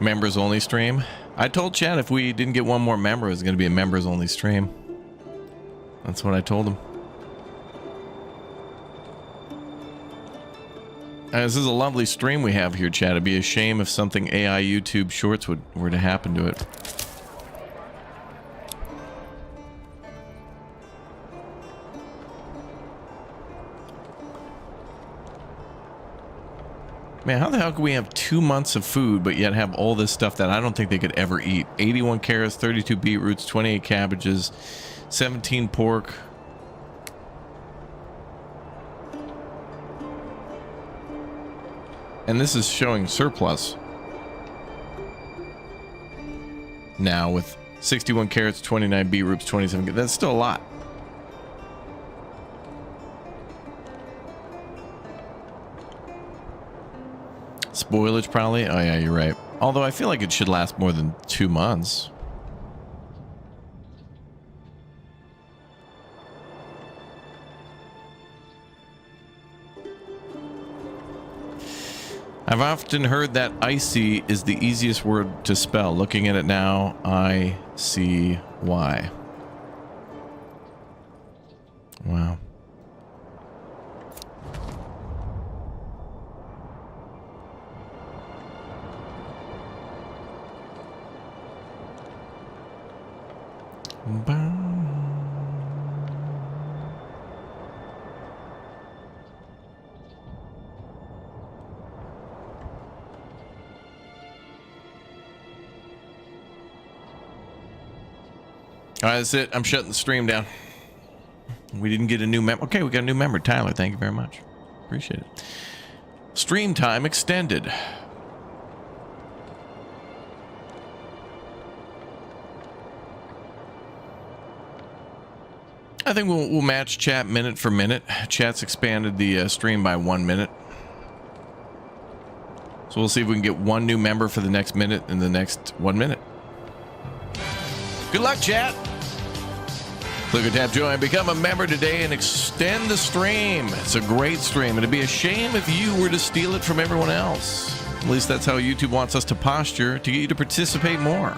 Members only stream. I told Chad if we didn't get one more member, it was going to be a members only stream. That's what I told him. This is a lovely stream we have here, Chad. It'd be a shame if something AI YouTube Shorts were to happen to it. Man, how the hell could we have 2 months of food, but yet have all this stuff that I don't think they could ever eat? 81 carrots, 32 beetroots, 28 cabbages, 17 pork. And this is showing surplus. Now with 61 carrots, 29 beetroots, 27. That's still a lot. Spoilage probably. Oh yeah, you're right. Although I feel like it should last more than 2 months. I've often heard that icy is the easiest word to spell. Looking at it now, I see why. Wow. All right, that's it. I'm shutting the stream down. We didn't get a new member. Okay, we got a new member, Tyler. Thank you very much. Appreciate it. Stream time extended. I think we'll match chat minute for minute. Chat's expanded the stream by 1 minute. So we'll see if we can get one new member for the next minute in the next 1 minute. Good luck, chat. Click or tap join, become a member today and extend the stream. It's a great stream. It'd be a shame if you were to steal it from everyone else. At least that's how YouTube wants us to posture to get you to participate more.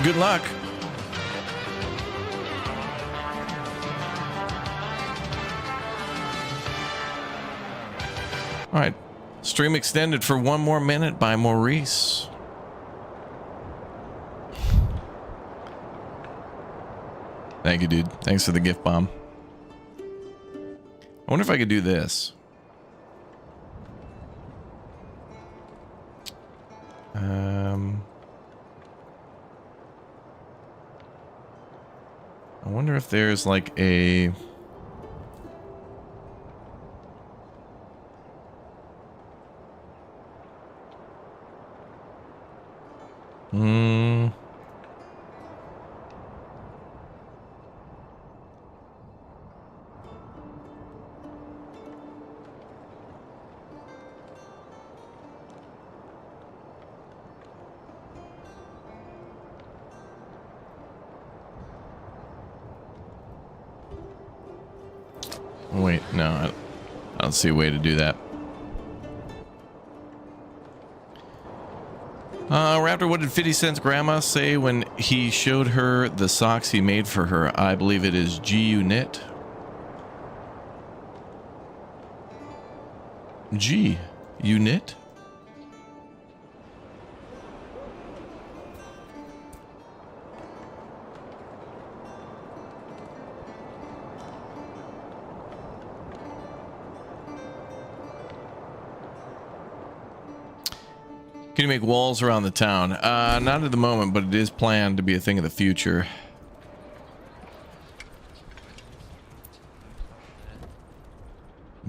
Good luck. All right. Stream extended for 1 more minute by Maurice. Thank you, dude. Thanks for the gift bomb. I wonder if I could do this. I wonder if there's like a... wait, no, I don't see a way to do that. Raptor, what did 50 Cent's grandma say when he showed her the socks he made for her? I believe it is G-Unit. G-Unit? Can you make walls around the town? Not at the moment, but it is planned to be a thing of the future.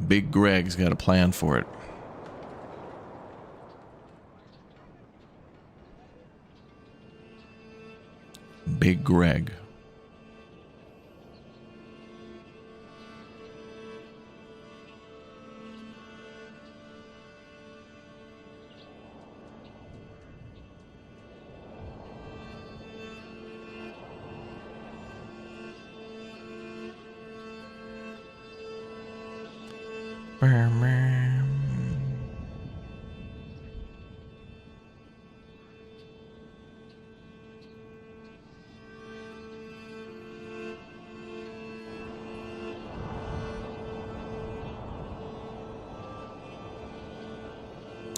Big Greg's got a plan for it. Big Greg.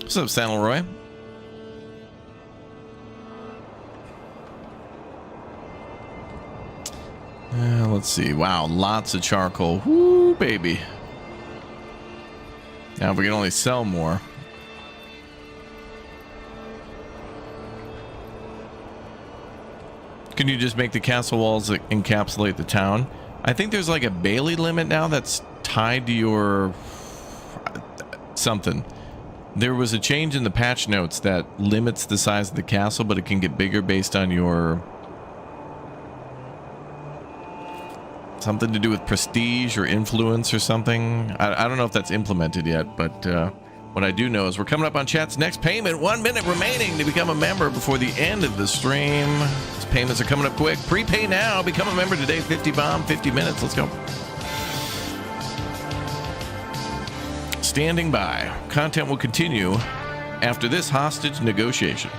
What's up, San Leroy? Let's see. Wow, lots of charcoal. Woo, baby. Now, if we can only sell more. Can you just make the castle walls that encapsulate the town? I think there's like a Bailey limit now that's tied to your something. There was a change in the patch notes that limits the size of the castle, but it can get bigger based on your something to do with prestige or influence or something. I don't know if that's implemented yet, but what I do know is we're coming up on chat's next payment. 1 minute remaining to become a member before the end of the stream. These payments are coming up quick. Prepay now. Become a member today. 50 bomb, 50 minutes. Let's go. Standing by. Content will continue after this hostage negotiation.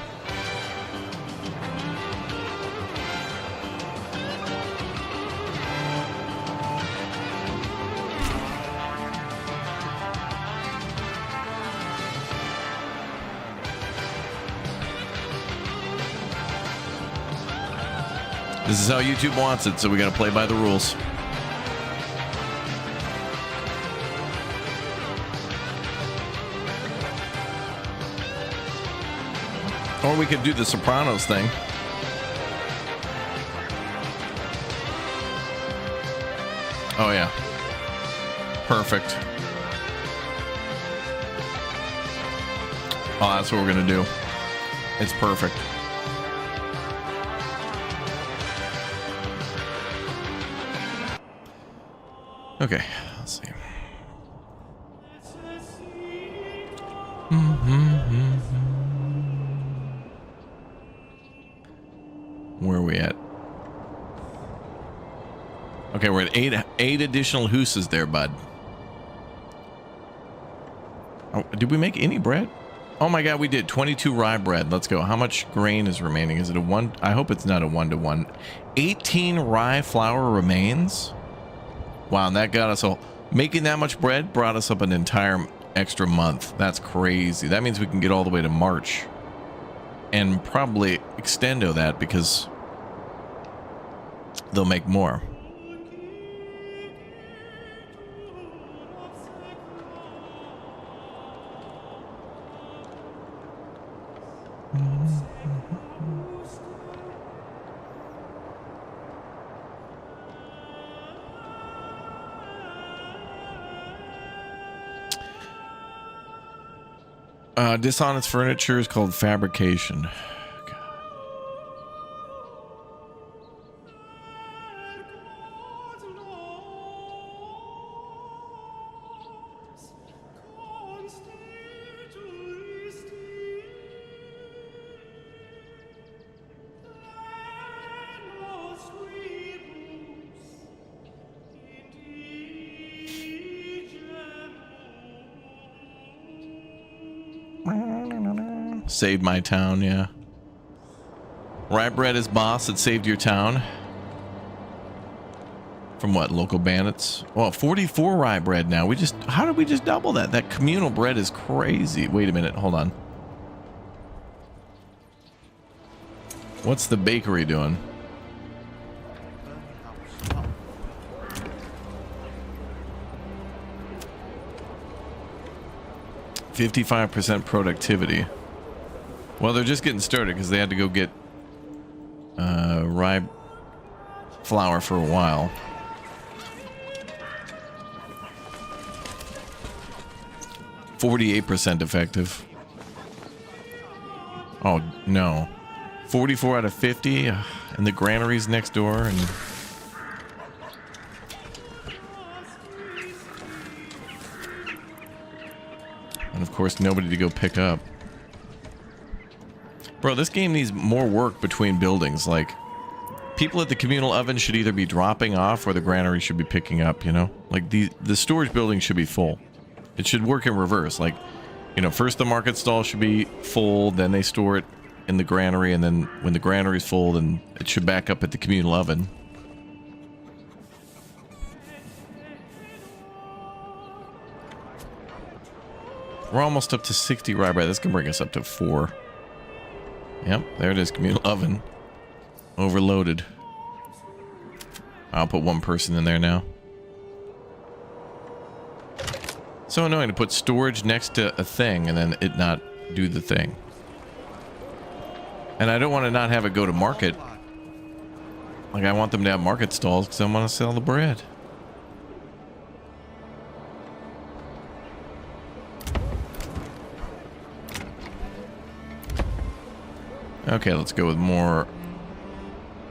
This is how YouTube wants it, so we gotta play by the rules. Or we could do the Sopranos thing. Oh yeah. Perfect. Oh, that's what we're gonna do. It's perfect. Okay, let's see. Where are we at? Okay, we're at eight additional hooses there, bud. Oh, did we make any bread? Oh my god, we did 22 rye bread. Let's go. How much grain is remaining? Is it a one? I hope it's not a 1-to-1. 18 rye flour remains. Wow, and that got us all. Making that much bread brought us up an entire extra month. That's crazy. That means we can get all the way to March. And probably extendo that because they'll make more. Dishonest furniture is called fabrication. God. Saved my town, yeah. Rye bread is boss that saved your town. From what? Local bandits? Well, 44 rye bread now. How did we just double that? That communal bread is crazy. Wait a minute. Hold on. What's the bakery doing? %55 productivity. Well, they're just getting started because they had to go get rye flour for a while. %48 effective. Oh no. 44 out of 50, and the granary's next door, and of course nobody to go pick up. Bro, this game needs more work between buildings. Like, people at the communal oven should either be dropping off or the granary should be picking up, you know? Like, the storage building should be full. It should work in reverse. Like, you know, first the market stall should be full, then they store it in the granary, and then when the granary is full, then it should back up at the communal oven. We're almost up to 60 rye bread. This can bring us up to 4. Yep, there it is, communal oven. Overloaded. I'll put one person in there now. So annoying to put storage next to a thing and then it not do the thing. And I don't want to not have it go to market. Like, I want them to have market stalls because I want to sell the bread. Okay, let's go with more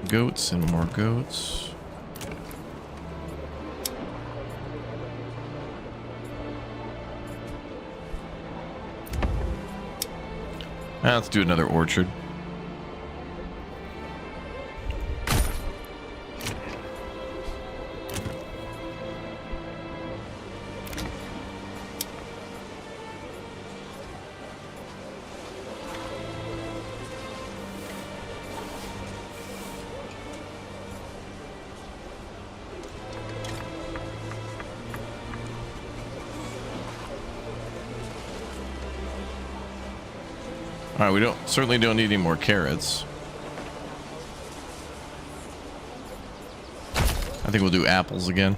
goats and more goats. Now let's do another orchard. Alright, we certainly don't need any more carrots. I think we'll do apples again.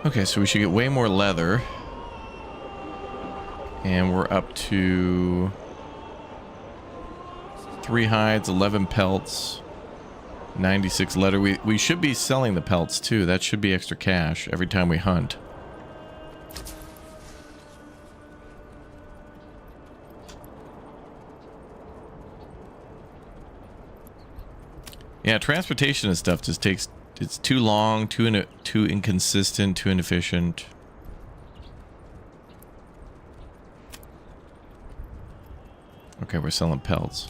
Okay, so we should get way more leather. And we're up to 3 hides, 11 pelts. 96 leather. We should be selling the pelts too. That should be extra cash every time we hunt. Yeah, transportation and stuff just takes... It's too long, too inconsistent, too inefficient. Okay, we're selling pelts.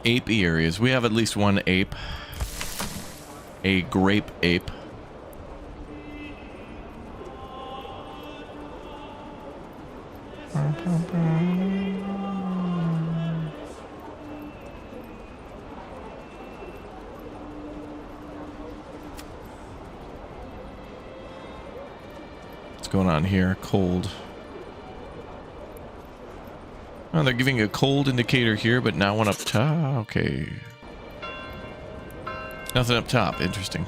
Ape areas. We have at least one ape. A grape ape. What's going on here? Cold. Oh, they're giving a cold indicator here, but now one up top. Okay. Nothing up top. Interesting.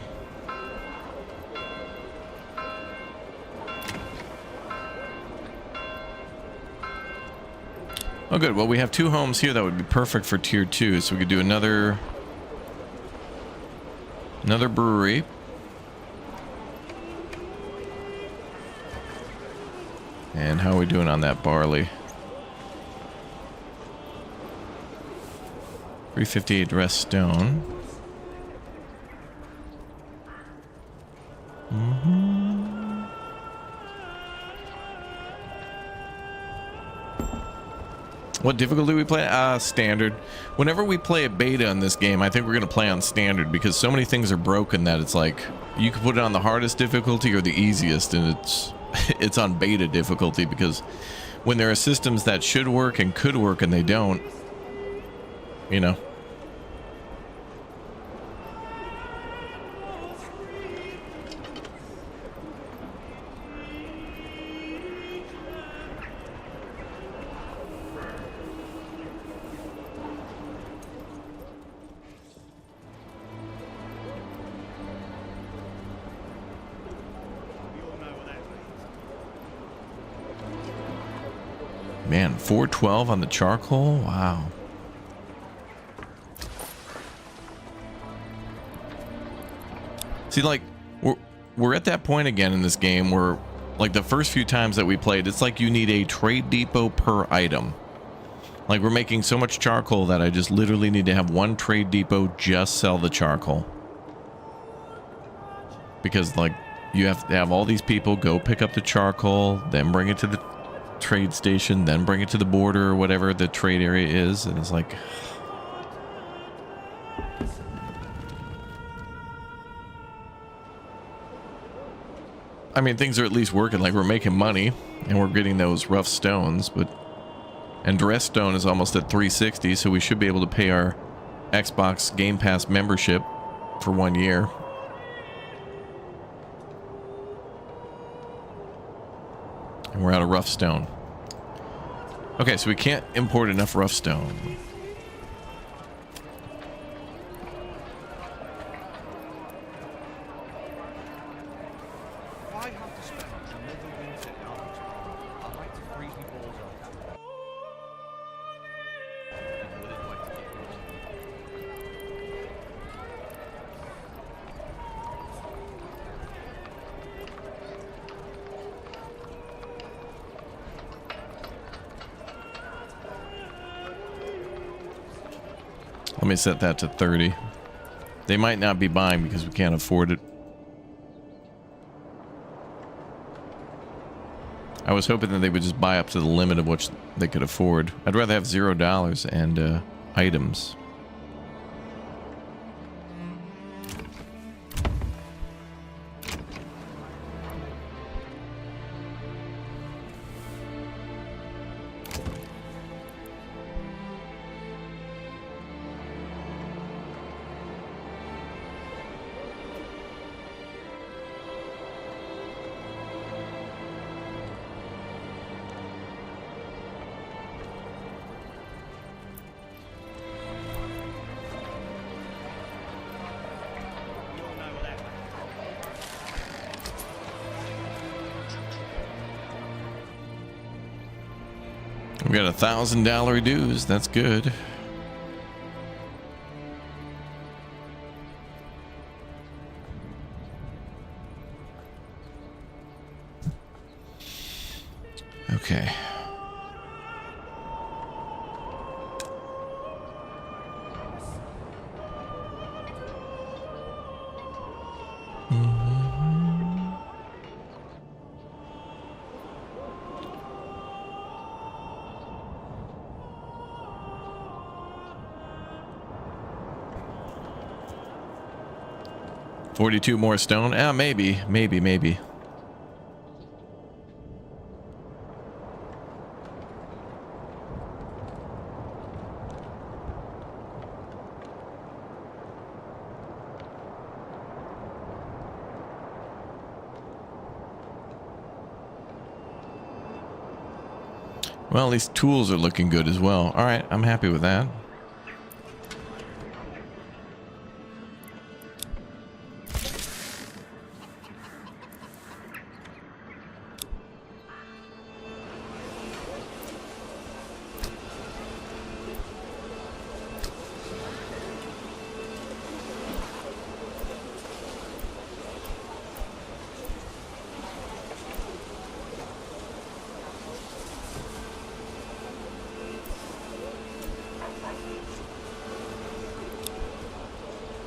Oh, good. Well, we have 2 homes here that would be perfect for tier 2, so we could do another brewery. And how are we doing on that barley? 358 dressed stone. What difficulty we play? Standard. Whenever we play a beta in this game, I think we're going to play on standard because so many things are broken that it's like you can put it on the hardest difficulty or the easiest, and it's on beta difficulty because when there are systems that should work and could work and they don't, you know. Man, 412 on the charcoal? Wow. See, like, we're at that point again in this game where, like, the first few times that we played, it's like you need a trade depot per item. Like, we're making so much charcoal that I just literally need to have one trade depot just sell the charcoal. Because, like, you have to have all these people go pick up the charcoal, then bring it to the trade station, then bring it to the border or whatever the trade area is, and it's like, I mean, things are at least working. Like, we're making money and we're getting those rough stones, and dress stone is almost at 360, so we should be able to pay our Xbox Game Pass membership for 1 year. And we're out of rough stone. Okay, so we can't import enough rough stone. Why have to spend another winter in Albert's Harbor? I'd like to freeze me balls off. What is like to get lost? Let me set that to 30. They might not be buying because we can't afford it. I was hoping that they would just buy up to the limit of what they could afford. I'd rather have $0 and items. We got $1,000 dues. That's good. Okay. $42 more stone? Maybe. Well, these tools are looking good as well. All right, I'm happy with that.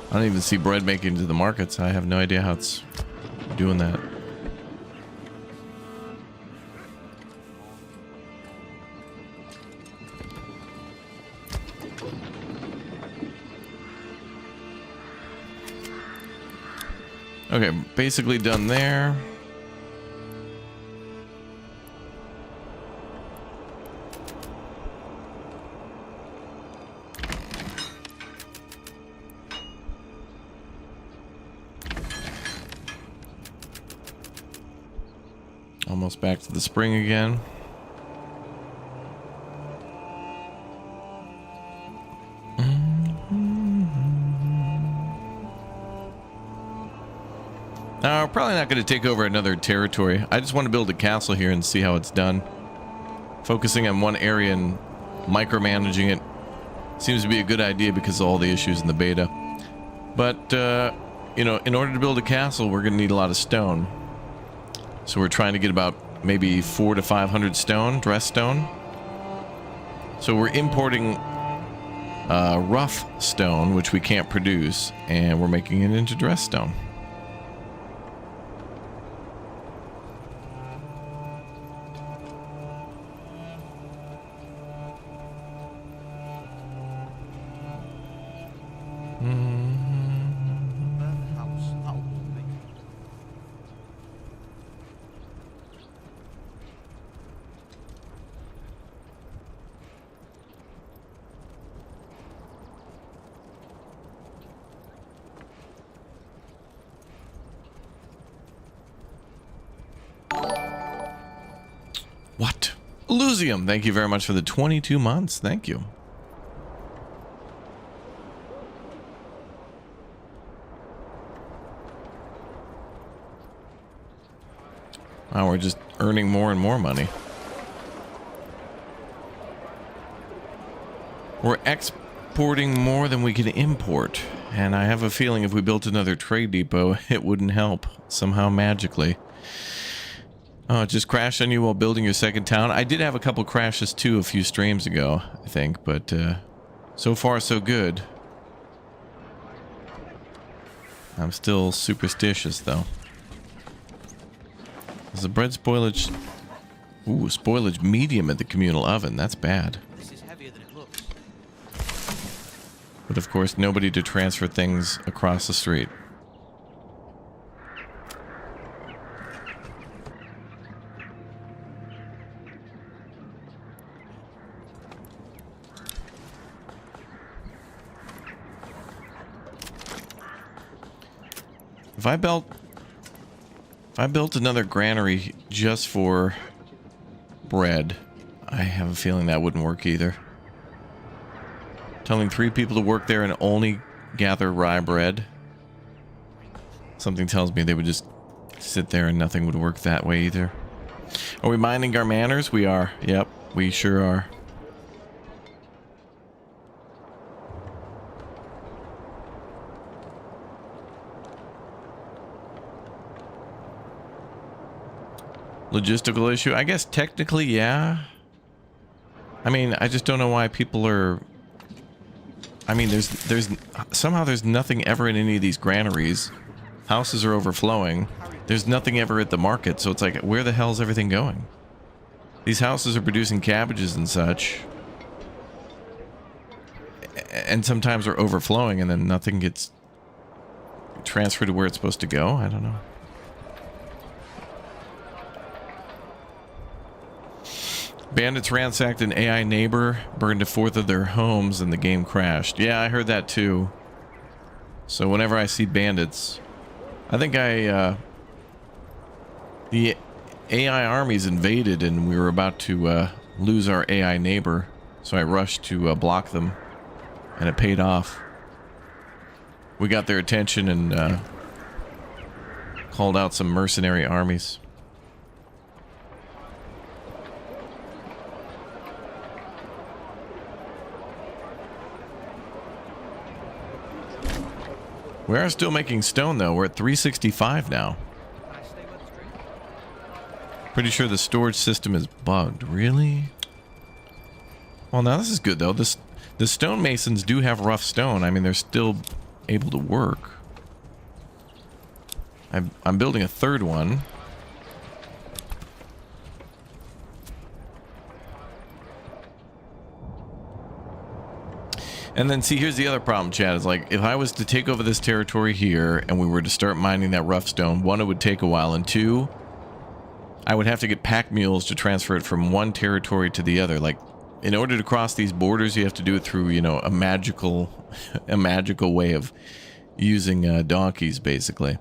I don't even see bread making it to the markets. I have no idea how it's doing that. Okay, basically done there. Almost back to the spring again. Now, we're probably not going to take over another territory. I just want to build a castle here and see how it's done. Focusing on one area and micromanaging it seems to be a good idea because of all the issues in the beta. But, you know, in order to build a castle, we're going to need a lot of stone. So we're trying to get about maybe 400 to 500 stone, dressed stone. So we're importing rough stone, which we can't produce, and we're making it into dressed stone. What? Lusium, thank you very much for the 22 months. Thank you. Wow, we're just earning more and more money. We're exporting more than we can import. And I have a feeling if we built another trade depot, it wouldn't help somehow magically. Oh, it just crashed on you while building your second town? I did have a couple crashes too a few streams ago, I think, but so far so good. I'm still superstitious though. Is the bread spoilage... Ooh, spoilage medium at the communal oven. That's bad. This is heavier than it looks. But of course, nobody to transfer things across the street. If I built another granary just for bread, I have a feeling that wouldn't work either. Telling 3 people to work there and only gather rye bread. Something tells me they would just sit there and nothing would work that way either. Are we mining our manors? We are. Yep, we sure are. Logistical issue? I guess technically, yeah. I mean, I just don't know why people are... I mean, there's somehow there's nothing ever in any of these granaries. Houses are overflowing. There's nothing ever at the market, so it's like, where the hell is everything going? These houses are producing cabbages and such. And sometimes are overflowing and then nothing gets transferred to where it's supposed to go. I don't know. Bandits ransacked an AI neighbor, burned a fourth of their homes, and the game crashed. Yeah, I heard that too. So whenever I see bandits, I think the AI armies invaded and we were about to lose our AI neighbor. So I rushed to block them, and it paid off. We got their attention and called out some mercenary armies. We are still making stone, though. We're at 365 now. Can I stay with the street? Pretty sure the storage system is bugged. Really? Well, now this is good, though. The stonemasons do have rough stone. I mean, they're still able to work. I'm building a third one. And then see, here's the other problem, Chad, is like if I was to take over this territory here and we were to start mining that rough stone, one, it would take a while, and two, I would have to get pack mules to transfer it from one territory to the other. Like, in order to cross these borders, you have to do it through, you know, a magical way of using donkeys, basically.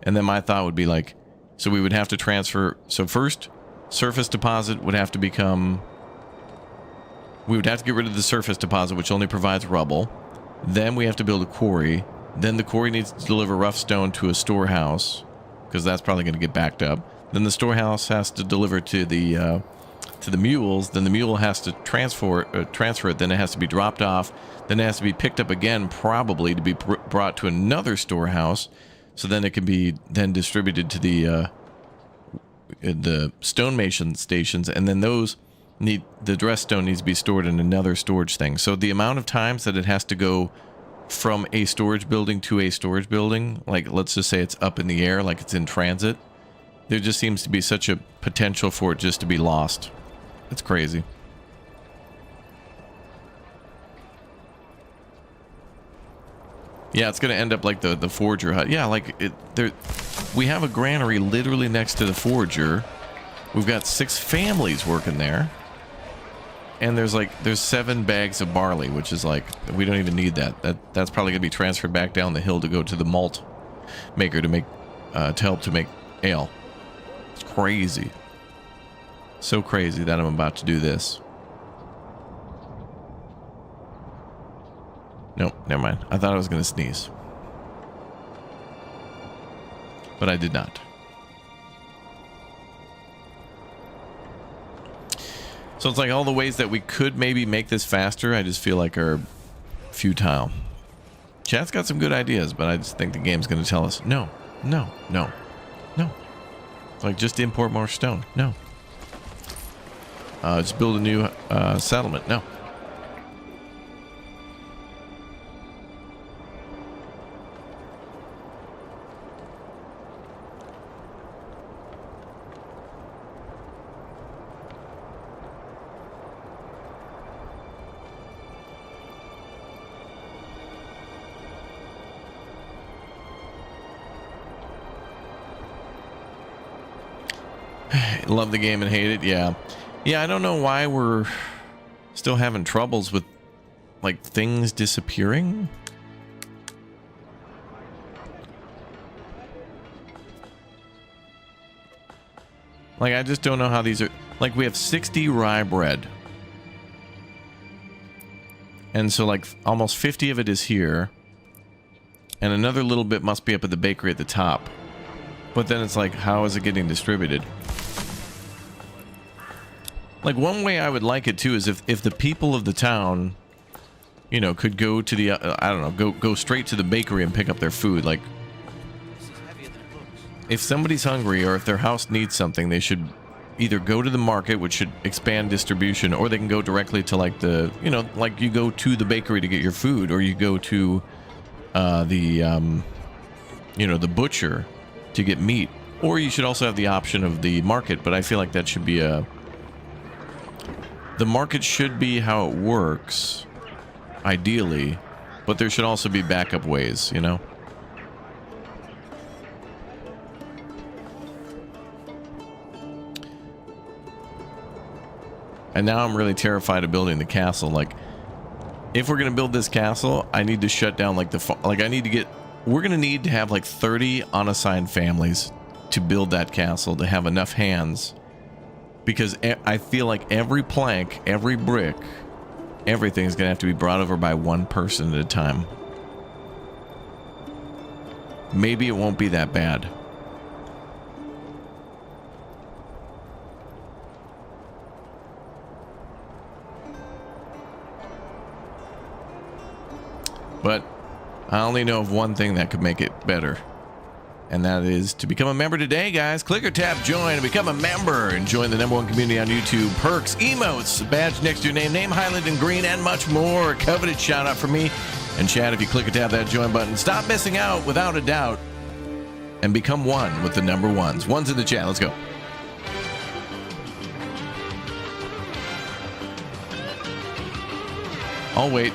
And then my thought would be like, so we would have to transfer. So first, surface deposit would have to become. We would have to get rid of the surface deposit, which only provides rubble. Then we have to build a quarry. Then the quarry needs to deliver rough stone to a storehouse, because that's probably going to get backed up. Then the storehouse has to deliver to the mules. Then the mule has to transfer it. Then it has to be dropped off. Then it has to be picked up again, probably to be brought to another storehouse. So then it can be then distributed to the stonemason stations, and then those the dress stone needs to be stored in another storage thing. So the amount of times that it has to go from a storage building to a storage building, like let's just say it's up in the air, like it's in transit, there just seems to be such a potential for it just to be lost. It's crazy. Yeah, it's going to end up like the forger hut. Yeah, like we have a granary literally next to the forger. We've got 6 families working there. And there's 7 bags of barley, which is like, we don't even need that. That's probably going to be transferred back down the hill to go to the malt maker to help to make ale. It's crazy. So crazy that I'm about to do this. Nope, never mind. I thought I was going to sneeze. But I did not. So it's like all the ways that we could maybe make this faster, I just feel like are futile. Chat's got some good ideas, but I just think the game's going to tell us, no, no, no, no. It's like, just import more stone. No. Just build a new settlement. No. Love the game and hate it. Yeah, I don't know why we're still having troubles with like things disappearing. Like, I just don't know how these are. Like, we have 60 rye bread, and so like almost 50 of it is here, and another little bit must be up at the bakery at the top. But then it's like, how is it getting distributed? Like, one way I would like it too is if the people of the town, you know, could go to the I don't know, go straight to the bakery and pick up their food. Like, if somebody's hungry or if their house needs something, they should either go to the market, which should expand distribution, or they can go directly to like the, you know, like you go to the bakery to get your food, or you go to the you know, the butcher to get meat, or you should also have the option of the market. But I feel like that should be the market should be how it works, ideally, but there should also be backup ways, you know? And now I'm really terrified of building the castle. Like, if we're going to build this castle, I need to shut down, like, I need to get... We're going to need to have, like, 30 unassigned families to build that castle, to have enough hands. Because I feel like every plank, every brick, everything is going to have to be brought over by one person at a time. Maybe it won't be that bad. But I only know of one thing that could make it better. And that is to become a member today, guys. Click or tap join and become a member and join the #1 community on YouTube. Perks, emotes, a badge next to your name highlighted in green, and much more. Coveted shout out for me. And Chad, if you click or tap that join button, stop missing out without a doubt and become one with the #1s. One's in the chat. Let's go. I'll wait.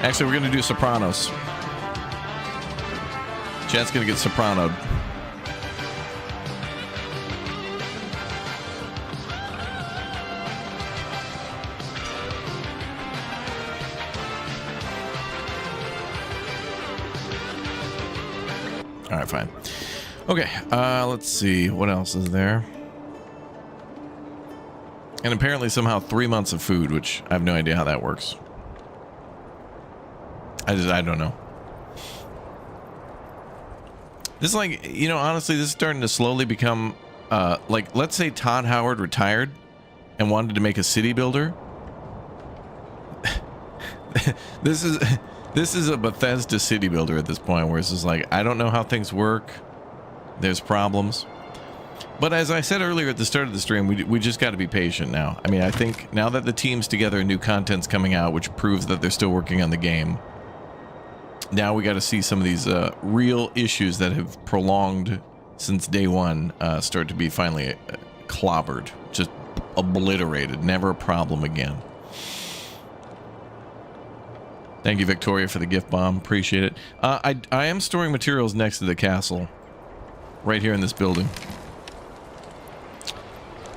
Actually, we're going to do Sopranos. Chat's going to get Soprano'd. All right, fine. Okay, let's see. What else is there? And apparently somehow 3 months of food, which I have no idea how that works. I don't know. This is like, you know, honestly, this is starting to slowly become, like, let's say Todd Howard retired and wanted to make a city builder. This is a Bethesda city builder at this point, where it's just like, I don't know how things work. There's problems. But as I said earlier at the start of the stream, we just got to be patient now. I mean, I think now that the team's together and new content's coming out, which proves that they're still working on the game, now we got to see some of these real issues that have prolonged since day one start to be finally clobbered, just obliterated, never a problem again. Thank you, Victoria, for the gift bomb. Appreciate it. I am storing materials next to the castle, right here in this building.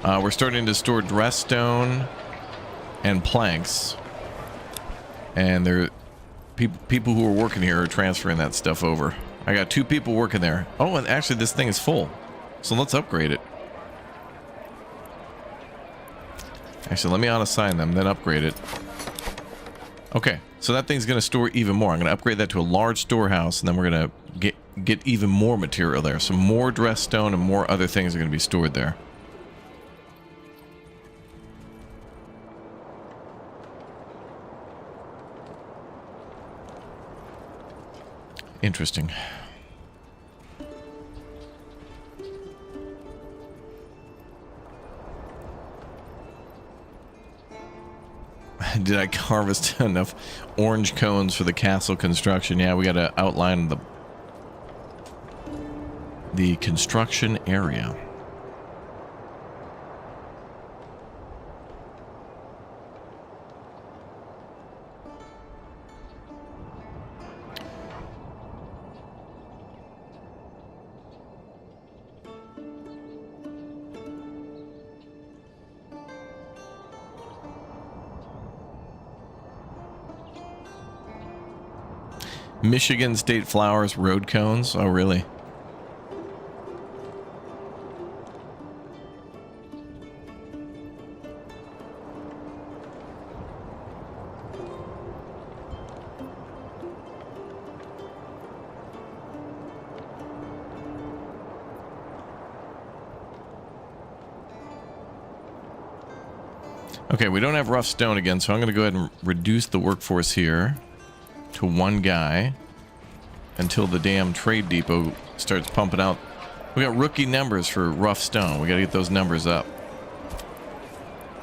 We're starting to store dress stone and planks, and there people who are working here are transferring that stuff over. I got 2 people working there. Oh, and actually this thing is full, so let's upgrade it. Actually, let me unassign them, then upgrade it. Okay, so that thing's going to store even more. I'm going to upgrade that to a large storehouse, and then we're going to get even more material there. So more dress stone and more other things are going to be stored there. Interesting. Did I harvest enough orange cones for the castle construction? Yeah, we got to outline the construction area. Michigan State Flowers road cones. Oh, really? Okay, we don't have rough stone again, so I'm going to go ahead and reduce the workforce here to 1 guy until the damn trade depot starts pumping out. We got rookie numbers for rough stone. We got to get those numbers up.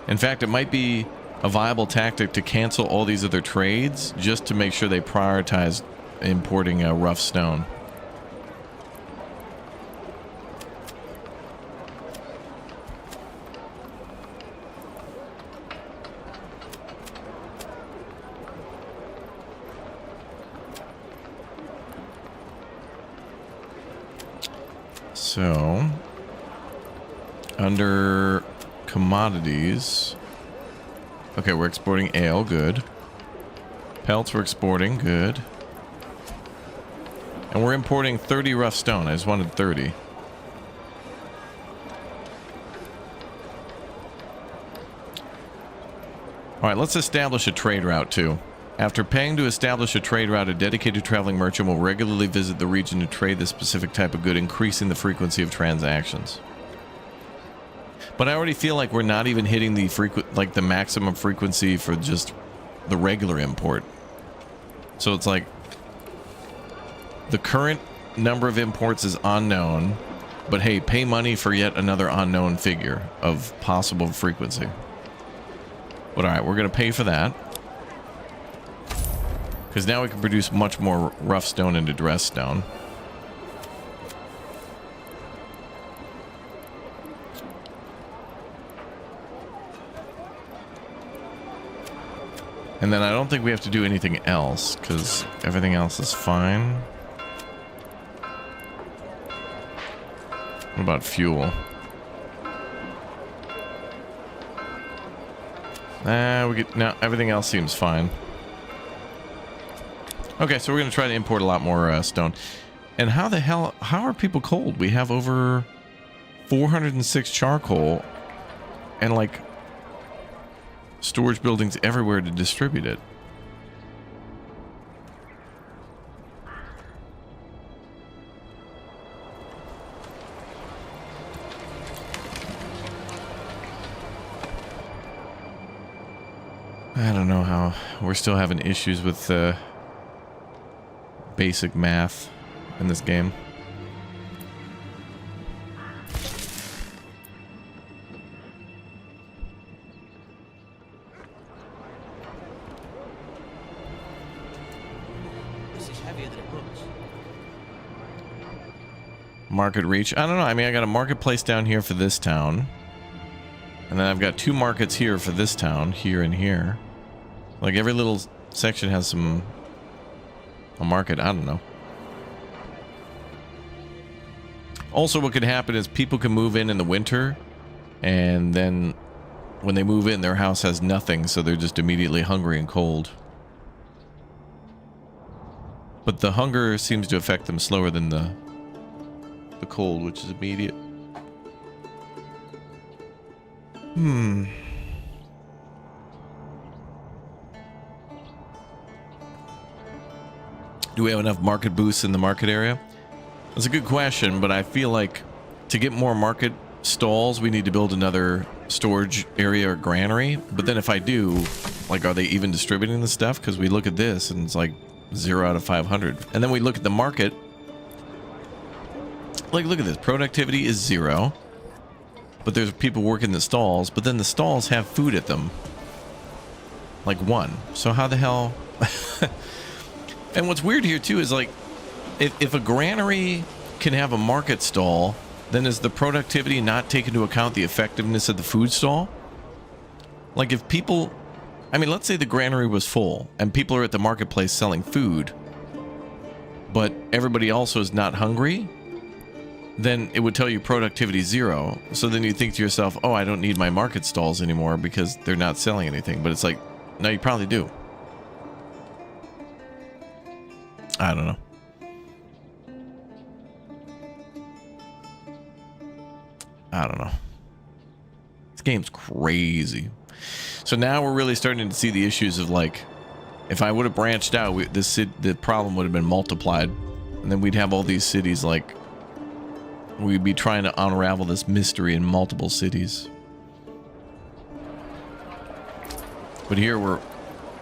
In fact, it might be a viable tactic to cancel all these other trades just to make sure they prioritize importing rough stone. So, under commodities, okay, we're exporting ale, good. Pelts we're exporting, good. And we're importing 30 rough stone. I just wanted 30. All right, let's establish a trade route too. After paying to establish a trade route, a dedicated traveling merchant will regularly visit the region to trade this specific type of good, increasing the frequency of transactions. But I already feel like we're not even hitting the the maximum frequency for just the regular import. So it's like the current number of imports is unknown, but hey, pay money for yet another unknown figure of possible frequency. But all right, we're going to pay for that. Because now we can produce much more rough stone into dress stone. And then I don't think we have to do anything else because everything else is fine. What about fuel? We get now. Everything else seems fine. Okay, so we're gonna try to import a lot more stone. And how the hell? How are people cold? We have over 406 charcoal, and like storage buildings everywhere to distribute it. I don't know how we're still having issues with basic math in this game. This is heavier than it looks. Market reach. I don't know. I mean, I got a marketplace down here for this town. And then I've got 2 markets here for this town, here and here. Like every little section has a market. I don't know. Also, what could happen is people can move in the winter, and then when they move in, their house has nothing, so they're just immediately hungry and cold. But the hunger seems to affect them slower than the cold, which is immediate. Do we have enough market boosts in the market area? That's a good question, but I feel like to get more market stalls, we need to build another storage area or granary. But then if I do, like, are they even distributing the stuff? Because we look at this and it's like 0 out of 500. And then we look at the market. Like, look at this. Productivity is 0. But there's people working the stalls. But then the stalls have food at them. Like 1. So how the hell... And what's weird here, too, is like... If a granary can have a market stall, then is the productivity not take into account the effectiveness of the food stall? Like if people... I mean, let's say the granary was full and people are at the marketplace selling food, but everybody also is not hungry, then it would tell you productivity 0. So then you think to yourself, oh, I don't need my market stalls anymore because they're not selling anything. But it's like, no, you probably do. I don't know. I don't know. This game's crazy. So now we're really starting to see the issues of like, if I would have branched out, the problem would have been multiplied, and then we'd have all these cities like, we'd be trying to unravel this mystery in multiple cities. But here we're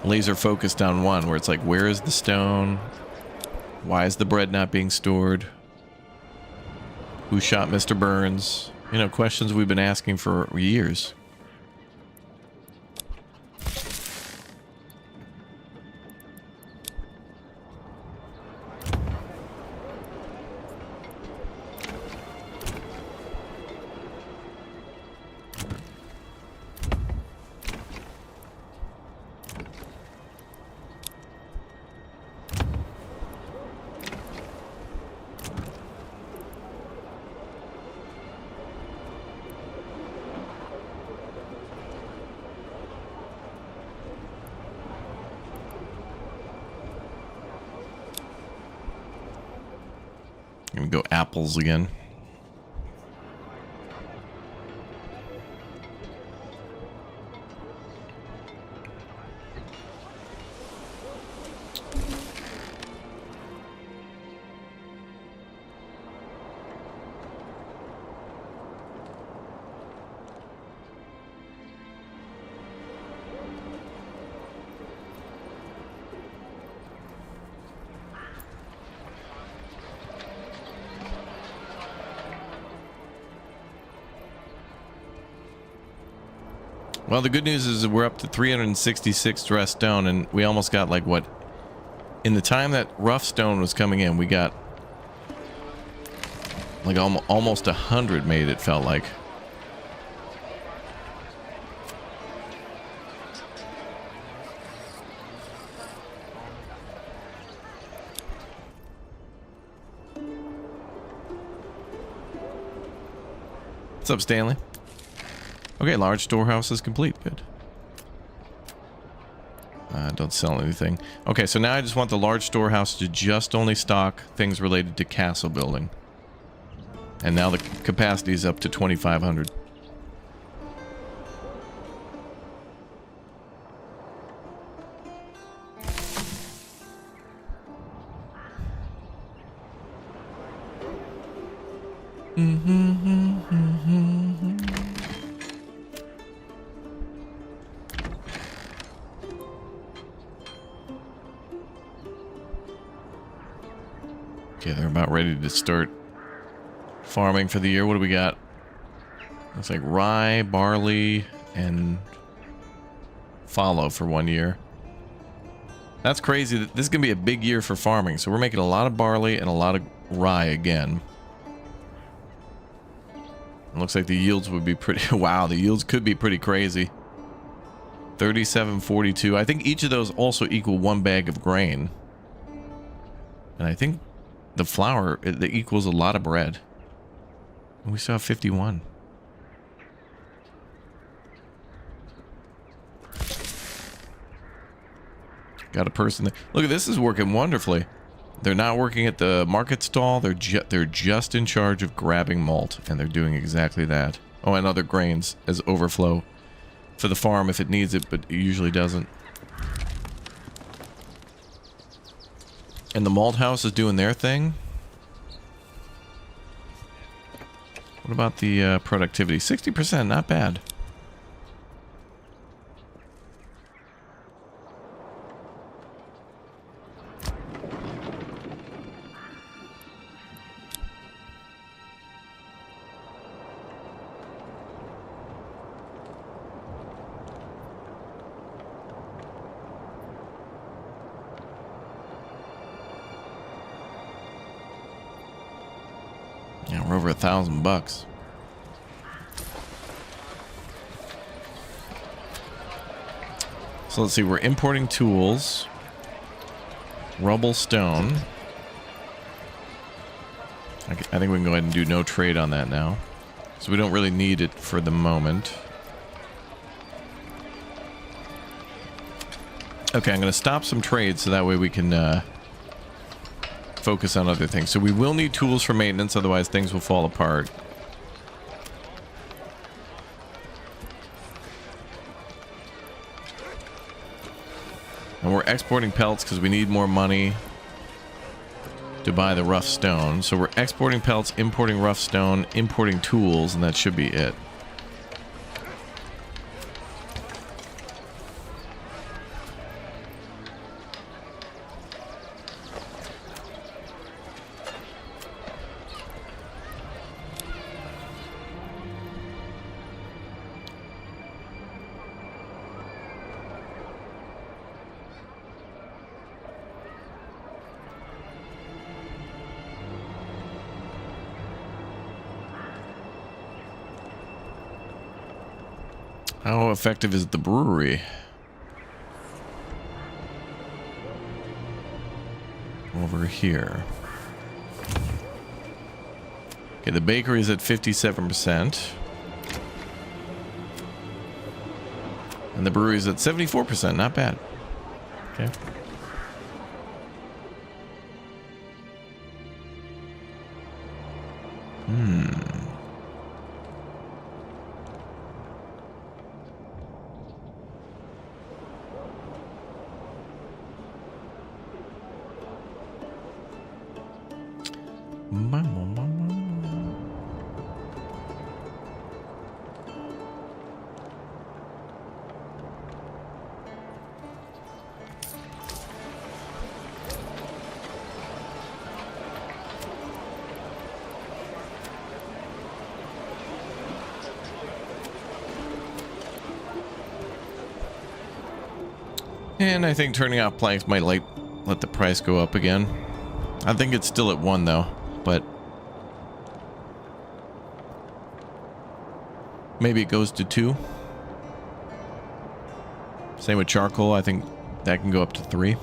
laser focused on one, where it's like, where is the stone? Why is the bread not being stored? Who shot Mr. Burns? You know, questions we've been asking for years. Gonna go apples again. Well, the good news is we're up to 366 dressed stone, and we almost got like what? In the time that rough stone was coming in, we got like almost 100 made, it felt like. What's up, Stanley? Okay, large storehouse is complete. Good. Don't sell anything. Okay, so now I just want the large storehouse to just only stock things related to castle building. And now the capacity is up to 2,500. Okay, they're about ready to start farming for the year. What do we got? Looks like rye, barley, and fallow for 1 year. That's crazy. This is going to be a big year for farming. So we're making a lot of barley and a lot of rye again. It looks like the yields would be pretty... Wow, the yields could be pretty crazy. 37.42. I think each of those also equal 1 bag of grain. And I think the flour, it equals a lot of bread. And we still have 51. Got a person there. Look at this, is working wonderfully. They're not working at the market stall. They're just in charge of grabbing malt, and they're doing exactly that. Oh, and other grains as overflow for the farm if it needs it, but it usually doesn't. And the malt house is doing their thing. What about the productivity? 60%, not bad. Yeah, we're over $1,000. So let's see, we're importing tools, rubble, stone. I think we can go ahead and do no trade on that now. So we don't really need it for the moment. Okay, I'm going to stop some trades so that way we can focus on other things. So we will need tools for maintenance, otherwise things will fall apart. And we're exporting pelts because we need more money to buy the rough stone. So we're exporting pelts, importing rough stone, importing tools, and that should be it. How effective is the brewery? Over here. Okay, the bakery is at 57%. And the brewery is at 74%. Not bad. Okay. And I think turning off planks might let the price go up again. I think it's still at 1 though, but maybe it goes to 2. Same with charcoal. I think that can go up to 3.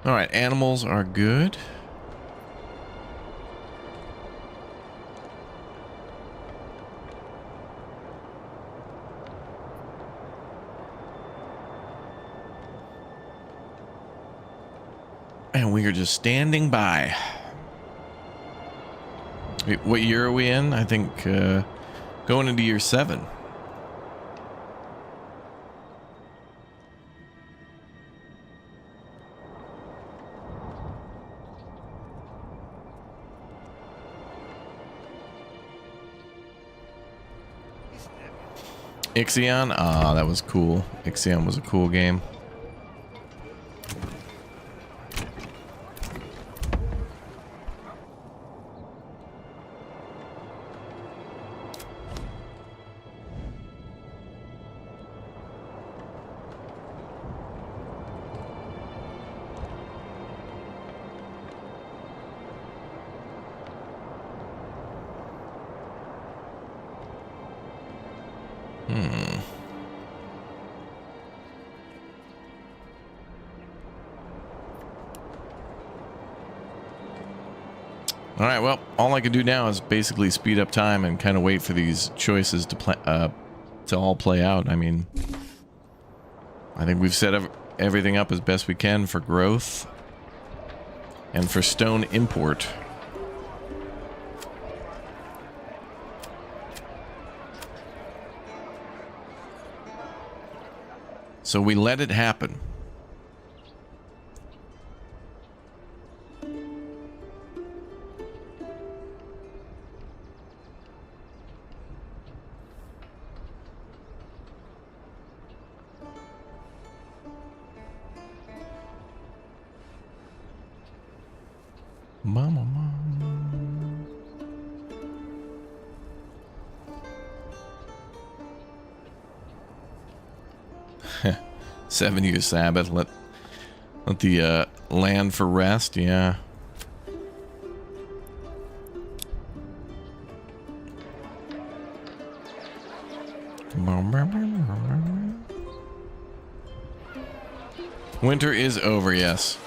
All right, animals are good. And we are just standing by. Wait, what year are we in? I think going into year 7. Ixion? Ah, that was cool. Ixion was a cool game. All right, well, all I can do now is basically speed up time and kind of wait for these choices to all play out. I mean, I think we've set everything up as best we can for growth and for stone import. So we let it happen. Mama. 7-year Sabbath. Let the land for rest. Yeah. Winter is over. Yes.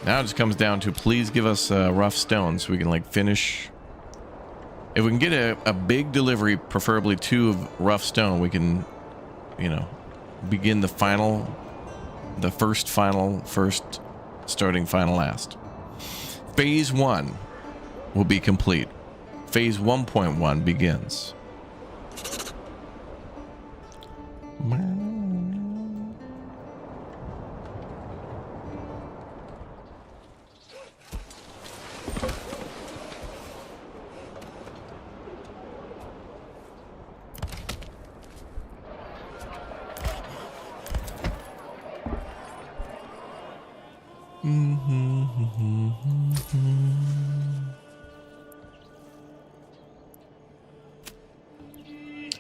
Now it just comes down to please give us rough stone so we can like finish. If we can get a big delivery, preferably 2 of rough stone, we can, you know, begin the first starting final last. Phase 1 will be complete. Phase 1.1 begins.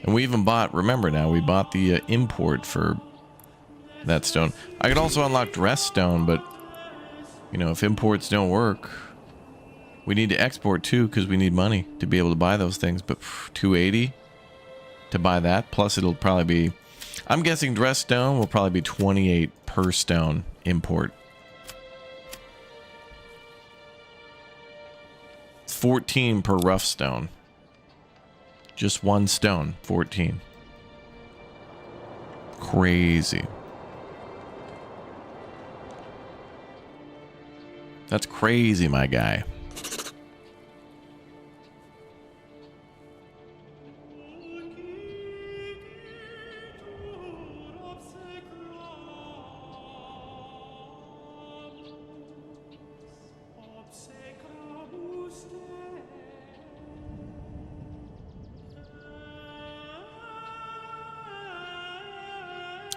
And we even bought, remember now, we bought the import for that stone. I could also unlock dress stone, but, you know, if imports don't work, we need to export too, because we need money to be able to buy those things. But 280 to buy that, plus it'll probably be, I'm guessing dress stone will probably be 28 per stone import. 14 per rough stone. Just 1 stone, 14. Crazy. That's crazy, my guy.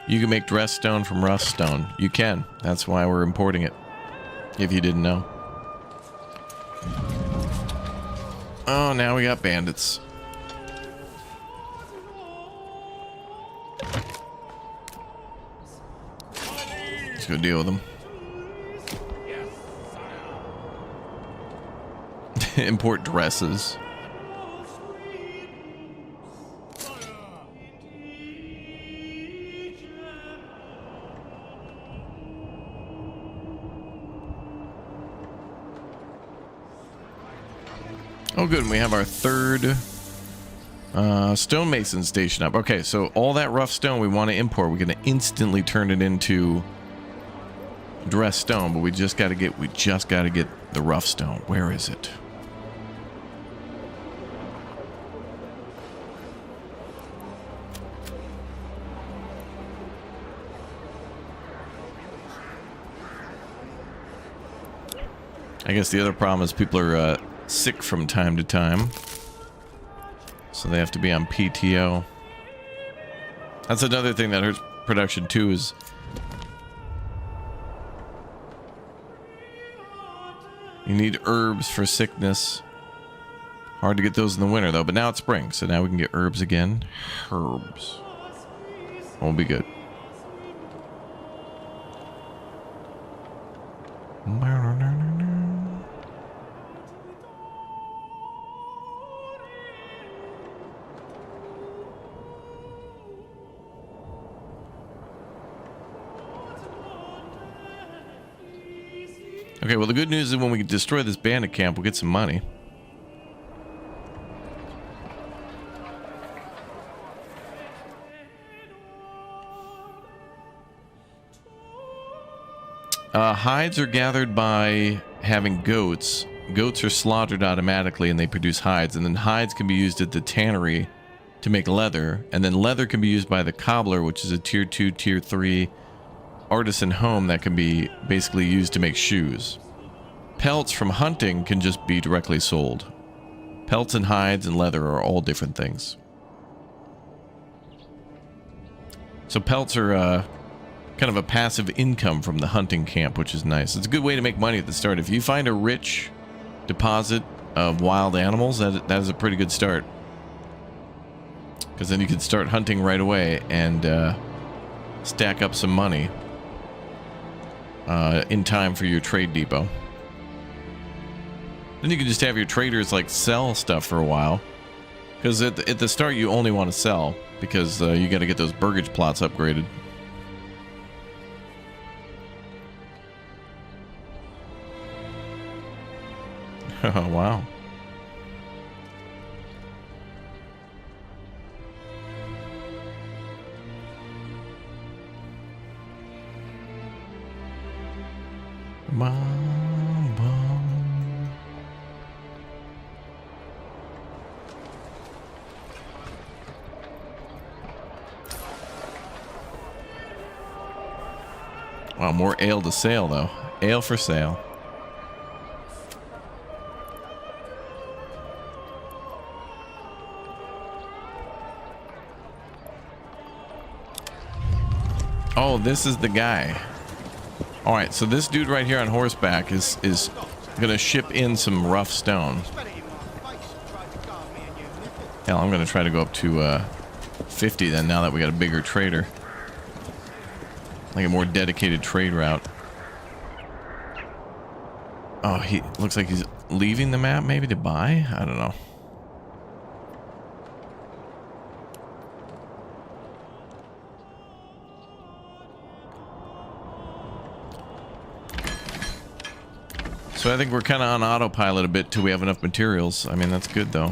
You can make dress stone from rough stone. You can. That's why we're importing it. If you didn't know. Oh, now we got bandits. Let's go deal with them. import dresses. Oh, good. And we have our third stonemason station up. Okay, so all that rough stone we want to import, we're going to instantly turn it into dressed stone, but we just got to get the rough stone. Where is it? I guess the other problem is people are sick from time to time, so they have to be on PTO. That's another thing that hurts production too, is you need herbs for sickness. Hard to get those in the winter though, but now it's spring, so now we can get herbs again. Herbs. Won't be good. Okay, well, the good news is when we destroy this bandit camp, we'll get some money. Hides are gathered by having goats. Goats are slaughtered automatically and they produce hides. And then hides can be used at the tannery to make leather. And then leather can be used by the cobbler, which is a tier 2, tier 3 artisan home that can be basically used to make shoes. Pelts from hunting can just be directly sold. Pelts and hides and leather are all different things. So pelts are kind of a passive income from the hunting camp, which is nice. It's a good way to make money at the start. If you find a rich deposit of wild animals, that is a pretty good start. Because then you can start hunting right away and stack up some money in time for your trade depot. Then you can just have your traders like sell stuff for a while. Because at the start you only want to sell because you got to get those burgage plots upgraded. Oh, wow. Wow, more ale to sale, though. Ale for sale. Oh, this is the guy. All right, so this dude right here on horseback is gonna ship in some rough stone. Hell, I'm gonna try to go up to 50 then. Now that we got a bigger trader, like a more dedicated trade route. Oh, he looks like he's leaving the map maybe to buy. I don't know. So I think we're kind of on autopilot a bit till we have enough materials. I mean, that's good though.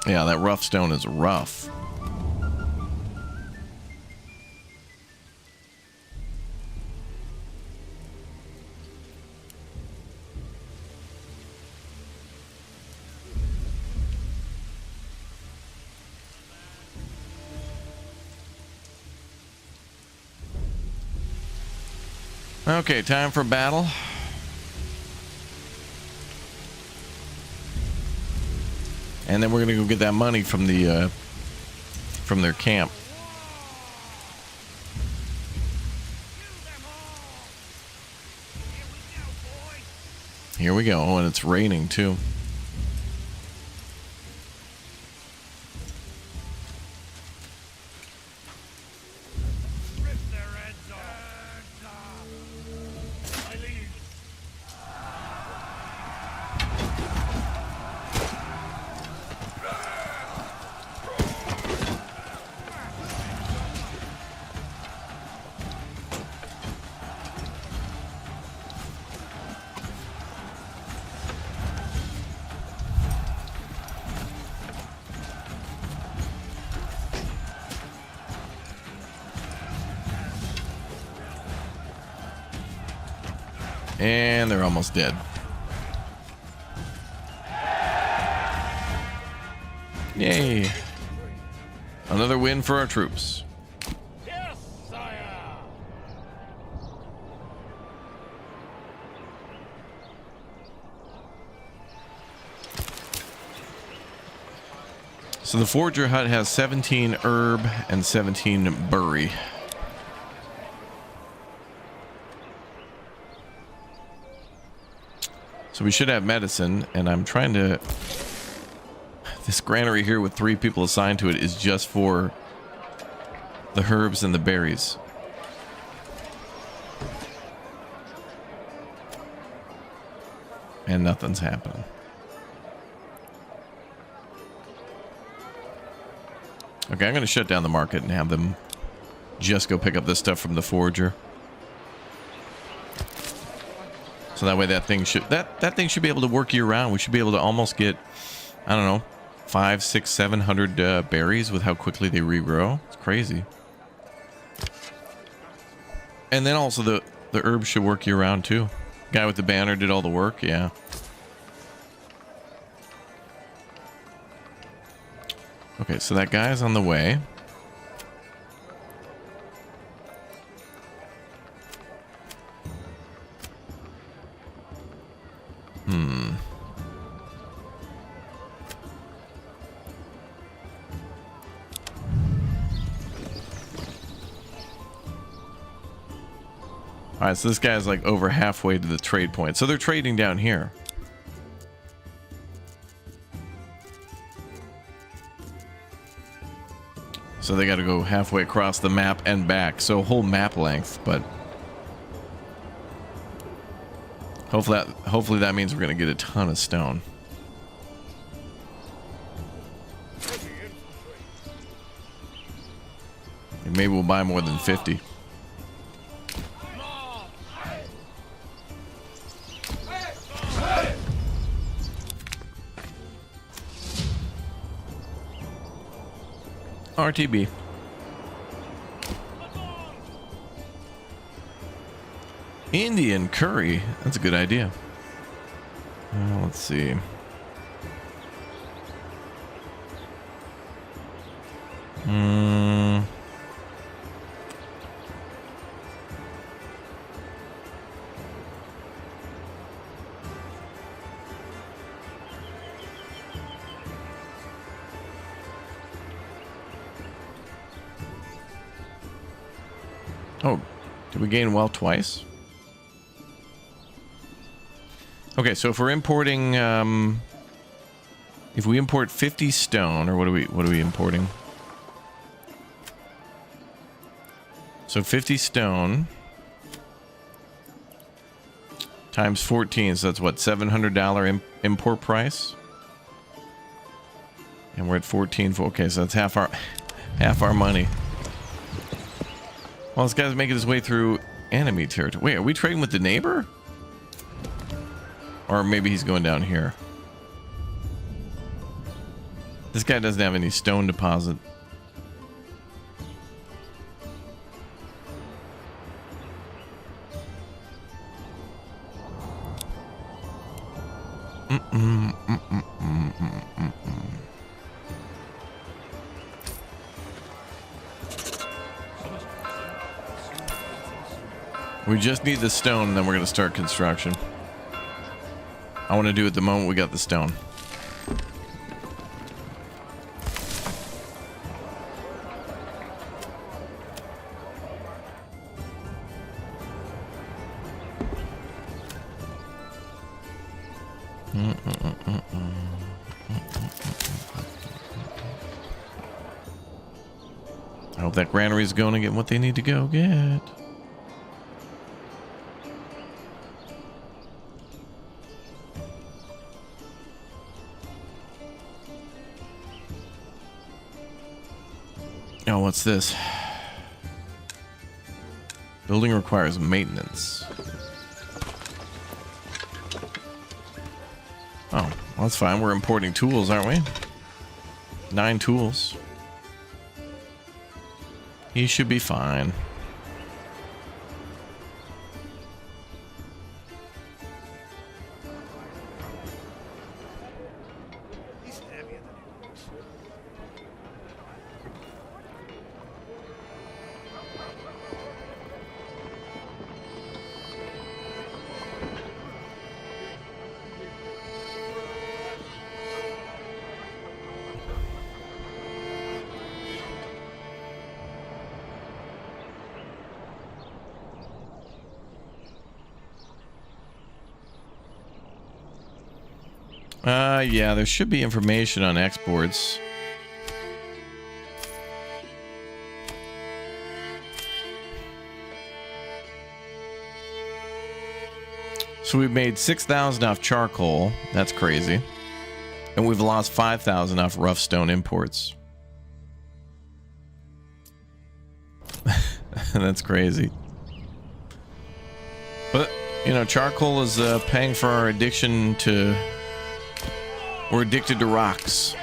Yeah, that rough stone is rough. Okay, time for battle. And then we're gonna go get that money from the from their camp. Here we go. Oh, and it's raining too. And they're almost dead. Yay. Another win for our troops. Yes, sire. So the Forger hut has 17 herb and 17 burry. So we should have medicine, and I'm trying to... This granary here with 3 people assigned to it is just for the herbs and the berries. And nothing's happening. Okay, I'm going to shut down the market and have them just go pick up this stuff from the Forger. So that way that thing should thing should be able to work year round. We should be able to almost get, I don't know, 500, 600, 700 berries with how quickly they regrow. It's crazy. And then also the herbs should work year round too. Guy with the banner did all the work, yeah. Okay, so that guy's on the way. All right, so this guy's like over halfway to the trade point. So they're trading down here. So they got to go halfway across the map and back. So a whole map length, but hopefully that means we're going to get a ton of stone. And maybe we'll buy more than 50. RTB. Indian curry. That's a good idea. Let's see. Oh, did we gain wealth twice? Okay, so if we're importing, if we import 50 stone, or what are we importing? So 50 stone times 14, so that's what, $700 import price? And we're at 14. Okay, so that's half our money. Well, this guy's making his way through enemy territory. Wait, are we trading with the neighbor? Or maybe he's going down here. This guy doesn't have any stone deposit. We just need the stone, and then we're going to start construction. I want to do it the moment we got the stone. I hope that granary is going to get what they need to go get. Oh, what's this? Building requires maintenance. Oh, well, that's fine. We're importing tools, aren't we? 9 tools. He should be fine. He's heavier than he looks. Yeah, there should be information on exports. So we've made 6,000 off charcoal. That's crazy. And we've lost 5,000 off rough stone imports. That's crazy. But, you know, charcoal is paying for our addiction to... We're addicted to rocks.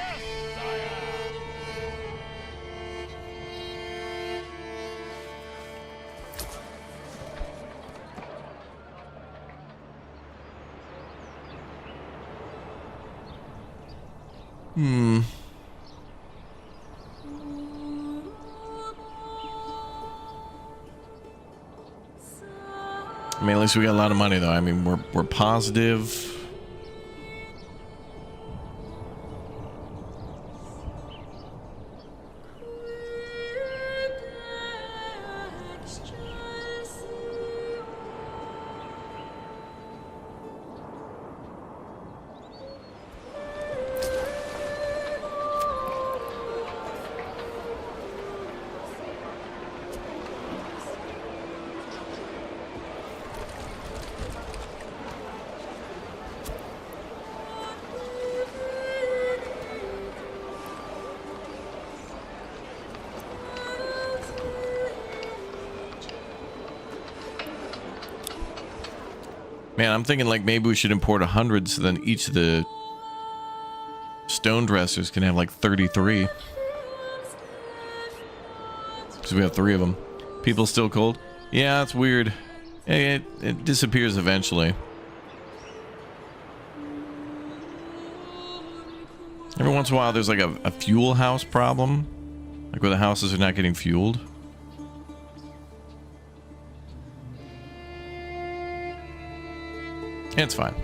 I mean, at least we got a lot of money, though. I mean, we're positive. Man, I'm thinking like maybe we should import 100 so then each of the stone dressers can have like 33. Because we have 3 of them. People still cold? Yeah, that's weird. It disappears eventually. Every once in a while there's like a fuel house problem. Like where the houses are not getting fueled. It's fine.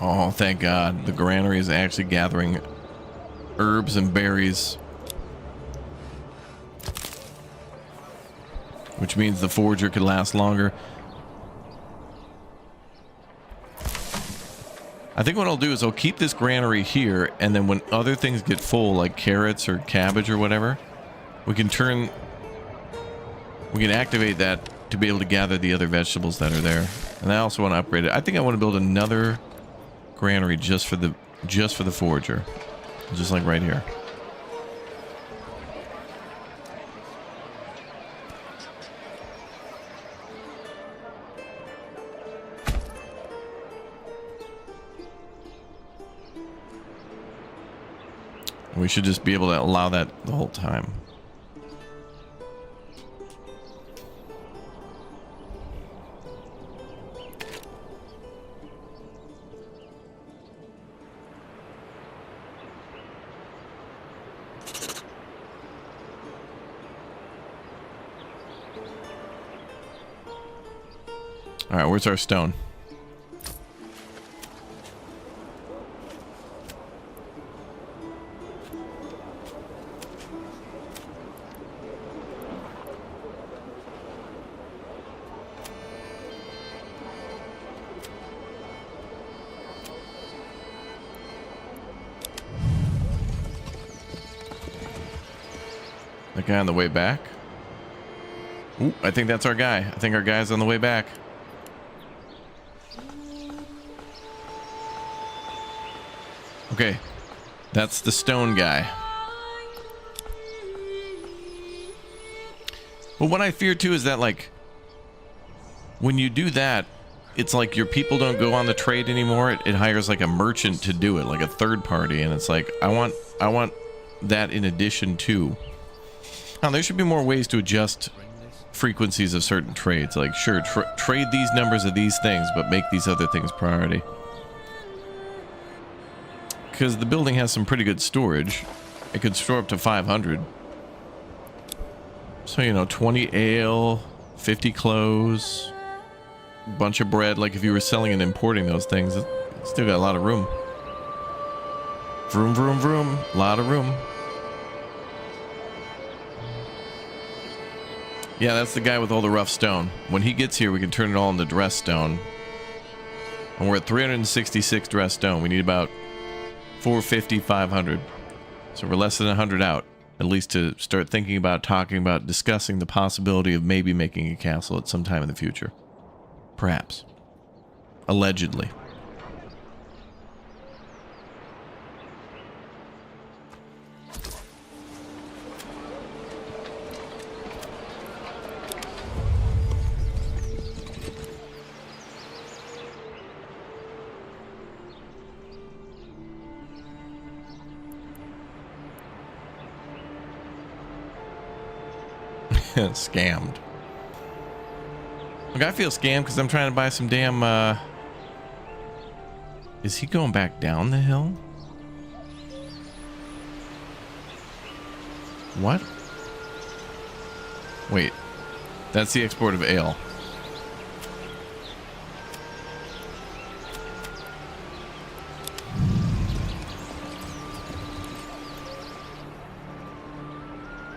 Oh, thank God. The granary is actually gathering herbs and berries. Which means the forager could last longer. I think what I'll do is I'll keep this granary here, and then when other things get full, like carrots or cabbage or whatever, we can activate that to be able to gather the other vegetables that are there. And I also want to upgrade it. I think I want to build another granary just for the forager. Just like right here. We should just be able to allow that the whole time. All right, where's our stone? The guy on the way back? Ooh, I think that's our guy. I think our guy's on the way back. Okay, that's the stone guy. But what I fear too is that, like, when you do that, it's like your people don't go on the trade anymore. It hires like a merchant to do it, like a third party, and it's like I want that in addition to. Now, there should be more ways to adjust frequencies of certain trades. Like, sure, trade these numbers of these things, but make these other things priority. Because the building has some pretty good storage. It could store up to 500. So, you know, 20 ale, 50 clothes, bunch of bread. Like, if you were selling and importing those things, it's still got a lot of room. Vroom, vroom, vroom. A lot of room. Yeah, that's the guy with all the rough stone. When he gets here, we can turn it all into dress stone. And we're at 366 dress stone. We need about 450, 500. So we're less than 100 out. At least to start thinking about, talking about, discussing the possibility of maybe making a castle at some time in the future. Perhaps. Allegedly. Scammed. Look, I feel scammed because I'm trying to buy some damn, Is he going back down the hill? What? Wait. That's the export of ale.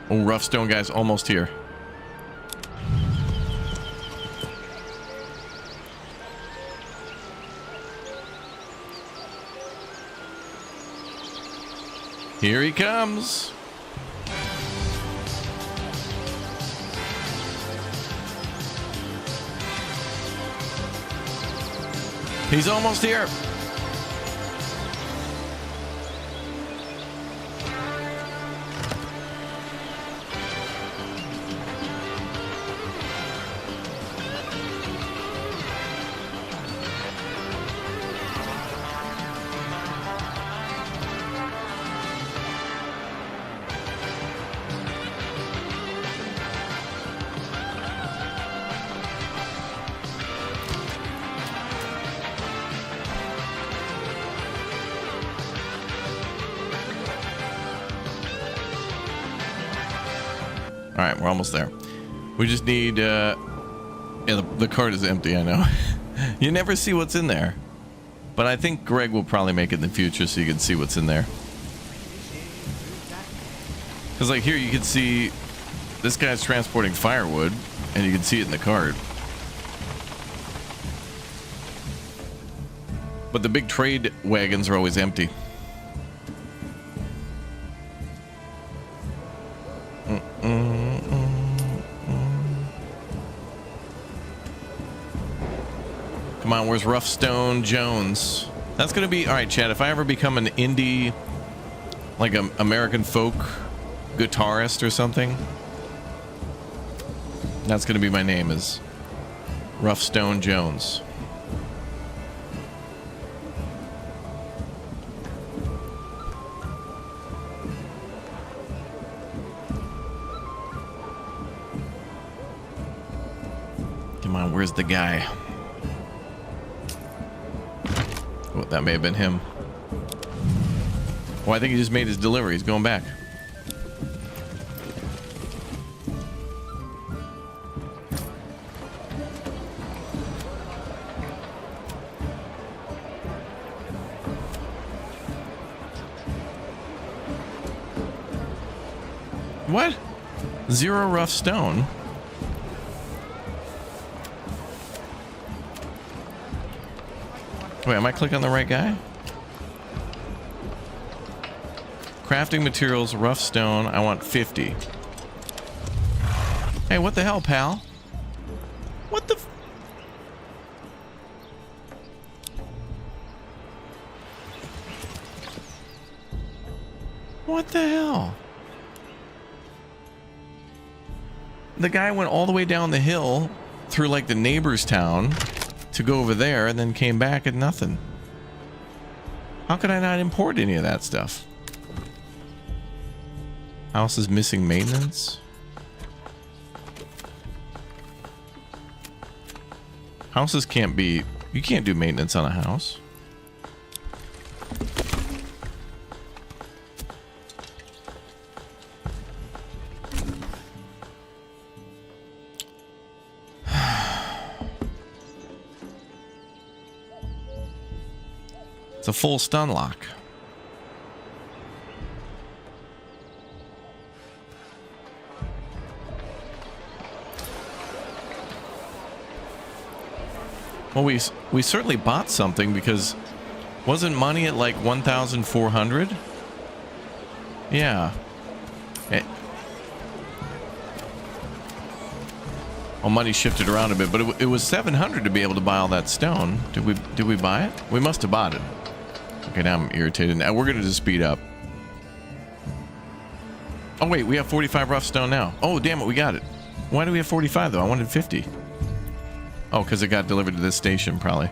Oh, rough stone guy's almost here. Here he comes. He's almost here. All right, we're almost there. We just need, yeah, the cart is empty, I know. You never see what's in there. But I think Greg will probably make it in the future so you can see what's in there. Because, like, here you can see this guy's transporting firewood, and you can see it in the cart. But the big trade wagons are always empty. Come on, where's Rough Stone Jones? That's gonna be all right, Chad. If I ever become an indie, like an American folk guitarist or something, that's gonna be my name, is Rough Stone Jones. Come on, where's the guy? Oh, that may have been him. Oh, I think he just made his delivery. He's going back. What? 0 rough stone? Wait, am I clicking on the right guy? Crafting materials, rough stone. I want 50. Hey, what the hell, pal? What the... What the hell? The guy went all the way down the hill through like the neighbor's town to go over there and then came back and nothing. How could I not import any of that stuff? House is missing maintenance. Houses can't be... You can't do maintenance on a house. It's a full stun lock. Well, we certainly bought something because wasn't money at like 1,400? Yeah. Well, money shifted around a bit, but it was 700 to be able to buy all that stone. Did we buy it? We must have bought it. Okay, now I'm irritated. Now we're gonna just speed up. Oh wait, we have 45 rough stone now. Oh damn it, we got it. Why do we have 45 though? I wanted 50. Oh, because it got delivered to this station, probably.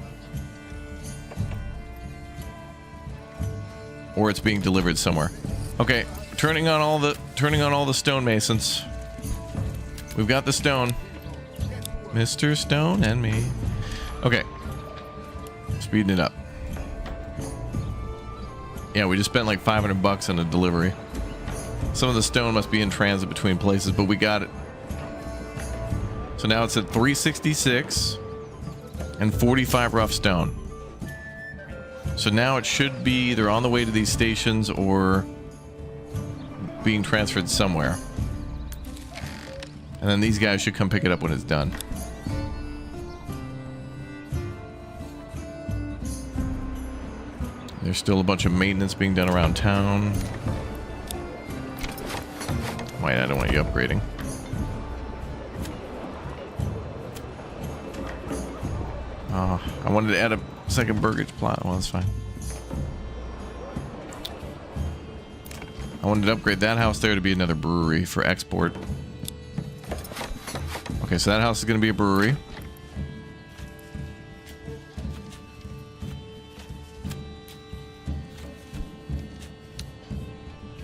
Or it's being delivered somewhere. Okay, turning on all the stonemasons. We've got the stone. Mr. Stone and me. Okay. Speeding it up. Yeah, we just spent like 500 bucks on a delivery. Some of the stone must be in transit between places, but we got it. So now it's at 366 and 45 rough stone. So now it should be either on the way to these stations or being transferred somewhere. And then these guys should come pick it up when it's done. There's still a bunch of maintenance being done around town. Wait, I don't want you upgrading. Oh, I wanted to add a second burgage plot. Well, that's fine. I wanted to upgrade that house there to be another brewery for export. Okay, so that house is going to be a brewery.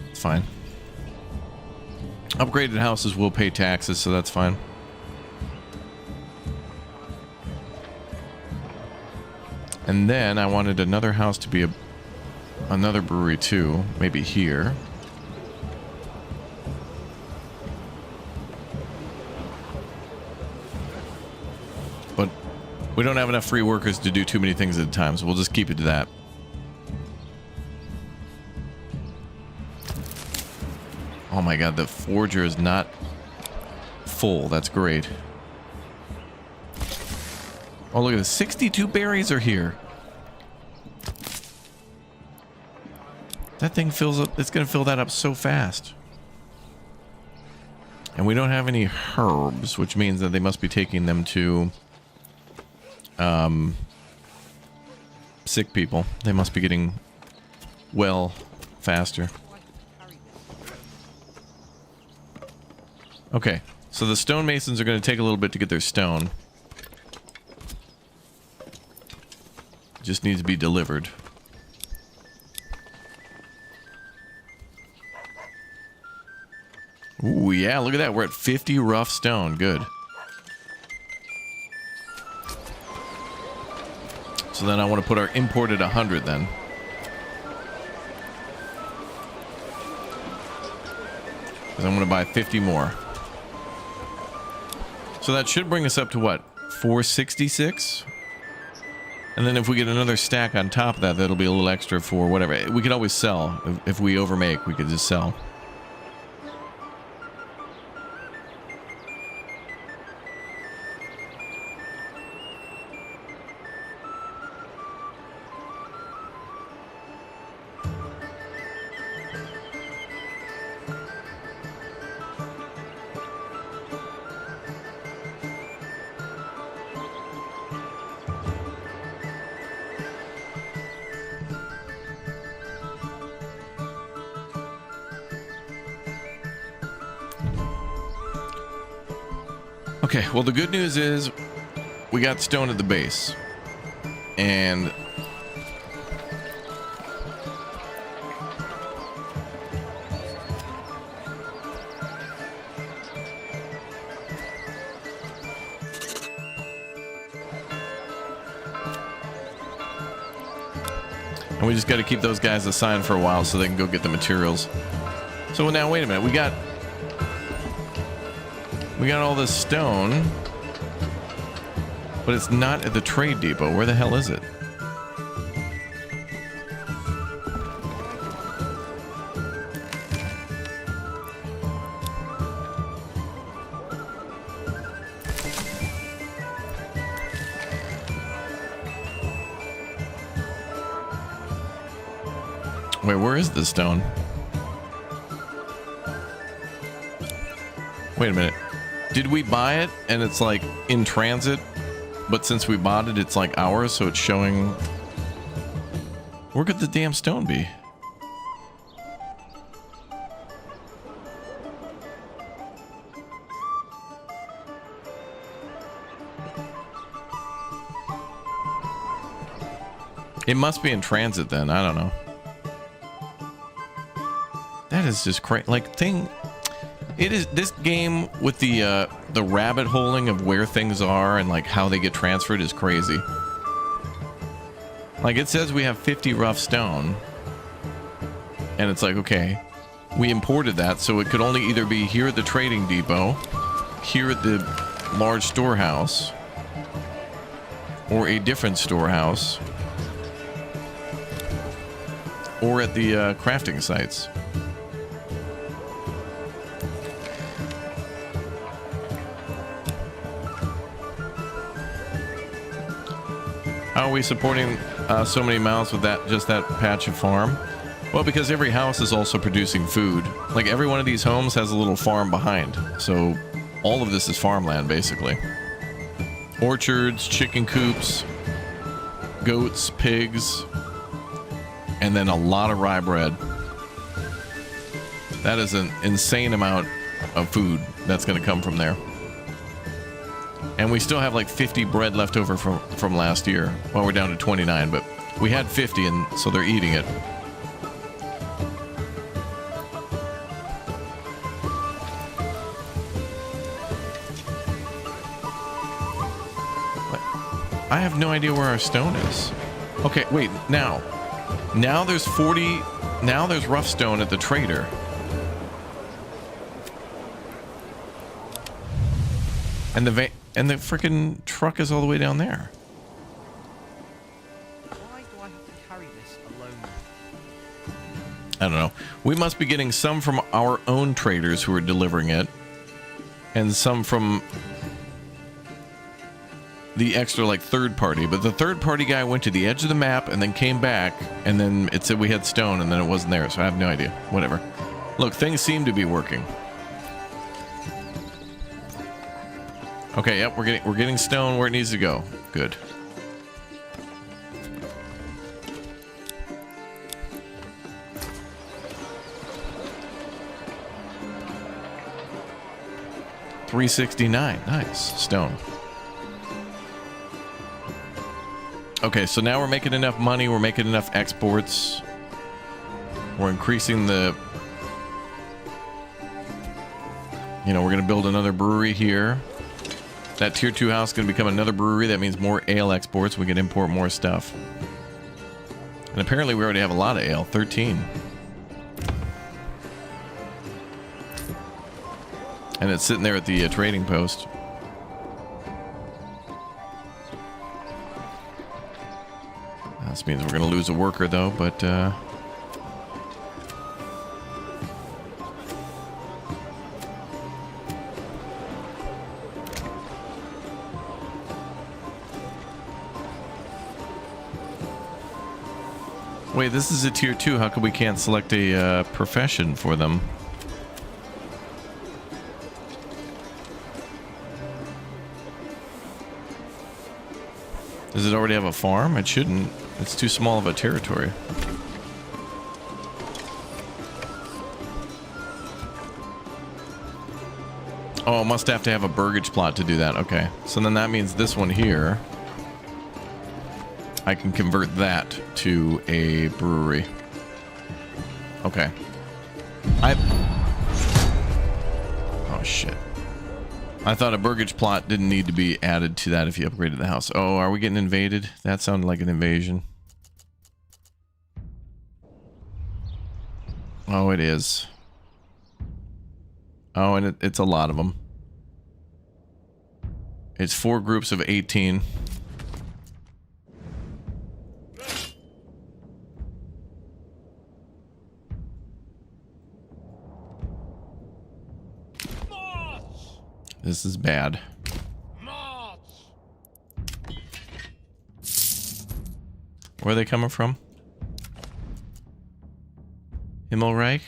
It's fine. Upgraded houses will pay taxes, so that's fine. And then I wanted another house to be another brewery too, maybe here. But we don't have enough free workers to do too many things at a time, so we'll just keep it to that. Oh my god, the forger is not full. That's great. Oh, look at this. 62 berries are here. That thing fills up. It's going to fill that up so fast. And we don't have any herbs, which means that they must be taking them to sick people. They must be getting well faster. Okay, so the stonemasons are going to take a little bit to get their stone. Just needs to be delivered. Ooh, yeah, look at that. We're at 50 rough stone. Good. So then I want to put our import at 100 then. Because I'm going to buy 50 more. So that should bring us up to what? 466? And then if we get another stack on top of that, that'll be a little extra for whatever. We could always sell. If we overmake, we could just sell. Okay, well, the good news is we got stone at the base. And we just got to keep those guys assigned for a while so they can go get the materials. So now, wait a minute. We got all this stone, but it's not at the trade depot. Where the hell is it? Wait, where is this stone? Wait a minute. Did we buy it and it's like in transit? But since we bought it, it's like ours, so it's showing... Where could the damn stone be? It must be in transit then. I don't know. That is just crazy. Like, it is this game with the rabbit holing of where things are and like how they get transferred is crazy. Like, it says we have 50 rough stone, and it's like, okay, we imported that, so it could only either be here at the trading depot, here at the large storehouse, or a different storehouse, or at the crafting sites. How are we supporting so many mouths with just that patch of farm? Well, because every house is also producing food. Like, every one of these homes has a little farm behind. So all of this is farmland, basically. Orchards, chicken coops, goats, pigs, and then a lot of rye bread. That is an insane amount of food that's going to come from there. And we still have like 50 bread left over from last year. Well, we're down to 29, but we had 50, and so they're eating it. I have no idea where our stone is. Okay, wait, now there's 40, now there's rough stone at the trader. And the freaking truck is all the way down there. Why do I have to carry this alone? I don't know. We must be getting some from our own traders who are delivering it, and some from the extra, like, third party. But the third party guy went to the edge of the map and then came back, and then it said we had stone, and then it wasn't there, so I have no idea. Whatever. Look, things seem to be working. Okay, yep, we're getting stone where it needs to go. Good. $369. Nice. Stone. Okay, so now we're making enough money, we're making enough exports. We're increasing the... You know, we're going to build another brewery here. That tier 2 house is going to become another brewery. That means more ale exports. We can import more stuff. And apparently we already have a lot of ale. 13. And it's sitting there at the trading post. This means we're going to lose a worker, though, but... Wait, this is a tier 2. How come we can't select a profession for them? Does it already have a farm? It shouldn't. It's too small of a territory. Oh, must have to have a burgage plot to do that. Okay. So then that means this one here, I can convert that to a brewery. Okay. Oh, shit. I thought a burgage plot didn't need to be added to that if you upgraded the house. Oh, are we getting invaded? That sounded like an invasion. Oh, it is. Oh, and it's a lot of them. It's 4 groups of 18. This is bad. Where are they coming from? Himmelreich?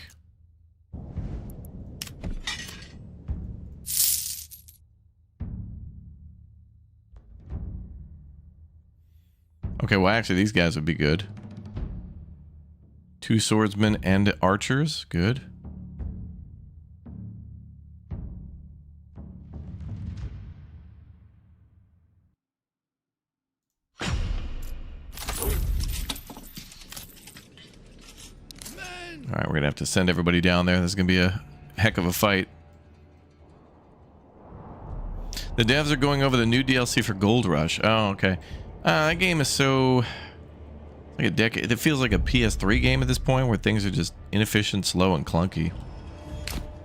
Okay, well actually these guys would be good. 2 swordsmen and archers, good. Alright, we're gonna have to send everybody down there. This is gonna be a heck of a fight. The devs are going over the new DLC for Gold Rush. Oh, okay. That game is so... like a decade. It feels like a PS3 game at this point where things are just inefficient, slow, and clunky.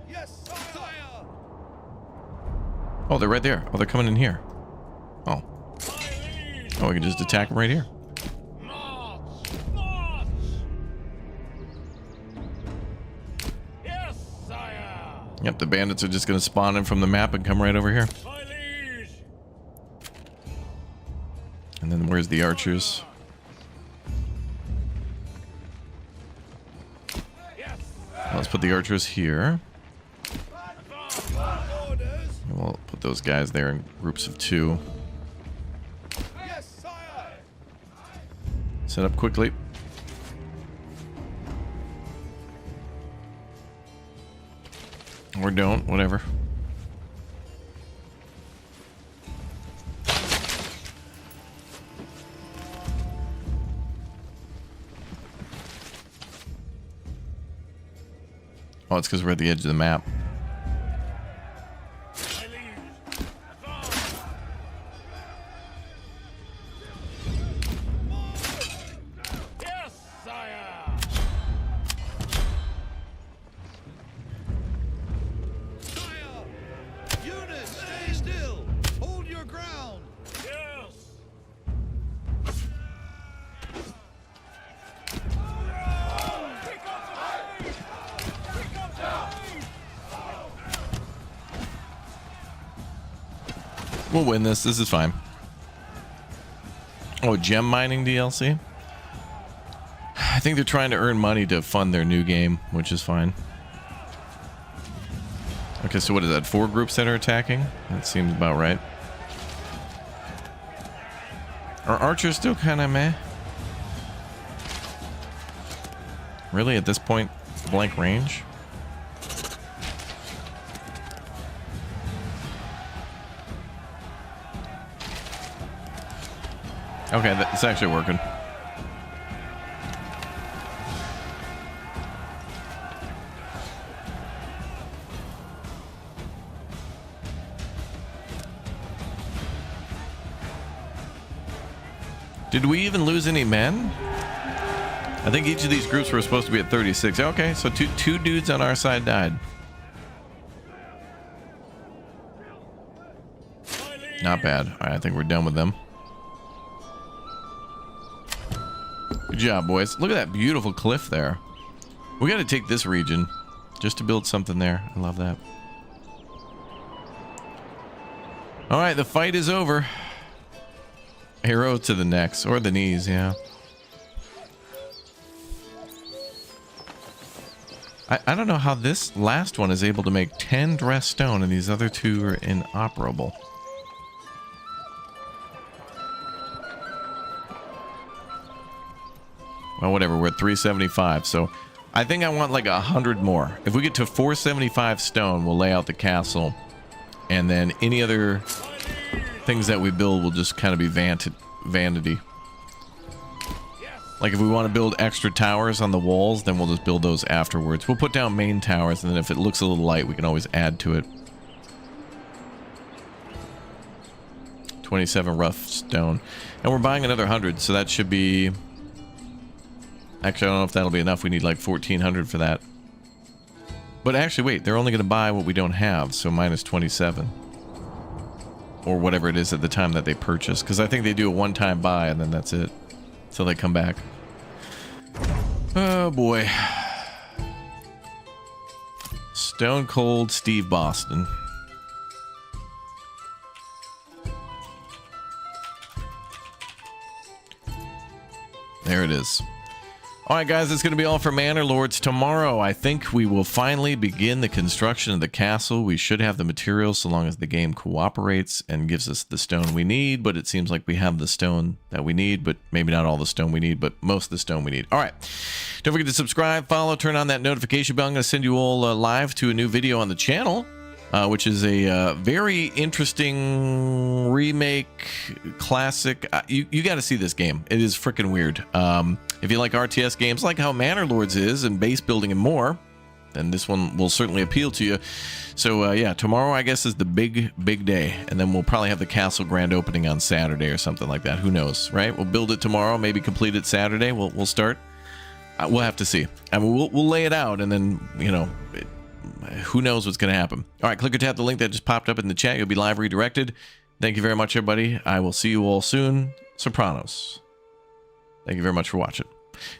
Yes, sire. Oh, they're right there. Oh, they're coming in here. Oh. Oh, we can just attack them right here. Yep, the bandits are just going to spawn in from the map and come right over here. And then where's the archers? Let's put the archers here. And we'll put those guys there in groups of 2. Set up quickly. Or don't, whatever. Oh, it's because we're at the edge of the map. We'll win this. This is fine. Oh, gem mining DLC? I think they're trying to earn money to fund their new game, which is fine. Okay, so what is that? 4 groups that are attacking? That seems about right. Are archers still kind of meh? Really, at this point, blank range? Okay, that's actually working. Did we even lose any men? I think each of these groups were supposed to be at 36. Okay, so two dudes on our side died. Not bad. All right, I think we're done with them. Good job, boys. Look at that beautiful cliff there. We got to take this region just to build something there. I love that. All right, the fight is over. Hero to the necks or the knees, yeah. I don't know how this last one is able to make 10 dressed stone and these other 2 are inoperable. Well, whatever, we're at 375, so I think I want like 100 more. If we get to 475 stone, we'll lay out the castle And then any other things that we build will just kind of be vanity. Like if we want to build extra towers on the walls, then we'll just build those afterwards. We'll put down main towers, and then if it looks a little light, we can always add to it. 27 rough stone. And we're buying another 100, so that should be... Actually, I don't know if that'll be enough. We need like 1,400 for that. But actually, wait, they're only going to buy what we don't have, so minus 27. Or whatever it is at the time that they purchase. Because I think they do a one-time buy, and then that's it. So they come back. Oh, boy. Stone Cold Steve Boston. There it is. All right, guys, that's going to be all for Manor Lords. Tomorrow, I think we will finally begin the construction of the castle. We should have the materials so long as the game cooperates and gives us the stone we need, but it seems like we have the stone that we need, but maybe not all the stone we need, but most of the stone we need. All right. Don't forget to subscribe, follow, turn on that notification bell. I'm going to send you all live to a new video on the channel, which is a very interesting remake, classic. You got to see this game. It is freaking weird. If you like RTS games, like how Manor Lords is, and base building and more, then this one will certainly appeal to you. So, yeah, tomorrow, I guess, is the big day. And then we'll probably have the castle grand opening on Saturday or something like that. Who knows, right? We'll build it tomorrow, maybe complete it Saturday. We'll start. We'll have to see. I mean, we'll lay it out, and then, you know... who knows what's going to happen. All right, click or tap the link that just popped up in the chat. You'll be live redirected. Thank you very much, everybody. I will see you all soon. Sopranos. Thank you very much for watching.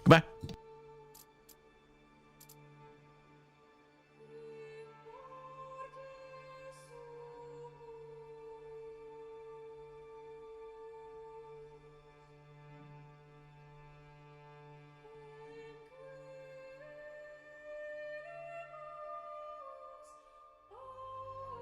Goodbye.